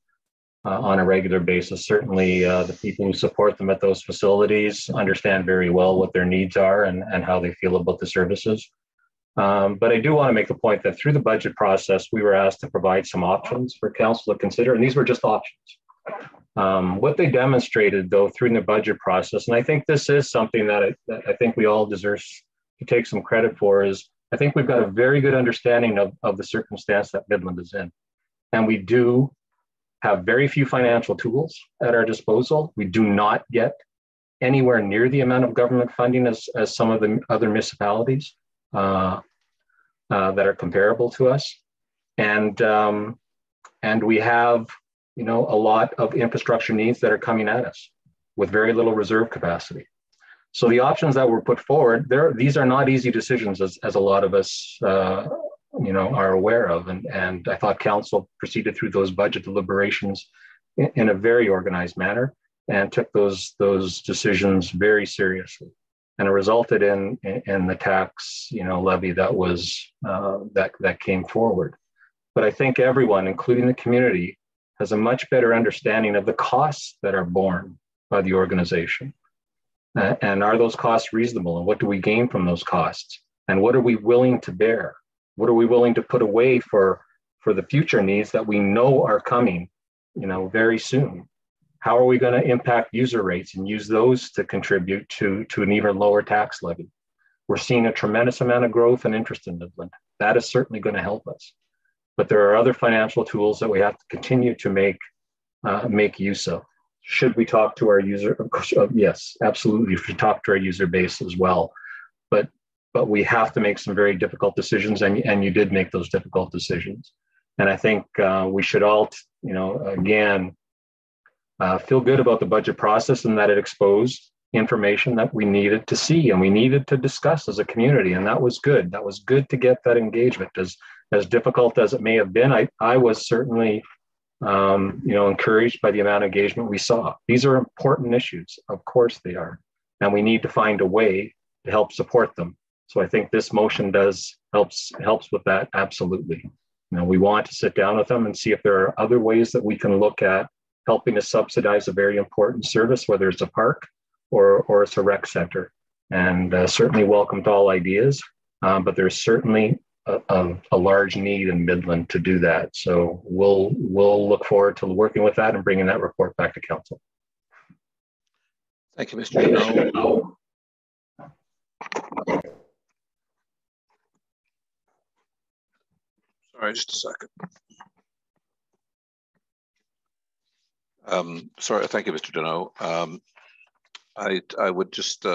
on a regular basis. Certainly, the people who support them at those facilities understand very well what their needs are and how they feel about the services. But I do want to make the point that through the budget process, we were asked to provide some options for council to consider, and these were just options. What they demonstrated, though, through the budget process, and I think this is something that I think we all deserve to take some credit for, is I think we've got a very good understanding of the circumstance that Midland is in. And we do have very few financial tools at our disposal. We do not get anywhere near the amount of government funding as some of the other municipalities that are comparable to us. And we have, you know, a lot of infrastructure needs that are coming at us with very little reserve capacity. So the options that were put forward, these are not easy decisions, as a lot of us, you know, are aware of. And I thought council proceeded through those budget deliberations in a very organized manner and took those decisions very seriously. And it resulted in the tax, you know, levy that was that came forward. But I think everyone, including the community, has a much better understanding of the costs that are borne by the organization. And are those costs reasonable? And what do we gain from those costs? And what are we willing to bear? What are we willing to put away for the future needs that we know are coming, you know, very soon? How are we going to impact user rates and use those to contribute to an even lower tax levy? We're seeing a tremendous amount of growth and interest in Midland. That is certainly going to help us. But there are other financial tools that we have to continue to make use of. Should we talk to our user? Of course, yes, absolutely. We should talk to our user base as well. But we have to make some very difficult decisions, and you did make those difficult decisions. And I think we should all, you know, again, feel good about the budget process and that it exposed information that we needed to see and we needed to discuss as a community. And that was good. That was good to get that engagement. As difficult as it may have been, I was certainly, you know, encouraged by the amount of engagement we saw. These are important issues. Of course they are. And we need to find a way to help support them. So I think this motion helps with that, absolutely. You know, we want to sit down with them and see if there are other ways that we can look at helping to subsidize a very important service, whether it's a park or it's a rec center. And certainly welcomed all ideas, but there's certainly a large need in Midland to do that. So we'll look forward to working with that and bringing that report back to council. Thank you, Mr. Deneau. Sorry, just a second. Sorry, thank you, Mr. Deneau. I would just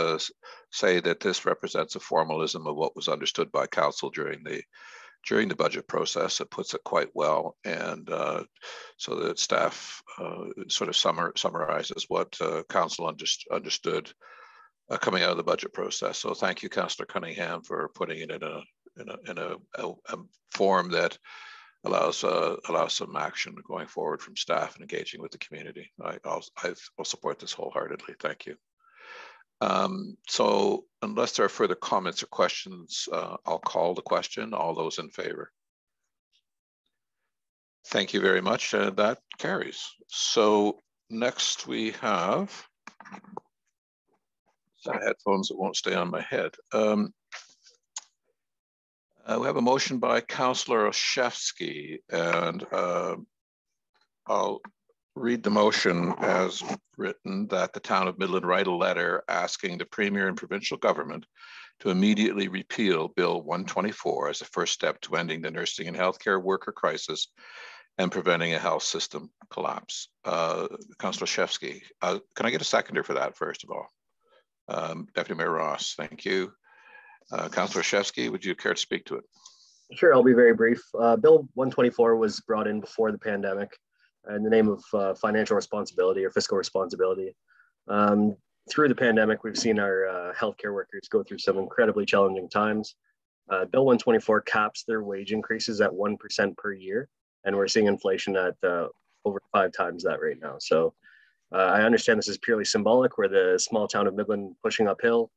say that this represents a formalism of what was understood by council during the budget process. It puts it quite well, and so that staff sort of summarizes what council understood coming out of the budget process. So thank you, Councillor Cunningham, for putting it in a form that allows some action going forward from staff and engaging with the community. I'll support this wholeheartedly. Thank you. So unless there are further comments or questions, I'll call the question. All those in favor? Thank you very much. That carries. So next we have headphones that won't stay on my head. We have a motion by Councillor Olszewski, and I'll read the motion as written, that the town of Midland write a letter asking the Premier and provincial government to immediately repeal Bill 124 as a first step to ending the nursing and healthcare worker crisis and preventing a health system collapse. Councillor Olszewski, can I get a seconder for that first of all? Deputy Mayor Ross, thank you. Councillor Olszewski, would you care to speak to it? Sure, I'll be very brief. Bill 124 was brought in before the pandemic in the name of financial responsibility or fiscal responsibility. Through the pandemic, we've seen our healthcare workers go through some incredibly challenging times. Bill 124 caps their wage increases at 1% per year, and we're seeing inflation at over 5 times that right now. So I understand this is purely symbolic. We're the small town of Midland pushing uphill.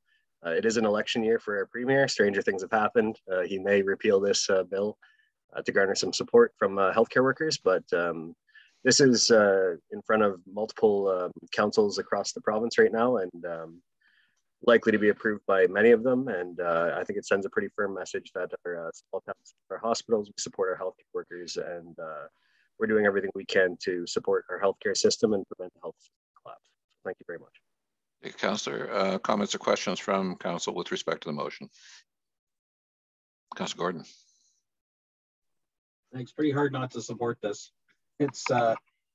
It is an election year for our Premier. Stranger things have happened. He may repeal this bill to garner some support from healthcare workers, but this is in front of multiple councils across the province right now, and likely to be approved by many of them. And I think it sends a pretty firm message that our small towns, our hospitals, we support our healthcare workers, and we're doing everything we can to support our healthcare system and prevent the health collapse. Thank you very much. Thank you, Councillor. Comments or questions from council with respect to the motion? Councillor Gordon. It's pretty hard not to support this. It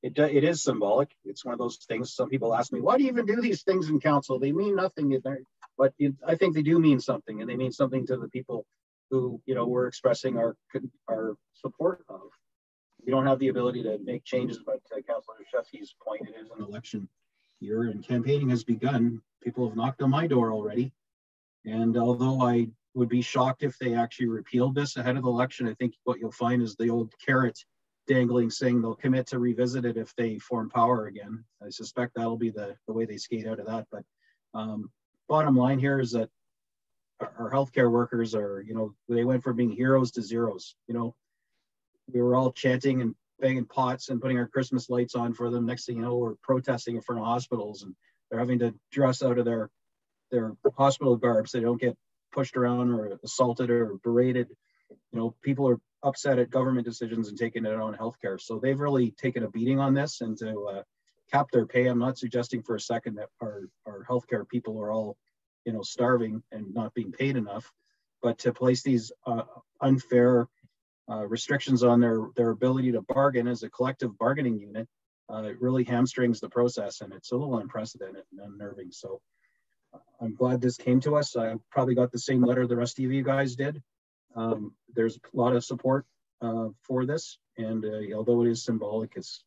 is symbolic. It's one of those things. Some people ask me, why do you even do these things in council? They mean nothing in there, but I think they do mean something, and they mean something to the people who, you know, we're expressing our support of. We don't have the ability to make changes, but Councillor Olszewski's point, it is an election year and campaigning has begun. People have knocked on my door already, and although I would be shocked if they actually repealed this ahead of the election, I think what you'll find is the old carrot dangling, saying they'll commit to revisit it if they form power again. I suspect that'll be the way they skate out of that. But bottom line here is that our healthcare workers are, you know, they went from being heroes to zeros. You know, we were all chanting and banging pots and putting our Christmas lights on for them. Next thing you know, we're protesting in front of hospitals, and they're having to dress out of their hospital garb so they don't get pushed around or assaulted or berated. You know, people are upset at government decisions and taking it on healthcare. So they've really taken a beating on this, and to cap their pay. I'm not suggesting for a second that our healthcare people are all, you know, starving and not being paid enough, but to place these unfair restrictions on their ability to bargain as a collective bargaining unit, it really hamstrings the process, and it's a little unprecedented and unnerving. So I'm glad this came to us. I probably got the same letter the rest of you guys did. There's a lot of support for this, and although it is symbolic, it's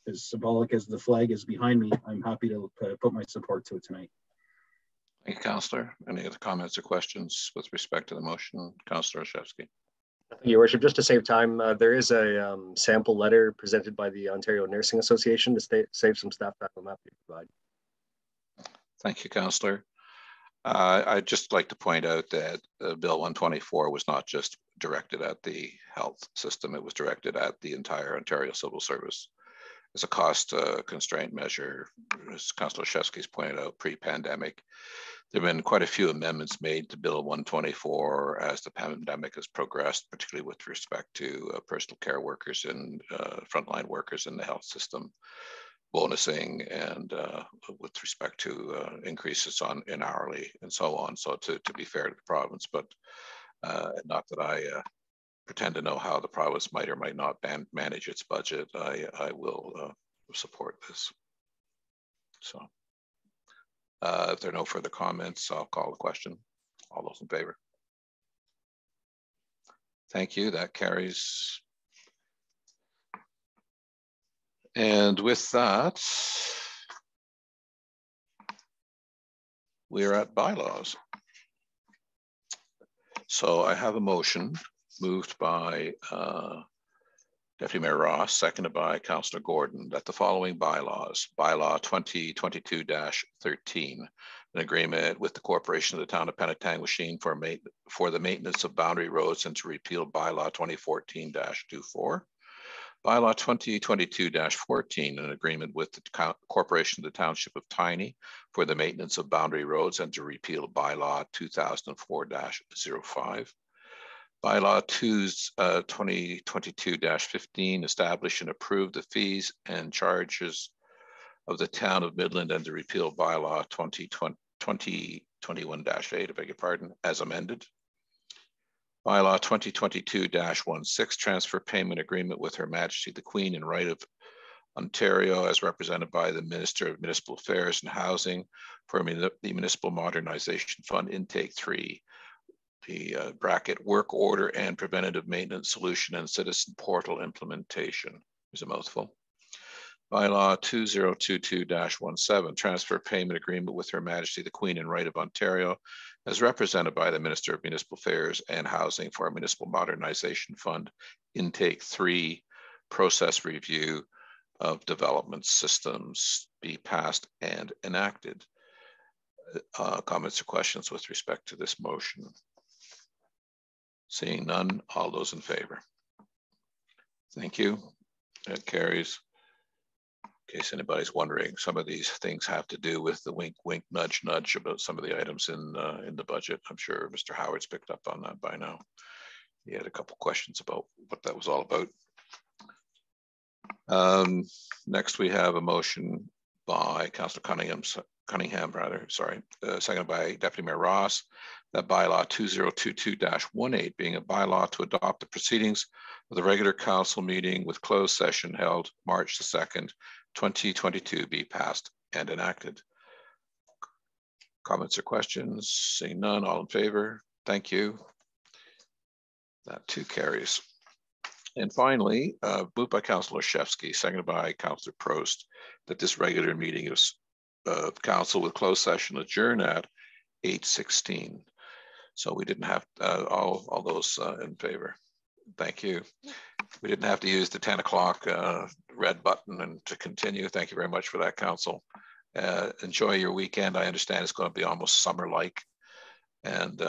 as symbolic as the flag is behind me. I'm happy to put my support to it tonight. Thank you, Councillor. Any other comments or questions with respect to the motion? Councillor Olszewski. Thank you, Your Worship. Just to save time, there is a sample letter presented by the Ontario Nursing Association to save some staff time. I'm happy to provide. Thank you, Councillor. I'd just like to point out that Bill 124 was not just directed at the health system, it was directed at the entire Ontario Civil Service as a cost constraint measure, as Councillor Olszewski's pointed out, pre-pandemic. There have been quite a few amendments made to Bill 124 as the pandemic has progressed, particularly with respect to personal care workers and frontline workers in the health system, bonusing, and with respect to increases in hourly and so on. So to be fair to the province, but not that I pretend to know how the province might or might not manage its budget, I will support this. So if there are no further comments, I'll call the question. All those in favor? Thank you, that carries. And with that, we are at bylaws. So I have a motion moved by Deputy Mayor Ross, seconded by Councillor Gordon, that the following bylaws, bylaw 2022-13, an agreement with the Corporation of the Town of Penetanguishene for the maintenance of boundary roads and to repeal bylaw 2014-24. Bylaw 2022-14, an agreement with the Corporation of the Township of Tiny for the maintenance of boundary roads and to repeal bylaw 2004-05. Bylaw 2022-15, establish and approve the fees and charges of the Town of Midland and to repeal bylaw 2021-8, I beg your pardon, as amended. Bylaw 2022-16, transfer payment agreement with Her Majesty the Queen in right of Ontario as represented by the Minister of Municipal Affairs and Housing for the Municipal Modernization Fund Intake 3, the bracket work order and preventative maintenance solution and citizen portal implementation. There's a mouthful. Bylaw 2022-17, transfer payment agreement with Her Majesty the Queen in right of Ontario as represented by the Minister of Municipal Affairs and Housing for our Municipal Modernization Fund Intake 3, process review of development systems be passed and enacted. Comments or questions with respect to this motion? Seeing none, all those in favor? Thank you. That carries. In case anybody's wondering, some of these things have to do with the wink, wink, nudge, nudge about some of the items in the budget. I'm sure Mr. Howard's picked up on that by now. He had a couple questions about what that was all about. Next, we have a motion by Councillor Cunningham, seconded by Deputy Mayor Ross, that bylaw 2022-18 being a bylaw to adopt the proceedings of the regular council meeting with closed session held March the 2nd, 2022 be passed and enacted. Comments or questions? Seeing none, all in favor? Thank you. That too carries. And finally, moved by Councillor Olszewski, seconded by Councillor Prost, that this regular meeting of council with closed session adjourn at 8:16. So we didn't have all those in favor. Thank you. We didn't have to use the 10 o'clock red button and to continue. Thank you very much for that, council. Enjoy your weekend. I understand it's going to be almost summer-like. And